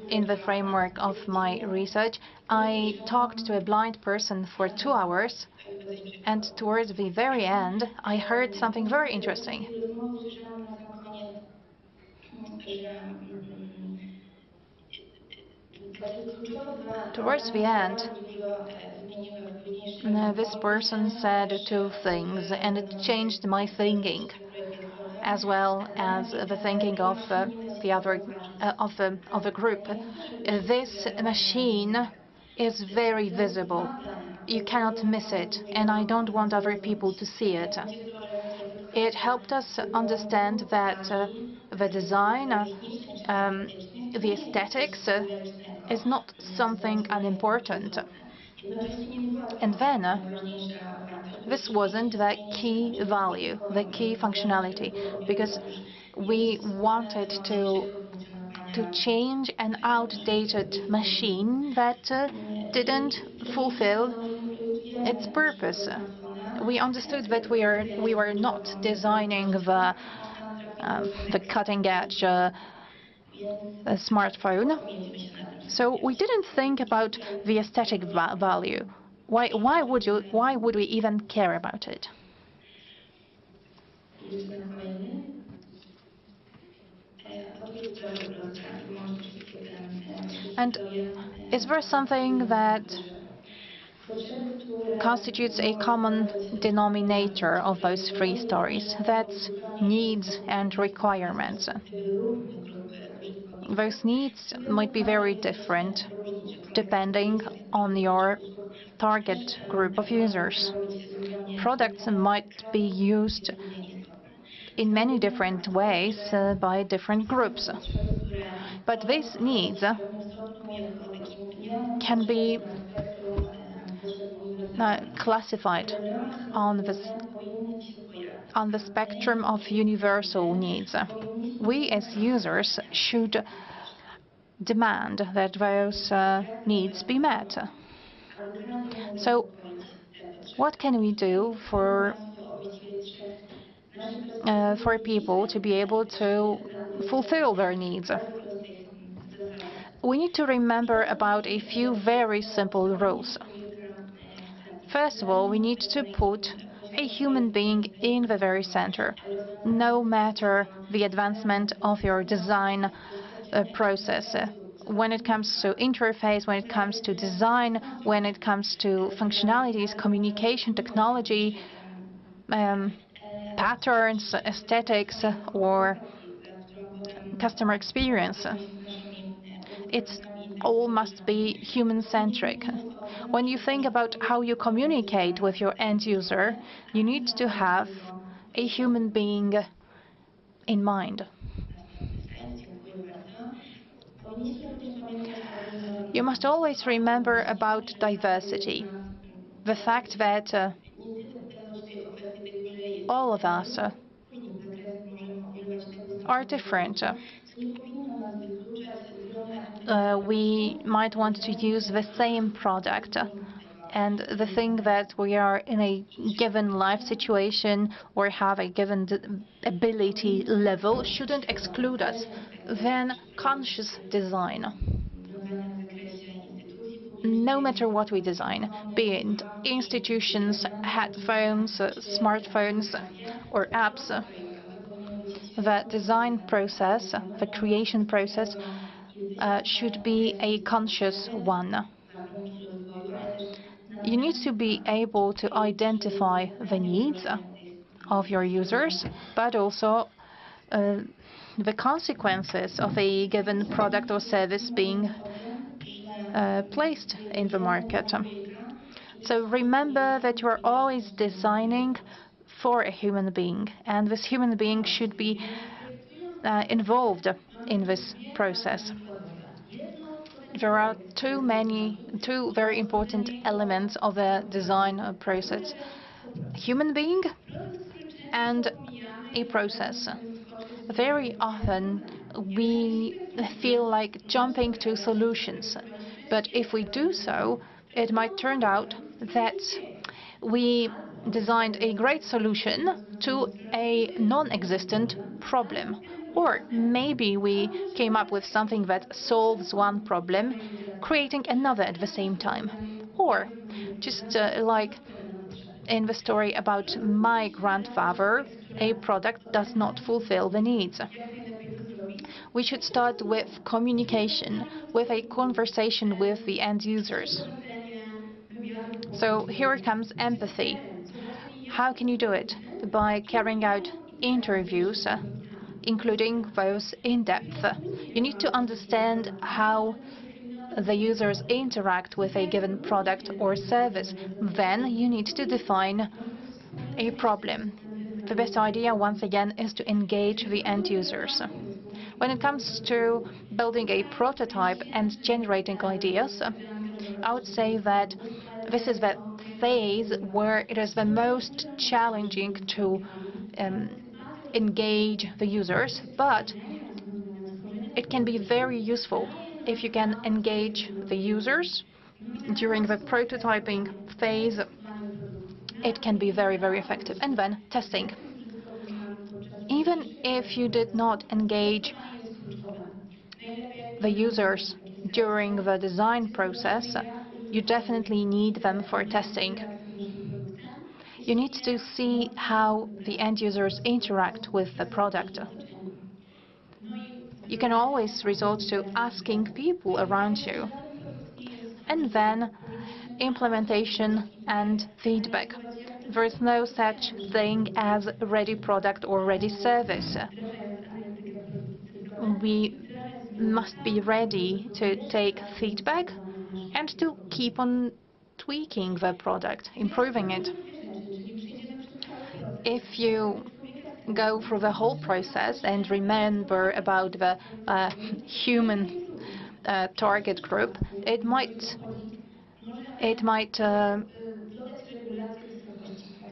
in the framework of my research. I talked to a blind person for 2 hours, and towards the very end, I heard something very interesting. Towards the end, this person said two things, and it changed my thinking, as well as the thinking of the other of the group. This machine is very visible. You cannot miss it, and I don't want other people to see it. It helped us understand that the design, the aesthetics, is not something unimportant. And then, this wasn't the key value, the key functionality, because we wanted to change an outdated machine that didn't fulfill its purpose. We understood that we were not designing the cutting-edge smartphone, so we didn't think about the aesthetic value. Why would we even care about it? And is there something that constitutes a common denominator of those three stories? That's needs and requirements. Those needs might be very different depending on your target group of users. Products might be used in many different ways by different groups. But these needs can be classified on the spectrum of universal needs. We as users should demand that those needs be met. So what can we do for people to be able to fulfill their needs? We need to remember about a few very simple rules. First of all, we need to put a human being in the very center, no matter the advancement of your design process. When it comes to interface, when it comes to design, when it comes to functionalities, communication, technology, patterns, aesthetics, or customer experience, it's all must be human-centric. When you think about how you communicate with your end user, you need to have a human being in mind. You must always remember about diversity. The fact that all of us are different. We might want to use the same product, and the thing that we are in a given life situation or have a given ability level shouldn't exclude us. Then conscious design. No matter what we design, be it institutions, headphones, smartphones, or apps, the design process, the creation process, should be a conscious one. You need to be able to identify the needs of your users, but also the consequences of a given product or service being placed in the market. So remember that you are always designing for a human being, and this human being should be involved in this process. There are two very important elements of the design process: human being and a process. Very often we feel like jumping to solutions, but if we do so, it might turn out that we designed a great solution to a non-existent problem. Or maybe we came up with something that solves one problem, creating another at the same time. Or just like in the story about my grandfather, a product does not fulfill the needs. We should start with communication, with a conversation with the end users. So here comes empathy. How can you do it? By carrying out interviews, including those in depth. You need to understand how the users interact with a given product or service. Then you need to define a problem. The best idea, once again, is to engage the end users. When it comes to building a prototype and generating ideas, I would say that this is the phase where it is the most challenging to engage the users, but it can be very useful if you can engage the users during the prototyping phase. It can be very, very effective. And then testing. Even if you did not engage the users during the design process, you definitely need them for testing. You need to see how the end users interact with the product. You can always resort to asking people around you. And then implementation and feedback. There is no such thing as a ready product or ready service. We must be ready to take feedback and to keep on tweaking the product, improving it. If you go through the whole process and remember about the human target group, it might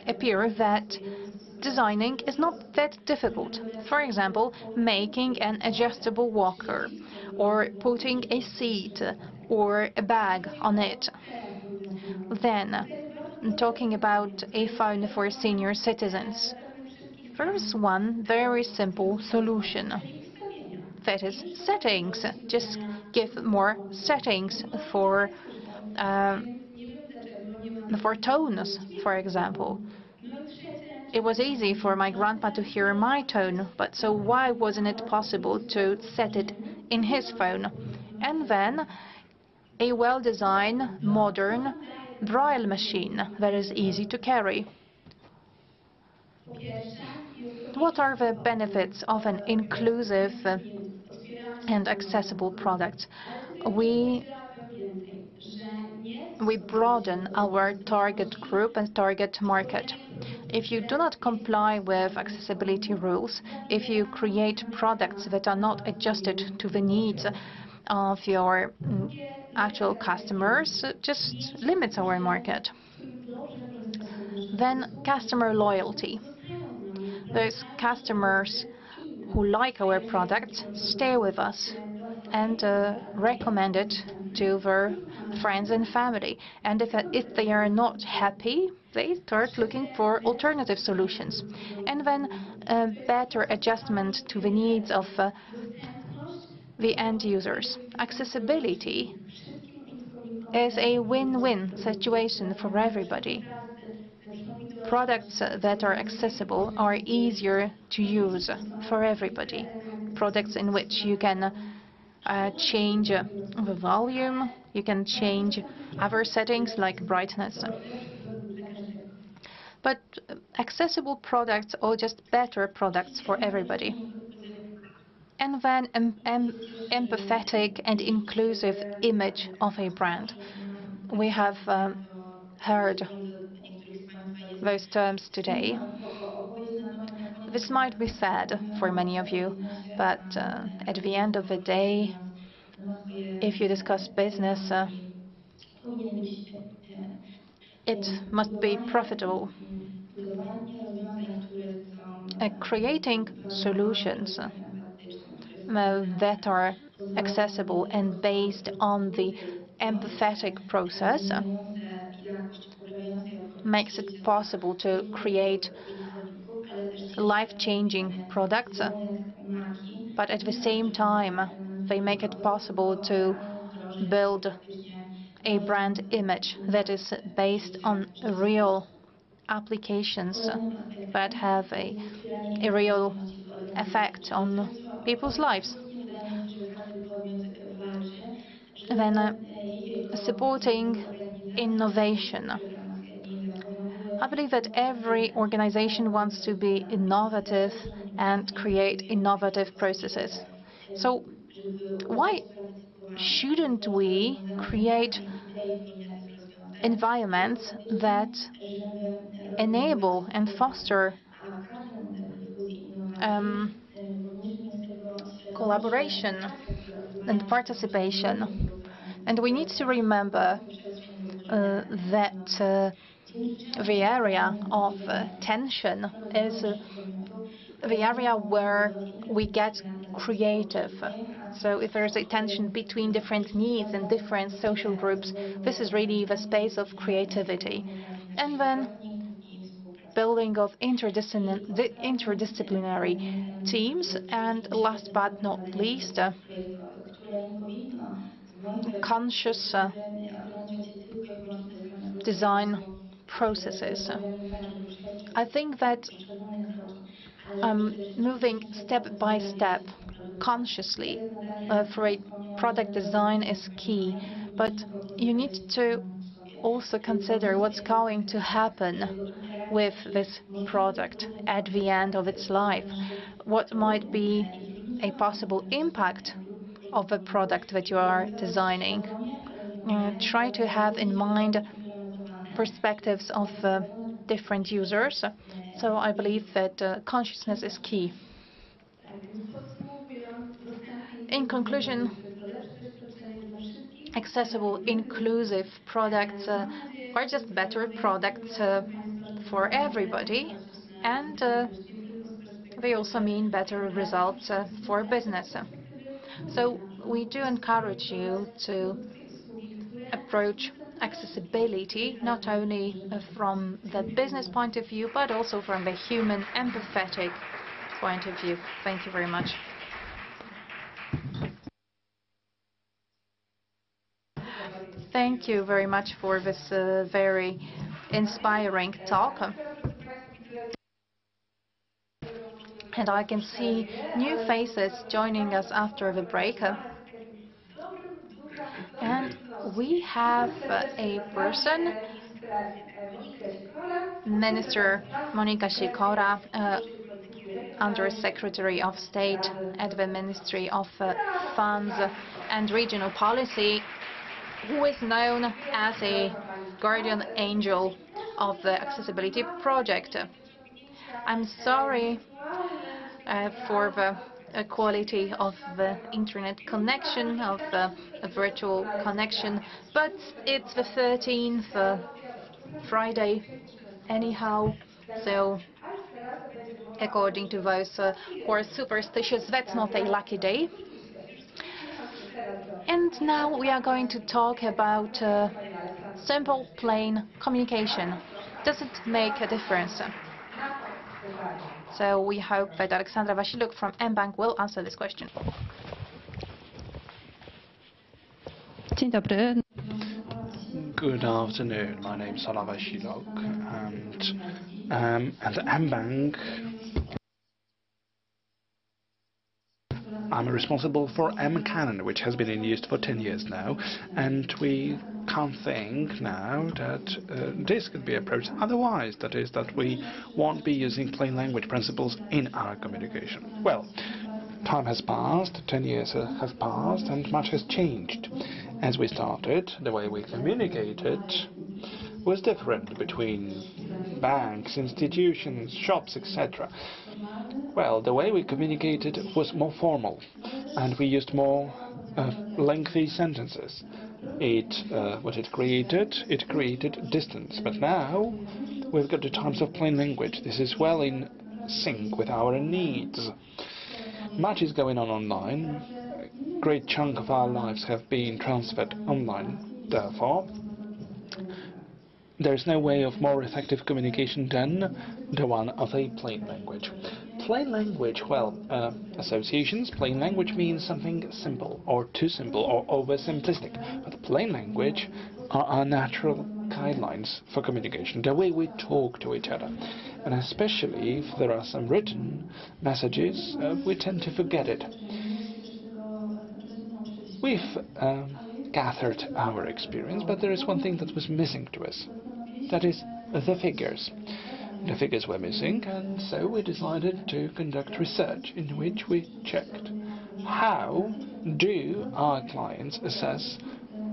appear that designing is not that difficult. For example, making an adjustable walker, or putting a seat or a bag on it. Then, talking about a phone for senior citizens. There is one very simple solution. That is settings. Just give more settings for tones, for example. It was easy for my grandpa to hear my tone, but so why wasn't it possible to set it in his phone? And then a well-designed, modern braille machine that is easy to carry. What are the benefits of an inclusive and accessible product? We broaden our target group and target market. If you do not comply with accessibility rules, if you create products that are not adjusted to the needs of your actual customers, it just limits our market. Then customer loyalty. Those customers who like our product stay with us and recommend it to their friends and family. And if they are not happy, they start looking for alternative solutions. And then better adjustment to the needs of the end users. Accessibility is a win-win situation for everybody. Products that are accessible are easier to use for everybody. Products in which you can change the volume, you can change other settings like brightness. But accessible products are just better products for everybody. and then empathetic and inclusive image of a brand. We have heard those terms today. This might be sad for many of you, but at the end of the day, if you discuss business, it must be profitable. Creating solutions that are accessible and based on the empathetic process makes it possible to create life-changing products, but at the same time they make it possible to build a brand image that is based on real applications that have a real effect on people's lives. Then supporting innovation. I believe that every organization wants to be innovative and create innovative processes. So why shouldn't we create environments that enable and foster collaboration and participation? And we need to remember that the area of tension is the area where we get creative. So if there is a tension between different needs and different social groups, this is really the space of creativity. And then building of interdisciplinary teams, and last but not least, conscious design processes. I think that moving step by step consciously for a product design is key, but you need to also consider what's going to happen with this product at the end of its life. What might be a possible impact of the product that you are designing. Try to have in mind perspectives of different users. So I believe that consciousness is key. In conclusion, accessible, inclusive products are just better products for everybody, and they also mean better results for business. So we do encourage you to approach accessibility not only from the business point of view, but also from the human, empathetic point of view. Thank you very much. Thank you very much for this very inspiring talk. And I can see new faces joining us after the break. And we have a person, Minister Monika Sikora, Under Secretary of State at the Ministry of Funds and Regional Policy, who is known as a guardian angel of the accessibility project. I'm sorry for the quality of the internet connection, of the virtual connection, but it's the 13th Friday anyhow, so according to those who are superstitious, that's not a lucky day. And now we are going to talk about simple, plain communication. Does it make a difference? So we hope that Aleksandra Wasiluk from mBank will answer this question. Dzień dobry. Good afternoon. My name is Ola Wasiluk, and at mBank I'm responsible for mCanon, which has been in use for 10 years now, and we can't think now that this could be approached otherwise, that is, that we won't be using plain language principles in our communication. Well, Time has passed, 10 years have passed, and much has changed. As we started, the way we communicated was different between banks, institutions, shops, etc. Well, the way we communicated was more formal, and we used more lengthy sentences. What it created distance. But now we've got the times of plain language. This is well in sync with our needs. Much is going on online. A great chunk of our lives have been transferred online. Therefore, there is no way of more effective communication than the one of a plain language. Plain language, well, associations, plain language means something simple, or too simple, or oversimplistic. But plain language are our natural guidelines for communication, the way we talk to each other. And especially if there are some written messages, we tend to forget it. We've gathered our experience, but there is one thing that was missing to us. That is the figures. The figures were missing, and so we decided to conduct research in which we checked how do our clients assess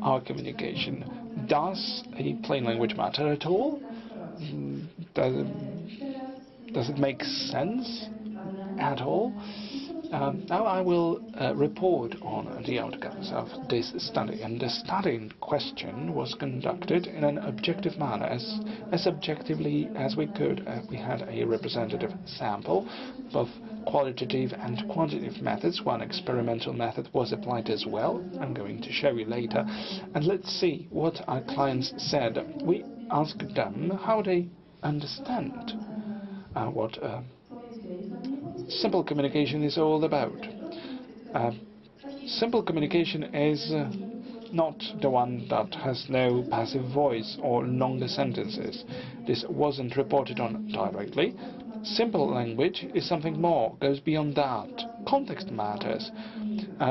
our communication. Does a plain language matter at all? Does it make sense at all? Now I will report on the outcomes of this study. And the study in question was conducted in an objective manner, as objectively as we could. We had a representative sample, both qualitative and quantitative methods. One experimental method was applied as well. I'm going to show you later. And let's see what our clients said. We asked them how they understand what simple communication is all about. Simple communication is not the one that has no passive voice or longer sentences. This wasn't reported on directly. Simple language is something more, goes beyond that. Context matters.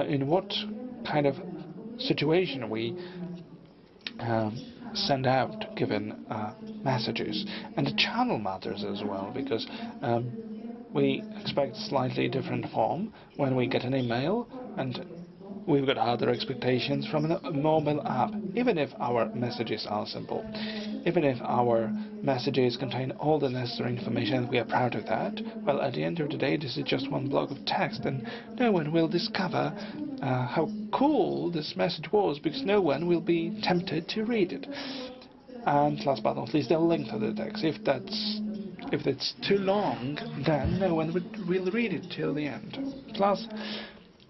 In what kind of situation we send out given messages. And the channel matters as well, because we expect slightly different form when we get an email, and we've got other expectations from a mobile app, even if our messages are simple. Even if our messages contain all the necessary information, we are proud of that. Well, at the end of the day, this is just one block of text, and no one will discover how cool this message was, because no one will be tempted to read it. And last but not least, the length of the text. If it's too long, then no one will read it till the end. Plus,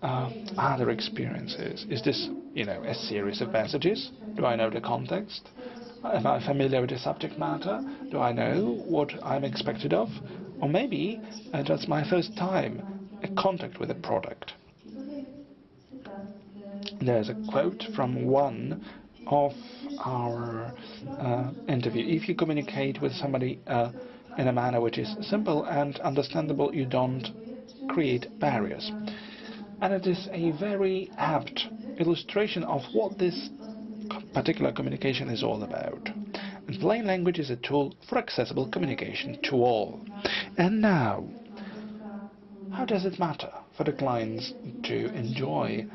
other experiences. Is this, a series of messages? Do I know the context? Am I familiar with the subject matter? Do I know what I'm expected of? Or maybe that's my first time in contact with a product. There's a quote from one of our interview. If you communicate with somebody in a manner which is simple and understandable, you don't create barriers. And it is a very apt illustration of what this particular communication is all about. And plain language is a tool for accessible communication to all. And now, how does it matter for the clients to enjoy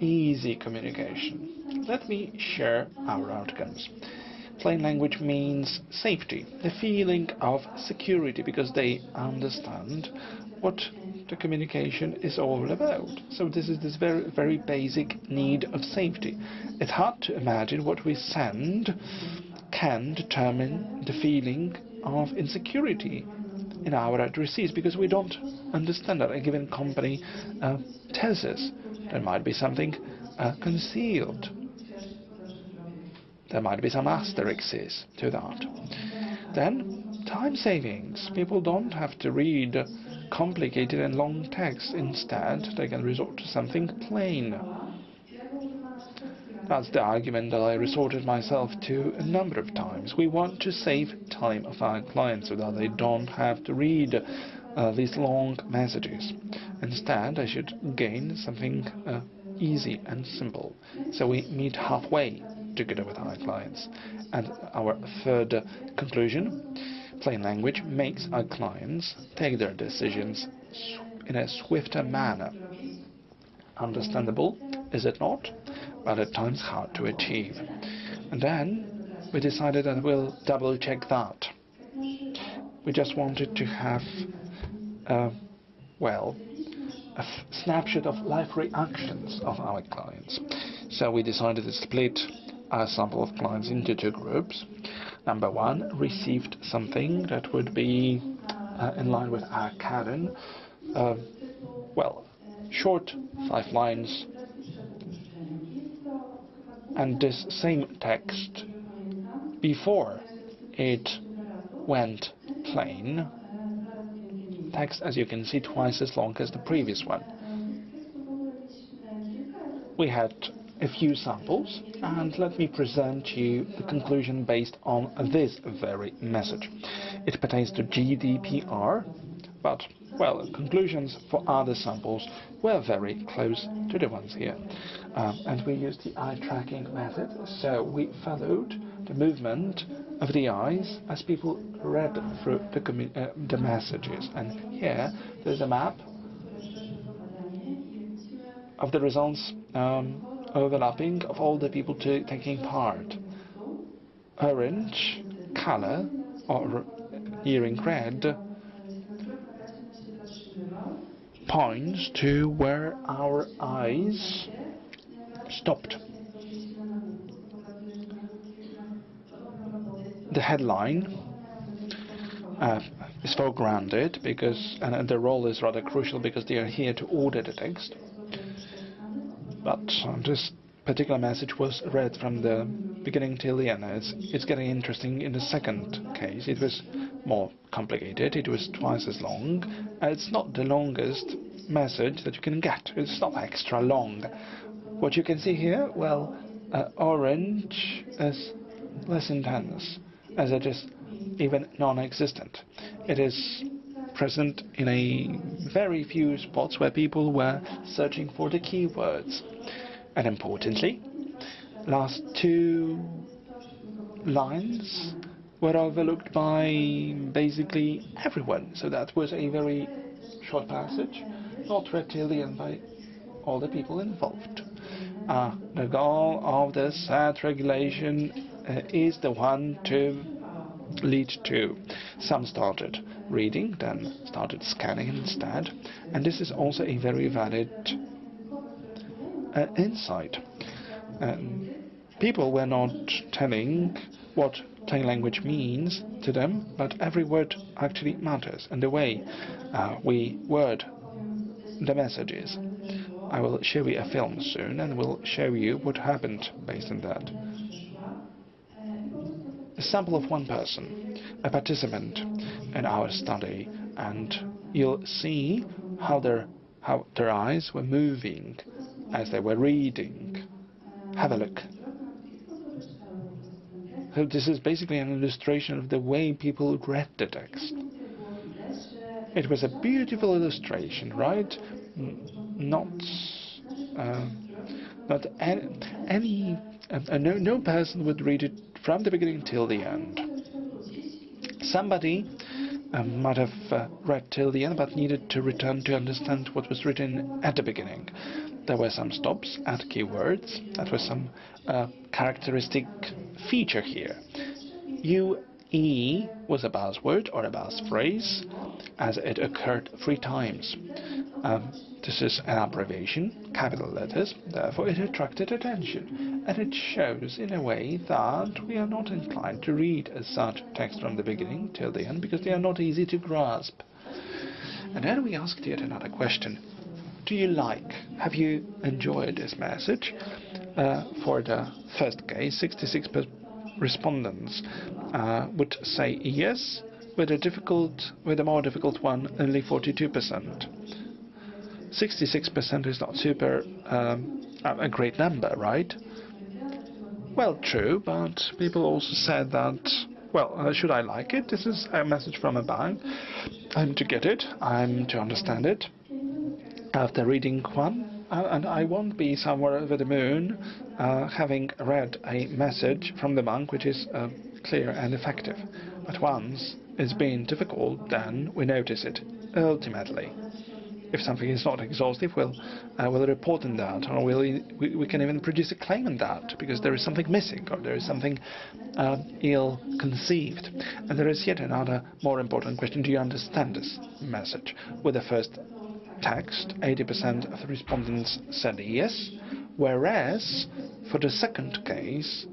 easy communication? Let me share our outcomes. Plain language means safety, the feeling of security, because they understand what the communication is all about. So this is this very, very basic need of safety. It's hard to imagine what we send can determine the feeling of insecurity in our addressees, because we don't understand that a given company tells us there might be something concealed. There might be some asterisks to that. Then, time savings. People don't have to read complicated and long text. Instead, they can resort to something plain. That's the argument that I resorted myself to a number of times. We want to save time of our clients so that they don't have to read these long messages. Instead, I should gain something easy and simple. So we meet halfway together with our clients. And our third conclusion, plain language makes our clients take their decisions in a swifter manner. Understandable, is it not? But at times hard to achieve. And then we decided that we'll double check that. We just wanted to have, well, a snapshot of live reactions of our clients. So we decided to split our sample of clients into two groups. Number one received something that would be in line with our canon. Well, short 5 lines, and this same text, before it went plain, text, as you can see, twice as long as the previous one. We had a few samples, and let me present you the conclusion based on this very message. It pertains to GDPR, but, well, conclusions for other samples were very close to the ones here. And we used the eye tracking method, so we followed the movement of the eyes as people read through the messages. And here there's a map of the results overlapping of all the people taking part. Orange color, or nearing red, points to where our eyes stopped. The headline is foregrounded because, and the role is rather crucial because they are here to order the text. But this particular message was read from the beginning till the end. It's getting interesting in the second case. It was more complicated. It was twice as long. It's not the longest message that you can get. It's not extra long. What you can see here, well, orange is less intense, as it is even non-existent. It is present in a very few spots where people were searching for the keywords. And importantly, last 2 lines were overlooked by basically everyone. So that was a very short passage, not read till the end by all the people involved. The goal of the SAT regulation is the one to lead to. Some started reading, then started scanning instead, and this is also a very valid insight. People were not telling what plain language means to them, but every word actually matters, and the way we word the messages. I will show you a film soon, and will show you what happened based on that. A sample of one person, a participant in our study, and you'll see how their eyes were moving as they were reading. Have a look. So this is basically an illustration of the way people read the text. It was a beautiful illustration, right? No person would read it from the beginning till the end. Somebody might have read till the end, but needed to return to understand what was written at the beginning. There were some stops at keywords. That was some characteristic feature here. UE was a buzzword or a buzz phrase, as it occurred 3 times. This is an abbreviation, capital letters, therefore it attracted attention, and it shows in a way that we are not inclined to read as such text from the beginning till the end, because they are not easy to grasp. And then we asked yet another question. Do you like? Have you enjoyed this message? For the first case, 66% respondents would say yes. With a more difficult one, only 42%. 66% is not super a great number, right? Well, true, but people also said that, well, should I like it? This is a message from a bank. I'm to get it. I'm to understand it. After reading one, and I won't be somewhere over the moon having read a message from the bank which is clear and effective. But once it's been difficult, then we notice it ultimately. if something is not exhaustive, we'll report on that, or we can even produce a claim on that, because there is something missing, or there is something ill-conceived. And there is yet another more important question: do you understand this message? With the first text, 80% of the respondents said yes, whereas for the second case,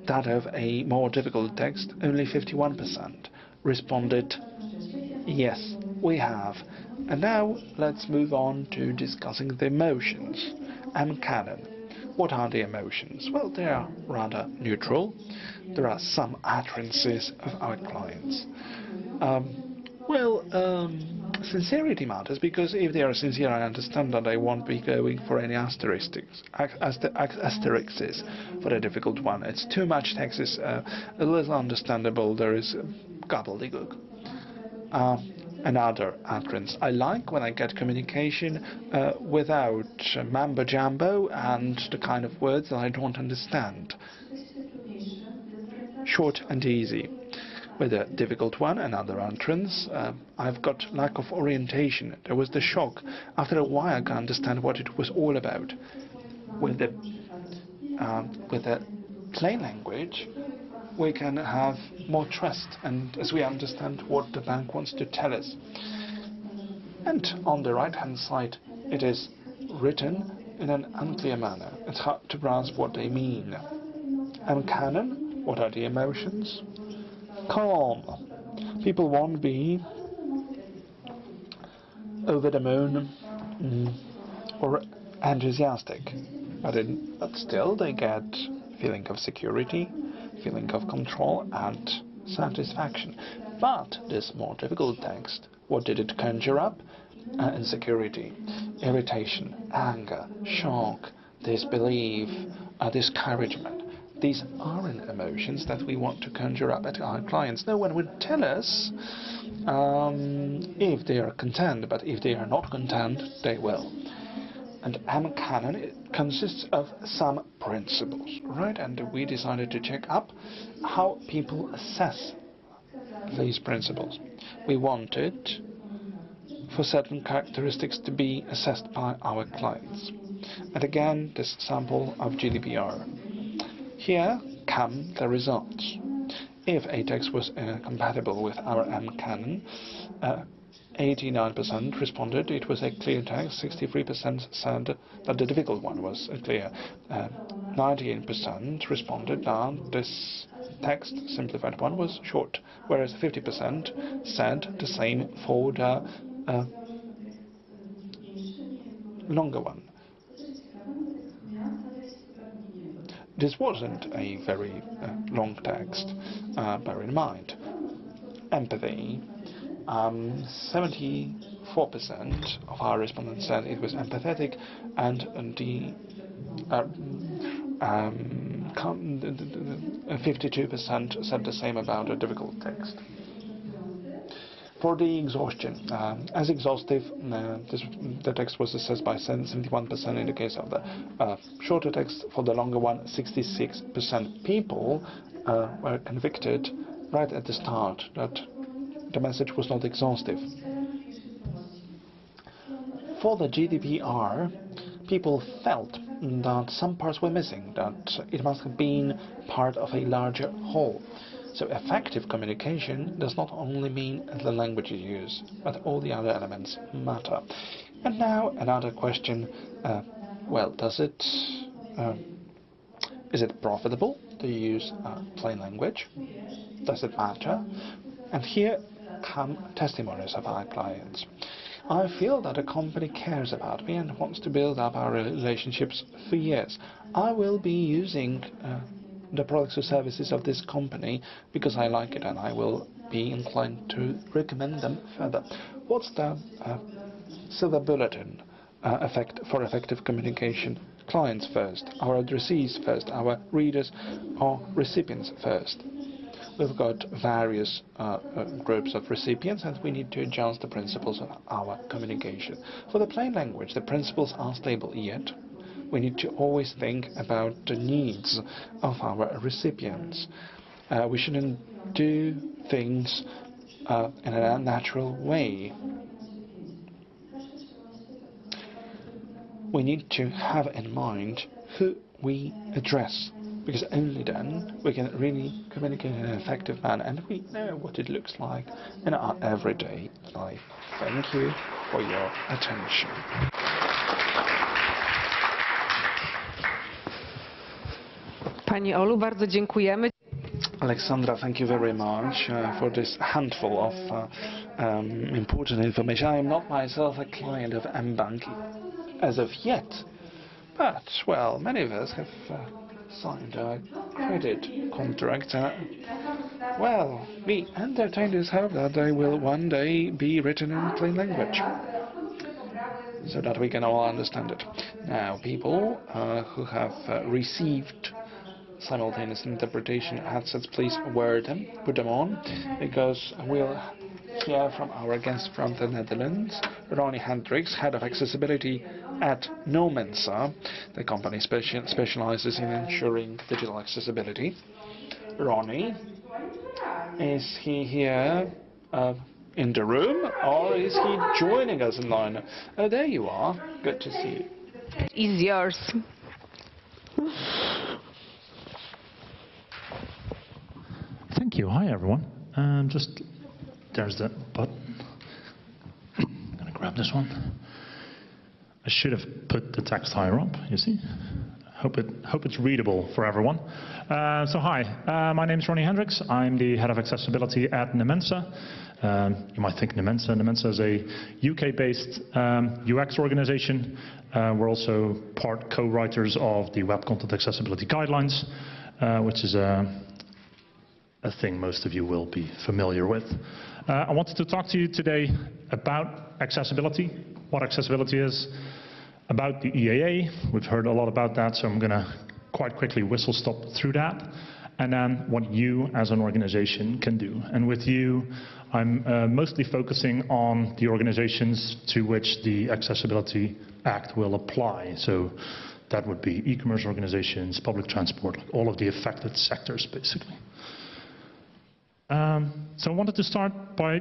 that of a more difficult text, only 51% responded yes, we have. And now let's move on to discussing the emotions. mCannon. What are the emotions? Well, they are rather neutral. There are some utterances of our clients. Sincerity matters, because if they are sincere, I understand that they won't be going for any asterisks for the difficult one. It's too much text, is a little understandable. There is gobbledygook. Another utterance. I like when I get communication without mambo-jumbo and the kind of words that I don't understand. Short and easy. With a difficult one, another utterance. I've got lack of orientation. There was the shock. After a while, I can understand what it was all about. With the plain language, we can have more trust, and as we understand what the bank wants to tell us. And on the right-hand side, it is written in an unclear manner. It's hard to grasp what they mean. mCannon. What are the emotions? Calm. People won't be over the moon or enthusiastic, but still they get feeling of security, feeling of control and satisfaction. But this more difficult text, what did it conjure up? Insecurity, irritation, anger, shock, disbelief, discouragement. These aren't emotions that we want to conjure up at our clients. No one would tell us if they are content, but if they are not content, they will. And mCannon, it consists of some principles, right? And we decided to check up how people assess these principles. We wanted for certain characteristics to be assessed by our clients. And again, this sample of GDPR. Here come the results. If a text was compatible with our mCannon, 89% responded it was a clear text, 63% said that the difficult one was clear. 98% responded that this text, simplified one, was short, whereas 50% said the same for the longer one. This wasn't a very long text, bear in mind. Empathy. 74% of our respondents said it was empathetic, and the 52% said the same about a difficult text. For the exhaustion, as exhaustive, the text was assessed by 71% in the case of the shorter text. For the longer one, 66% people were convicted right at the start that the message was not exhaustive. For the GDPR, people felt that some parts were missing, that it must have been part of a larger whole. So effective communication does not only mean the language you use, but all the other elements matter. And now another question, is it profitable to use plain language? Does it matter? And here come testimonies of our clients. I feel that a company cares about me and wants to build up our relationships for years. I will be using the products or services of this company because I like it, and I will be inclined to recommend them further. What's the silver bulletin for effective communication? Clients first, our addressees first, our readers or recipients first. We've got various groups of recipients, and we need to adjust the principles of our communication. For the plain language, the principles are stable, yet we need to always think about the needs of our recipients. We shouldn't do things in an unnatural way. we need to have in mind who we address, because only then we can really communicate in an effective manner, and we know what it looks like in our everyday life. Thank you for your attention. Pani Olu, bardzo dziękujemy. Alexandra, thank you very much for this handful of important information. I am not myself a client of mBank as of yet, but, well, many of us have signed a credit contract. Well, we entertain this hope that they will one day be written in plain language, so that we can all understand it. Now, people who have received simultaneous interpretation headsets, please wear them, put them on, because we'll hear from our guest from the Netherlands, Ronnie Hendricks, Head of Accessibility at Nomensa. The company specializes in ensuring digital accessibility. Ronnie, is he here in the room, or is he joining us online? Oh, there you are. Good to see you. Is yours. Thank you. Hi, everyone. There's the button. I'm going to grab this one. I should have put the text higher up, you see. Hope it's readable for everyone. Hi, my name is Ronnie Hendricks. I'm the Head of Accessibility at Nomensa. You might think Nomensa is a UK-based UX organization. We're also part co-writers of the Web Content Accessibility Guidelines, which is a thing most of you will be familiar with. I wanted to talk to you today about accessibility, what accessibility is, about the EAA. We've heard a lot about that, so I'm going to quite quickly whistle-stop through that, and then what you as an organization can do. And with you, I'm mostly focusing on the organizations to which the Accessibility Act will apply. So that would be e-commerce organizations, public transport, all of the affected sectors, basically. So I wanted to start by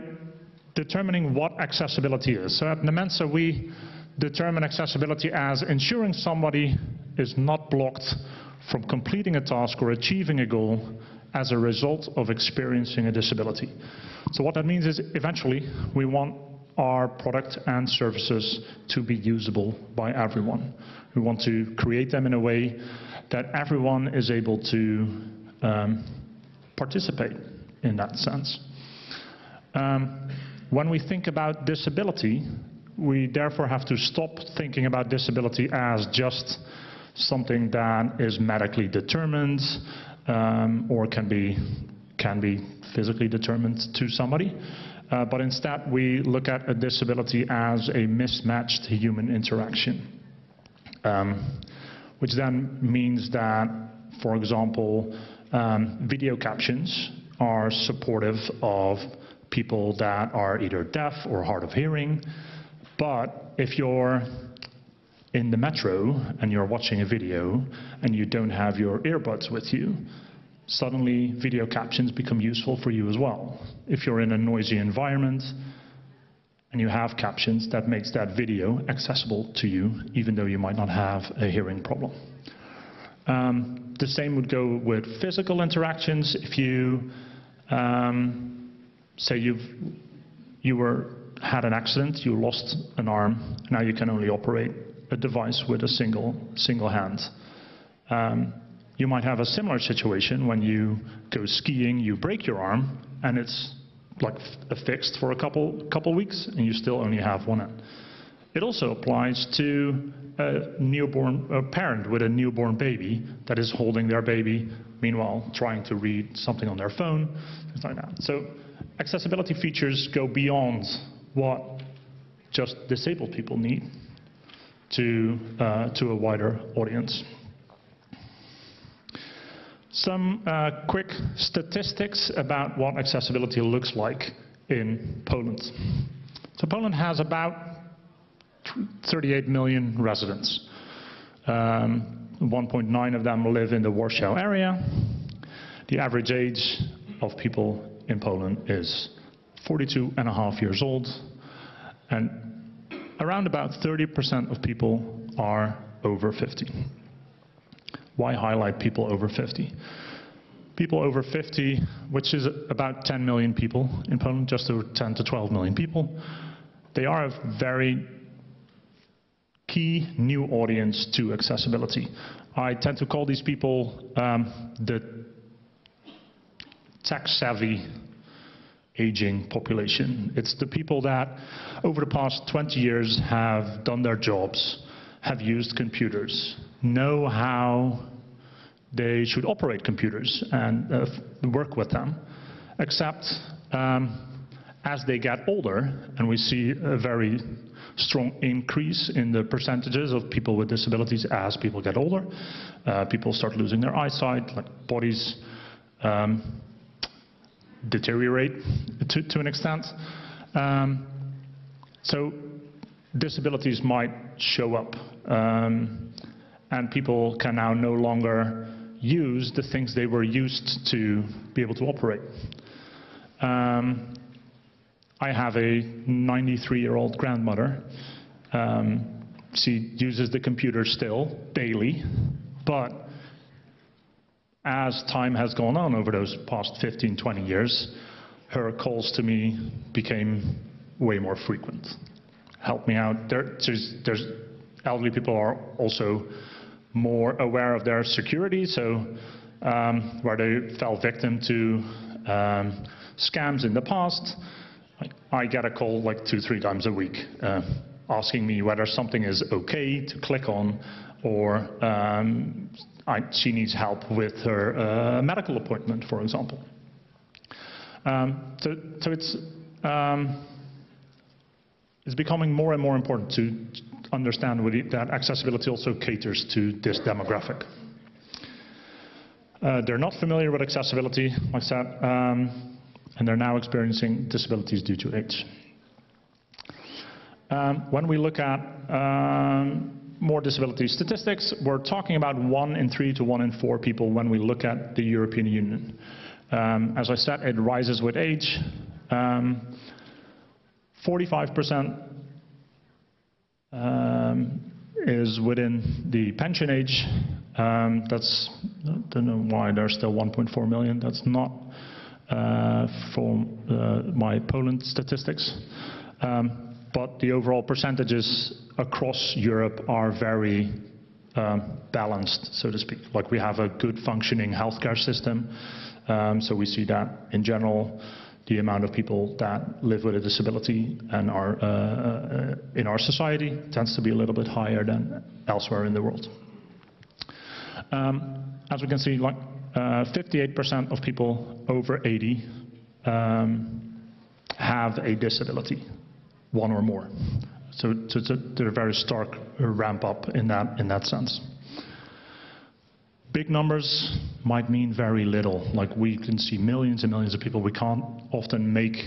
determining what accessibility is. So at Nomensa, we determine accessibility as ensuring somebody is not blocked from completing a task or achieving a goal as a result of experiencing a disability. So what that means is eventually we want our product and services to be usable by everyone. We want to create them in a way that everyone is able to participate in that sense. When we think about disability, we therefore have to stop thinking about disability as just something that is medically determined or can be physically determined to somebody. But instead we look at a disability as a mismatched human interaction, which then means that, for example, video captions are supportive of people that are either deaf or hard of hearing. But if you're in the metro and you're watching a video and you don't have your earbuds with you, suddenly video captions become useful for you as well. If you're in a noisy environment and you have captions, that makes that video accessible to you, even though you might not have a hearing problem. The same would go with physical interactions. If you say had an accident, you lost an arm, now you can only operate a device with a single hand. You might have a similar situation when you go skiing, you break your arm, and it's like fixed for a couple weeks, and you still only have one hand. It also applies to a parent with a newborn baby that is holding their baby, meanwhile trying to read something on their phone, things like that. So accessibility features go beyond what just disabled people need to a wider audience. Some quick statistics about what accessibility looks like in Poland. So Poland has about 38 million residents. 1.9 of them live in the Warsaw area. The average age of people in Poland is 42.5 years old, and around about 30% of people are over 50. Why highlight people over 50? People over 50, which is about 10 million people in Poland, just over 10 to 12 million people, they are a very key new audience to accessibility. I tend to call these people the tech-savvy aging population. It's the people that over the past 20 years have done their jobs, have used computers, know how they should operate computers and work with them, except as they get older, and we see a very strong increase in the percentages of people with disabilities as people get older. People start losing their eyesight, like bodies deteriorate to an extent. So disabilities might show up, and people can now no longer use the things they were used to be able to operate. I have a 93-year-old grandmother. She uses the computer still daily, but as time has gone on over those past 15, 20 years, her calls to me became way more frequent. Help me out. There's elderly people are also more aware of their security, so where they fell victim to scams in the past, I get a call like 2-3 times a week asking me whether something is okay to click on, or she needs help with her medical appointment, for example. So it's becoming more and more important to understand that accessibility also caters to this demographic. They're not familiar with accessibility, like I said, and they're now experiencing disabilities due to age. When we look at more disability statistics, we're talking about 1 in 3 to 1 in 4 people when we look at the European Union. As I said, it rises with age. 45% is within the pension age. I don't know why there's still 1.4 million. That's not from my Poland statistics. But the overall percentages across Europe are very balanced, so to speak. Like, we have a good functioning healthcare system, so we see that in general the amount of people that live with a disability and are in our society tends to be a little bit higher than elsewhere in the world. As we can see, like 58% of people over 80 have a disability, 1 or more. So it's a very stark ramp up in that sense. Big numbers might mean very little. Like, we can see millions and millions of people. We can't often make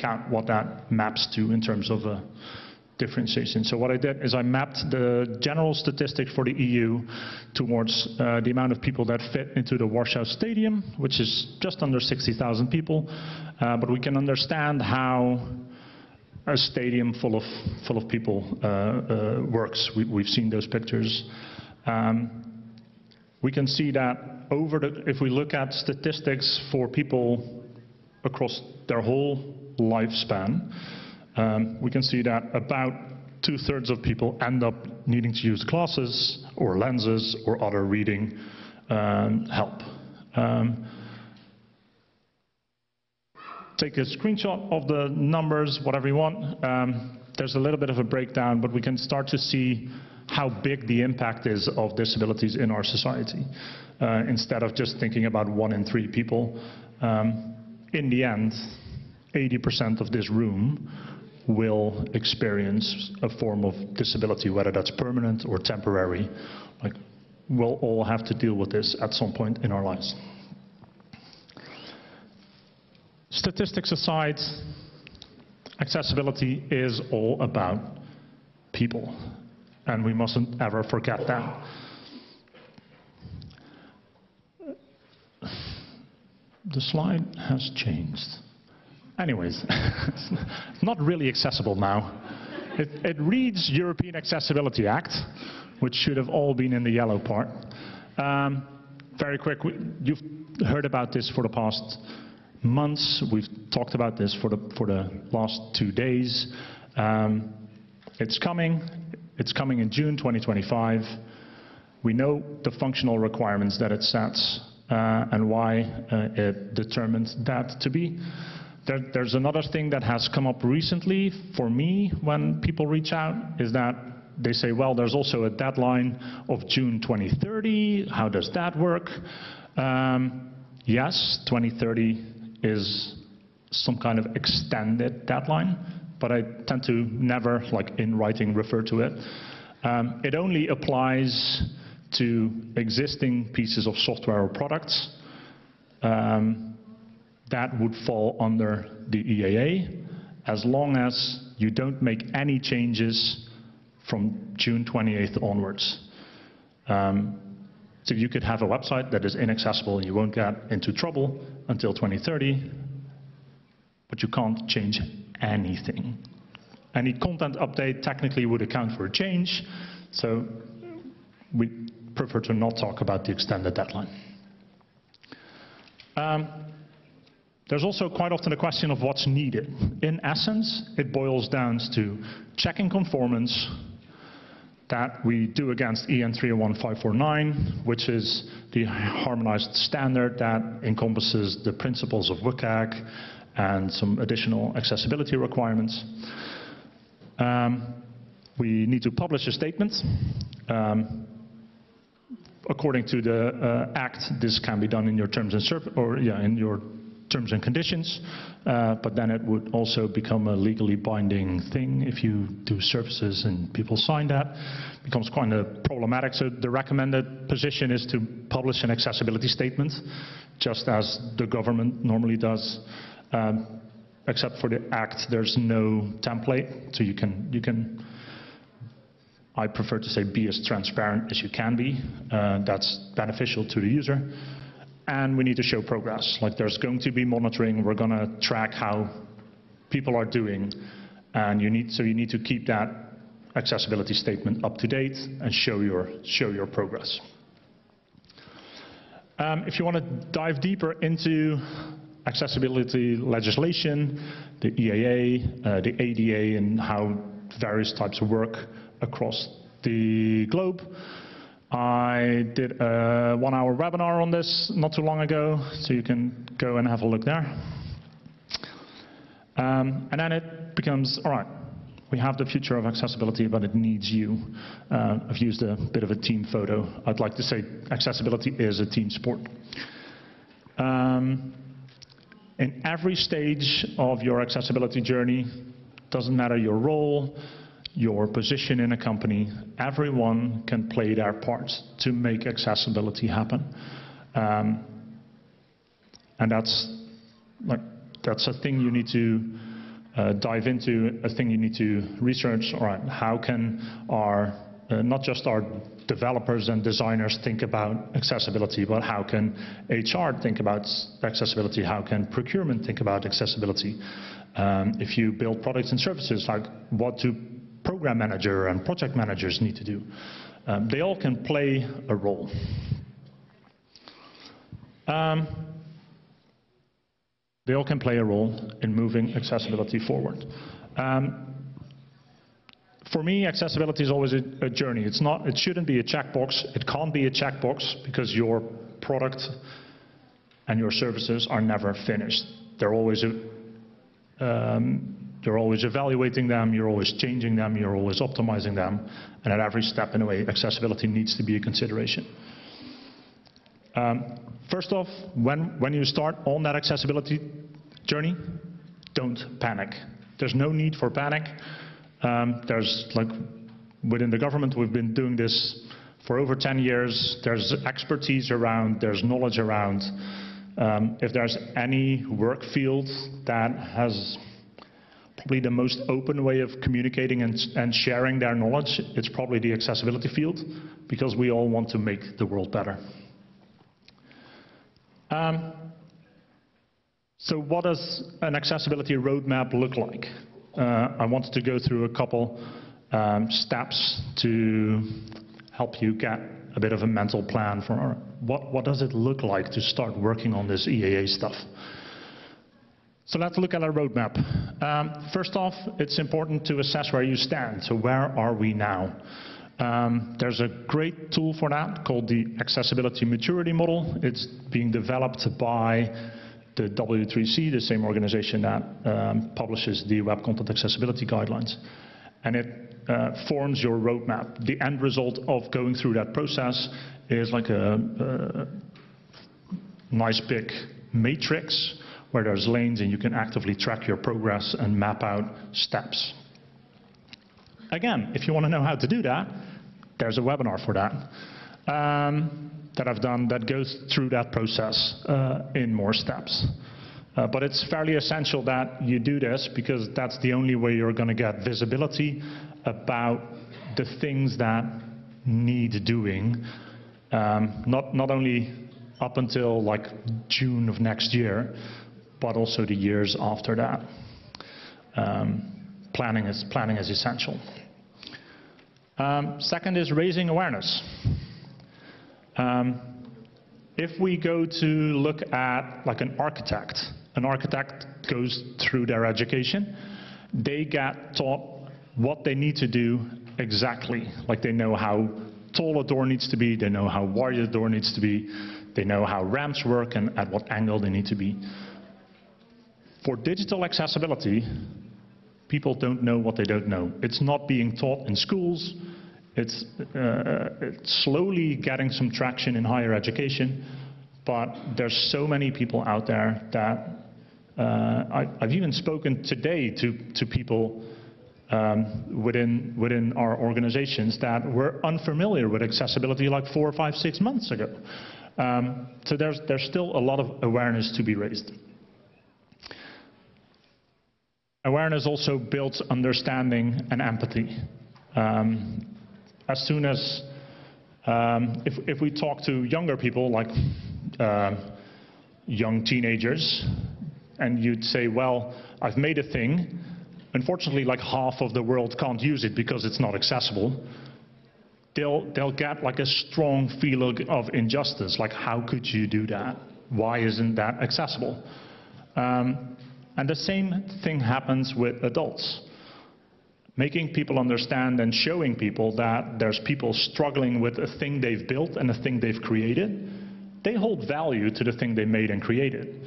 out what that maps to in terms of differentiation. So what I did is I mapped the general statistics for the EU towards the amount of people that fit into the Warsaw Stadium, which is just under 60,000 people. But we can understand how a stadium full of people works. We've seen those pictures. We can see that if we look at statistics for people across their whole lifespan, we can see that about 2/3 of people end up needing to use glasses or lenses or other reading help. Take a screenshot of the numbers, whatever you want. There's a little bit of a breakdown, but we can start to see how big the impact is of disabilities in our society. Instead of just thinking about 1 in 3 people, in the end, 80% of this room will experience a form of disability, whether that's permanent or temporary. Like, we'll all have to deal with this at some point in our lives. Statistics aside, accessibility is all about people, and we mustn't ever forget that. The slide has changed. Anyways, it's not really accessible now. It reads European Accessibility Act, which should have all been in the yellow part. Very quick, you've heard about this for the past months. We've talked about this for the last 2 days. It's coming. It's coming in June 2025. We know the functional requirements that it sets and why it determined that to be. There's another thing that has come up recently for me when people reach out, is that they say, well, there's also a deadline of June 2030. How does that work? Yes, 2030 is some kind of extended deadline, but I tend to never, like in writing, refer to it. It only applies to existing pieces of software or products that would fall under the EAA, as long as you don't make any changes from June 28th onwards. So you could have a website that is inaccessible and you won't get into trouble until 2030, but you can't change anything. Any content update technically would account for a change, so we prefer to not talk about the extended deadline. There's also quite often a question of what's needed. In essence, it boils down to checking conformance that we do against EN 301-549, which is the harmonized standard that encompasses the principles of WCAG and some additional accessibility requirements. We need to publish a statement. According to the Act, this can be done in your terms and conditions, but then it would also become a legally binding thing if you do services and people sign that. It becomes kind of problematic. So the recommended position is to publish an accessibility statement, just as the government normally does. Except for the Act, there's no template, so you can I prefer to say be as transparent as you can be. That's beneficial to the user. And we need to show progress. Like, there's going to be monitoring. We're going to track how people are doing, and you need to keep that accessibility statement up to date and show your progress. If you want to dive deeper into accessibility legislation, the EAA, the ADA, and how various types of work across the globe, I did a 1-hour webinar on this not too long ago, so you can go and have a look there. And then it becomes, all right, we have the future of accessibility, but it needs you. I've used a bit of a team photo. I'd like to say accessibility is a team sport. In every stage of your accessibility journey, doesn't matter your role, your position in a company, everyone can play their parts to make accessibility happen. And that's a thing you need to dive into, a thing you need to research. All right, how can our, not just our developers and designers think about accessibility, but how can HR think about accessibility? How can procurement think about accessibility? If you build products and services, like what do program manager and project managers need to do? They all can play a role. They all can play a role in moving accessibility forward. For me, accessibility is always a journey. It shouldn't be a checkbox. It can't be a checkbox because your product and your services are never finished. They're always evaluating them, you're always changing them, you're always optimizing them, and at every step in a way, accessibility needs to be a consideration. First off, when you start on that accessibility journey, don't panic. There's no need for panic. There's, like, within the government, we've been doing this for over 10 years. There's expertise around, there's knowledge around. If there's any work field that has probably the most open way of communicating and sharing their knowledge, it's probably the accessibility field, because we all want to make the world better. So what does an accessibility roadmap look like? I wanted to go through a couple steps to help you get a bit of a mental plan for what does it look like to start working on this EAA stuff. So let's look at our roadmap. First off, it's important to assess where you stand. So where are we now? There's a great tool for that called the Accessibility Maturity Model. It's being developed by the W3C, the same organization that publishes the Web Content Accessibility Guidelines. And it forms your roadmap. The end result of going through that process is like a nice big matrix where there's lanes and you can actively track your progress and map out steps. Again, if you want to know how to do that, there's a webinar for that that I've done that goes through that process in more steps. But it's fairly essential that you do this because that's the only way you're going to get visibility about the things that need doing, not only up until like June of next year, but also the years after that. Planning is essential. Second is raising awareness. If we go to look at like an architect goes through their education, they get taught what they need to do exactly. Like they know how tall a door needs to be, they know how wide the door needs to be, they know how ramps work and at what angle they need to be. For digital accessibility, people don't know what they don't know. It's not being taught in schools. It's slowly getting some traction in higher education, but there's so many people out there that I've even spoken today to people within our organizations that were unfamiliar with accessibility like 4, 5, 6 months ago. So there's still a lot of awareness to be raised. Awareness also builds understanding and empathy. As soon as, if we talk to younger people, like young teenagers, and you'd say, well, I've made a thing, unfortunately like half of the world can't use it because it's not accessible, they'll get like a strong feeling of injustice, like how could you do that? Why isn't that accessible? And the same thing happens with adults. Making people understand and showing people that there's people struggling with a thing they've built and a thing they've created, they hold value to the thing they made and created.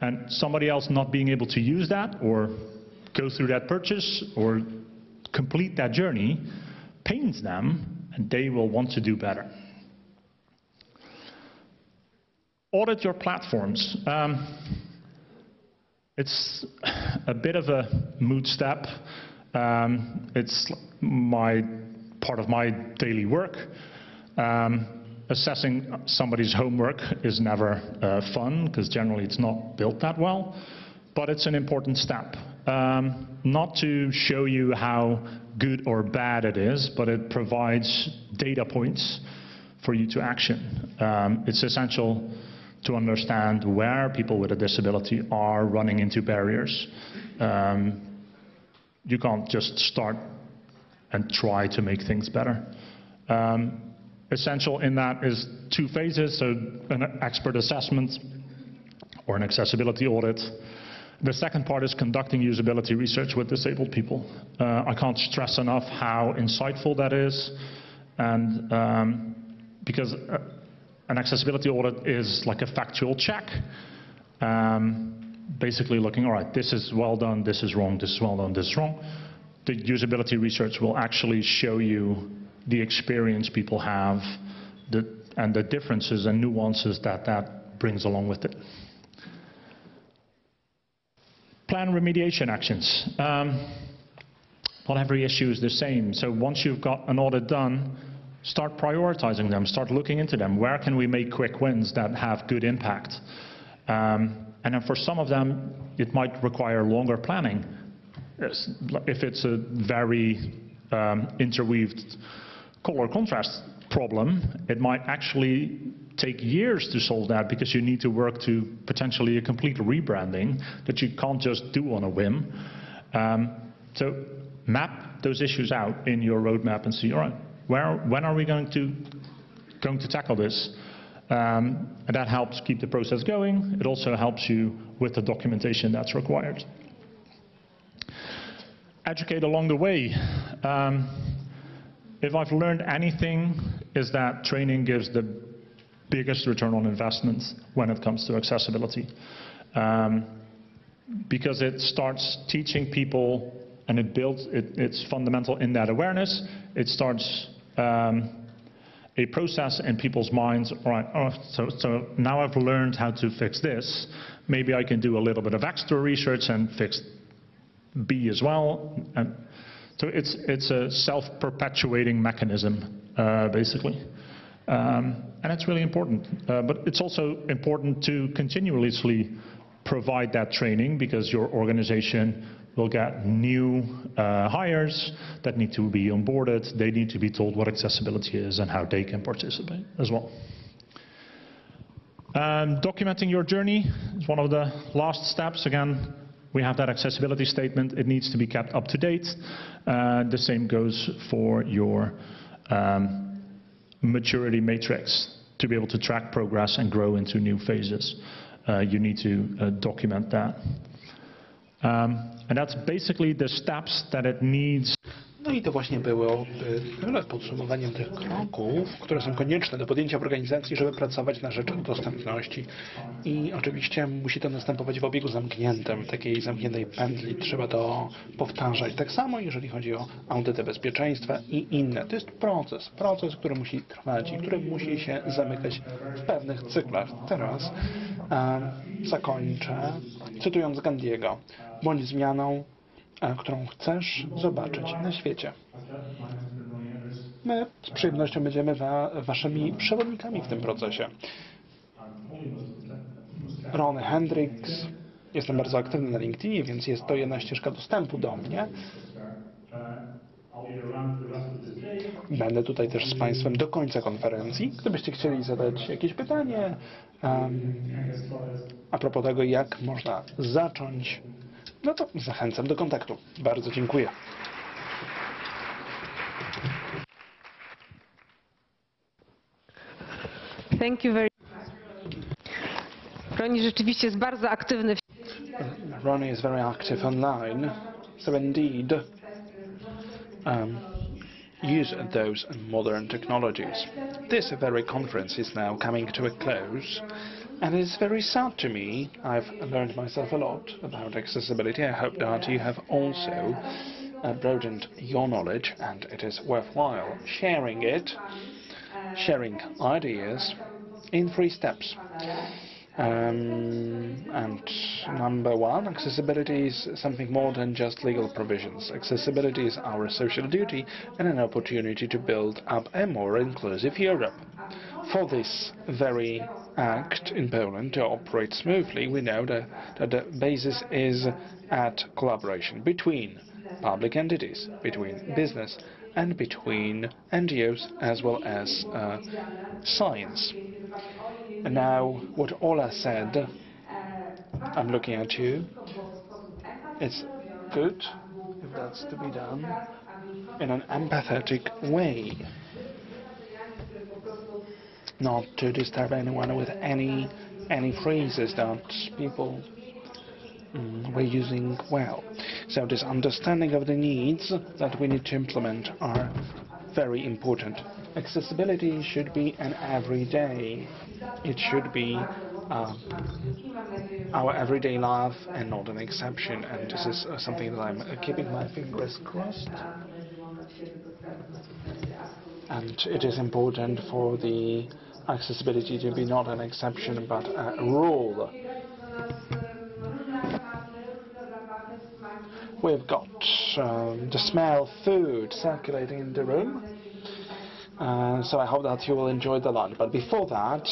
And somebody else not being able to use that or go through that purchase or complete that journey pains them, and they will want to do better. Audit your platforms. It's a bit of a mood step. It's part of my daily work. Assessing somebody's homework is never fun, because generally it's not built that well, but it's an important step. Not to show you how good or bad it is, but it provides data points for you to action. It's essential to understand where people with a disability are running into barriers. You can't just start and try to make things better. Essential in that is 2 phases, so an expert assessment or an accessibility audit. The second part is conducting usability research with disabled people. I can't stress enough how insightful that is, and because an accessibility audit is like a factual check, basically looking, all right, this is well done, this is wrong, this is well done, this is wrong. The usability research will actually show you the experience people have and the differences and nuances that brings along with it. Plan remediation actions. Not every issue is the same, so once you've got an audit done, start prioritizing them, start looking into them. Where can we make quick wins that have good impact? And then for some of them, it might require longer planning. If it's a very interweaved color contrast problem, it might actually take years to solve that, because you need to work to potentially a complete rebranding that you can't just do on a whim. So map those issues out in your roadmap and see, all right, when are we going to tackle this? And that helps keep the process going. It also helps you with the documentation that's required. Educate along the way. If I've learned anything, is that training gives the biggest return on investment when it comes to accessibility. Because it starts teaching people, and it's fundamental in that awareness. It starts a process in people's minds. All right, so now I've learned how to fix this. Maybe I can do a little bit of extra research and fix B as well. And so it's a self-perpetuating mechanism, basically. And it's really important. But it's also important to continuously provide that training, because your organization will get new hires that need to be onboarded. They need to be told what accessibility is and how they can participate as well. Documenting your journey is one of the last steps. Again, we have that accessibility statement. It needs to be kept up to date. The same goes for your maturity matrix. To be able to track progress and grow into new phases, you need to document that. And that's basically the steps that it needs. No i to właśnie było podsumowaniem tych kroków, które są konieczne do podjęcia w organizacji, żeby pracować na rzecz dostępności. I oczywiście musi to następować w obiegu zamkniętym, takiej zamkniętej pętli. Trzeba to powtarzać. Tak samo jeżeli chodzi o audyty bezpieczeństwa i inne. To jest proces, który musi trwać i który musi się zamykać w pewnych cyklach. Teraz zakończę cytując Gandhiego. Bądź zmianą, którą chcesz zobaczyć na świecie. My z przyjemnością będziemy waszymi przewodnikami w tym procesie. Ron Hendricks. Jestem bardzo aktywny na LinkedInie, więc jest to jedna ścieżka dostępu do mnie. Będę tutaj też z Państwem do końca konferencji. Gdybyście chcieli zadać jakieś pytanie a propos tego, jak można zacząć, no to zachęcam do kontaktu. Bardzo dziękuję. Thank you very much. Ronnie rzeczywiście jest bardzo aktywny. Ronnie is very active online, so indeed use those modern technologies. This very conference is now coming to a close. And it's very sad to me. I've learned myself a lot about accessibility. I hope that you have also broadened your knowledge, and it is worthwhile sharing it, sharing ideas in 3 steps. And number 1, accessibility is something more than just legal provisions. Accessibility is our social duty and an opportunity to build up a more inclusive Europe. For this very act in Poland to operate smoothly, we know that the basis is at collaboration between public entities, between business and between NGOs as well as science. And now, what Ola said, I'm looking at you, it's good if that's to be done in an empathetic way. Not to disturb anyone with any phrases that people were using well. So this understanding of the needs that we need to implement are very important. Accessibility should be an everyday. It should be our everyday life and not an exception. And this is something that I'm keeping my fingers crossed. And it is important for the accessibility to be not an exception but a rule. We've got the smell of food circulating in the room, so I hope that you will enjoy the lunch. But before that,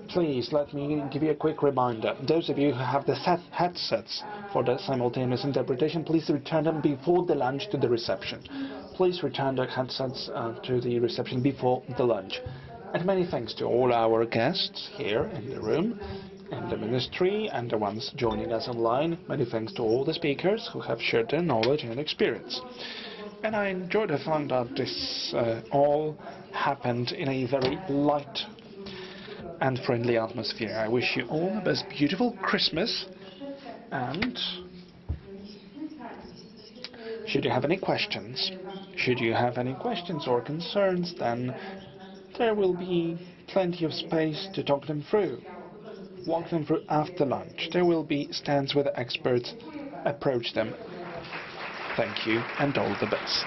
please let me give you a quick reminder. Those of you who have the headsets for the simultaneous interpretation, please return them before the lunch to the reception. Please return the headsets to the reception before the lunch. And many thanks to all our guests here in the room, in the ministry, and the ones joining us online. Many thanks to all the speakers who have shared their knowledge and experience. And I enjoyed the fact that this all happened in a very light and friendly atmosphere. I wish you all the best beautiful Christmas, and should you have any questions or concerns, then there will be plenty of space to talk them through. Walk them through after lunch. There will be stands with the experts. Approach them. Thank you and all the best.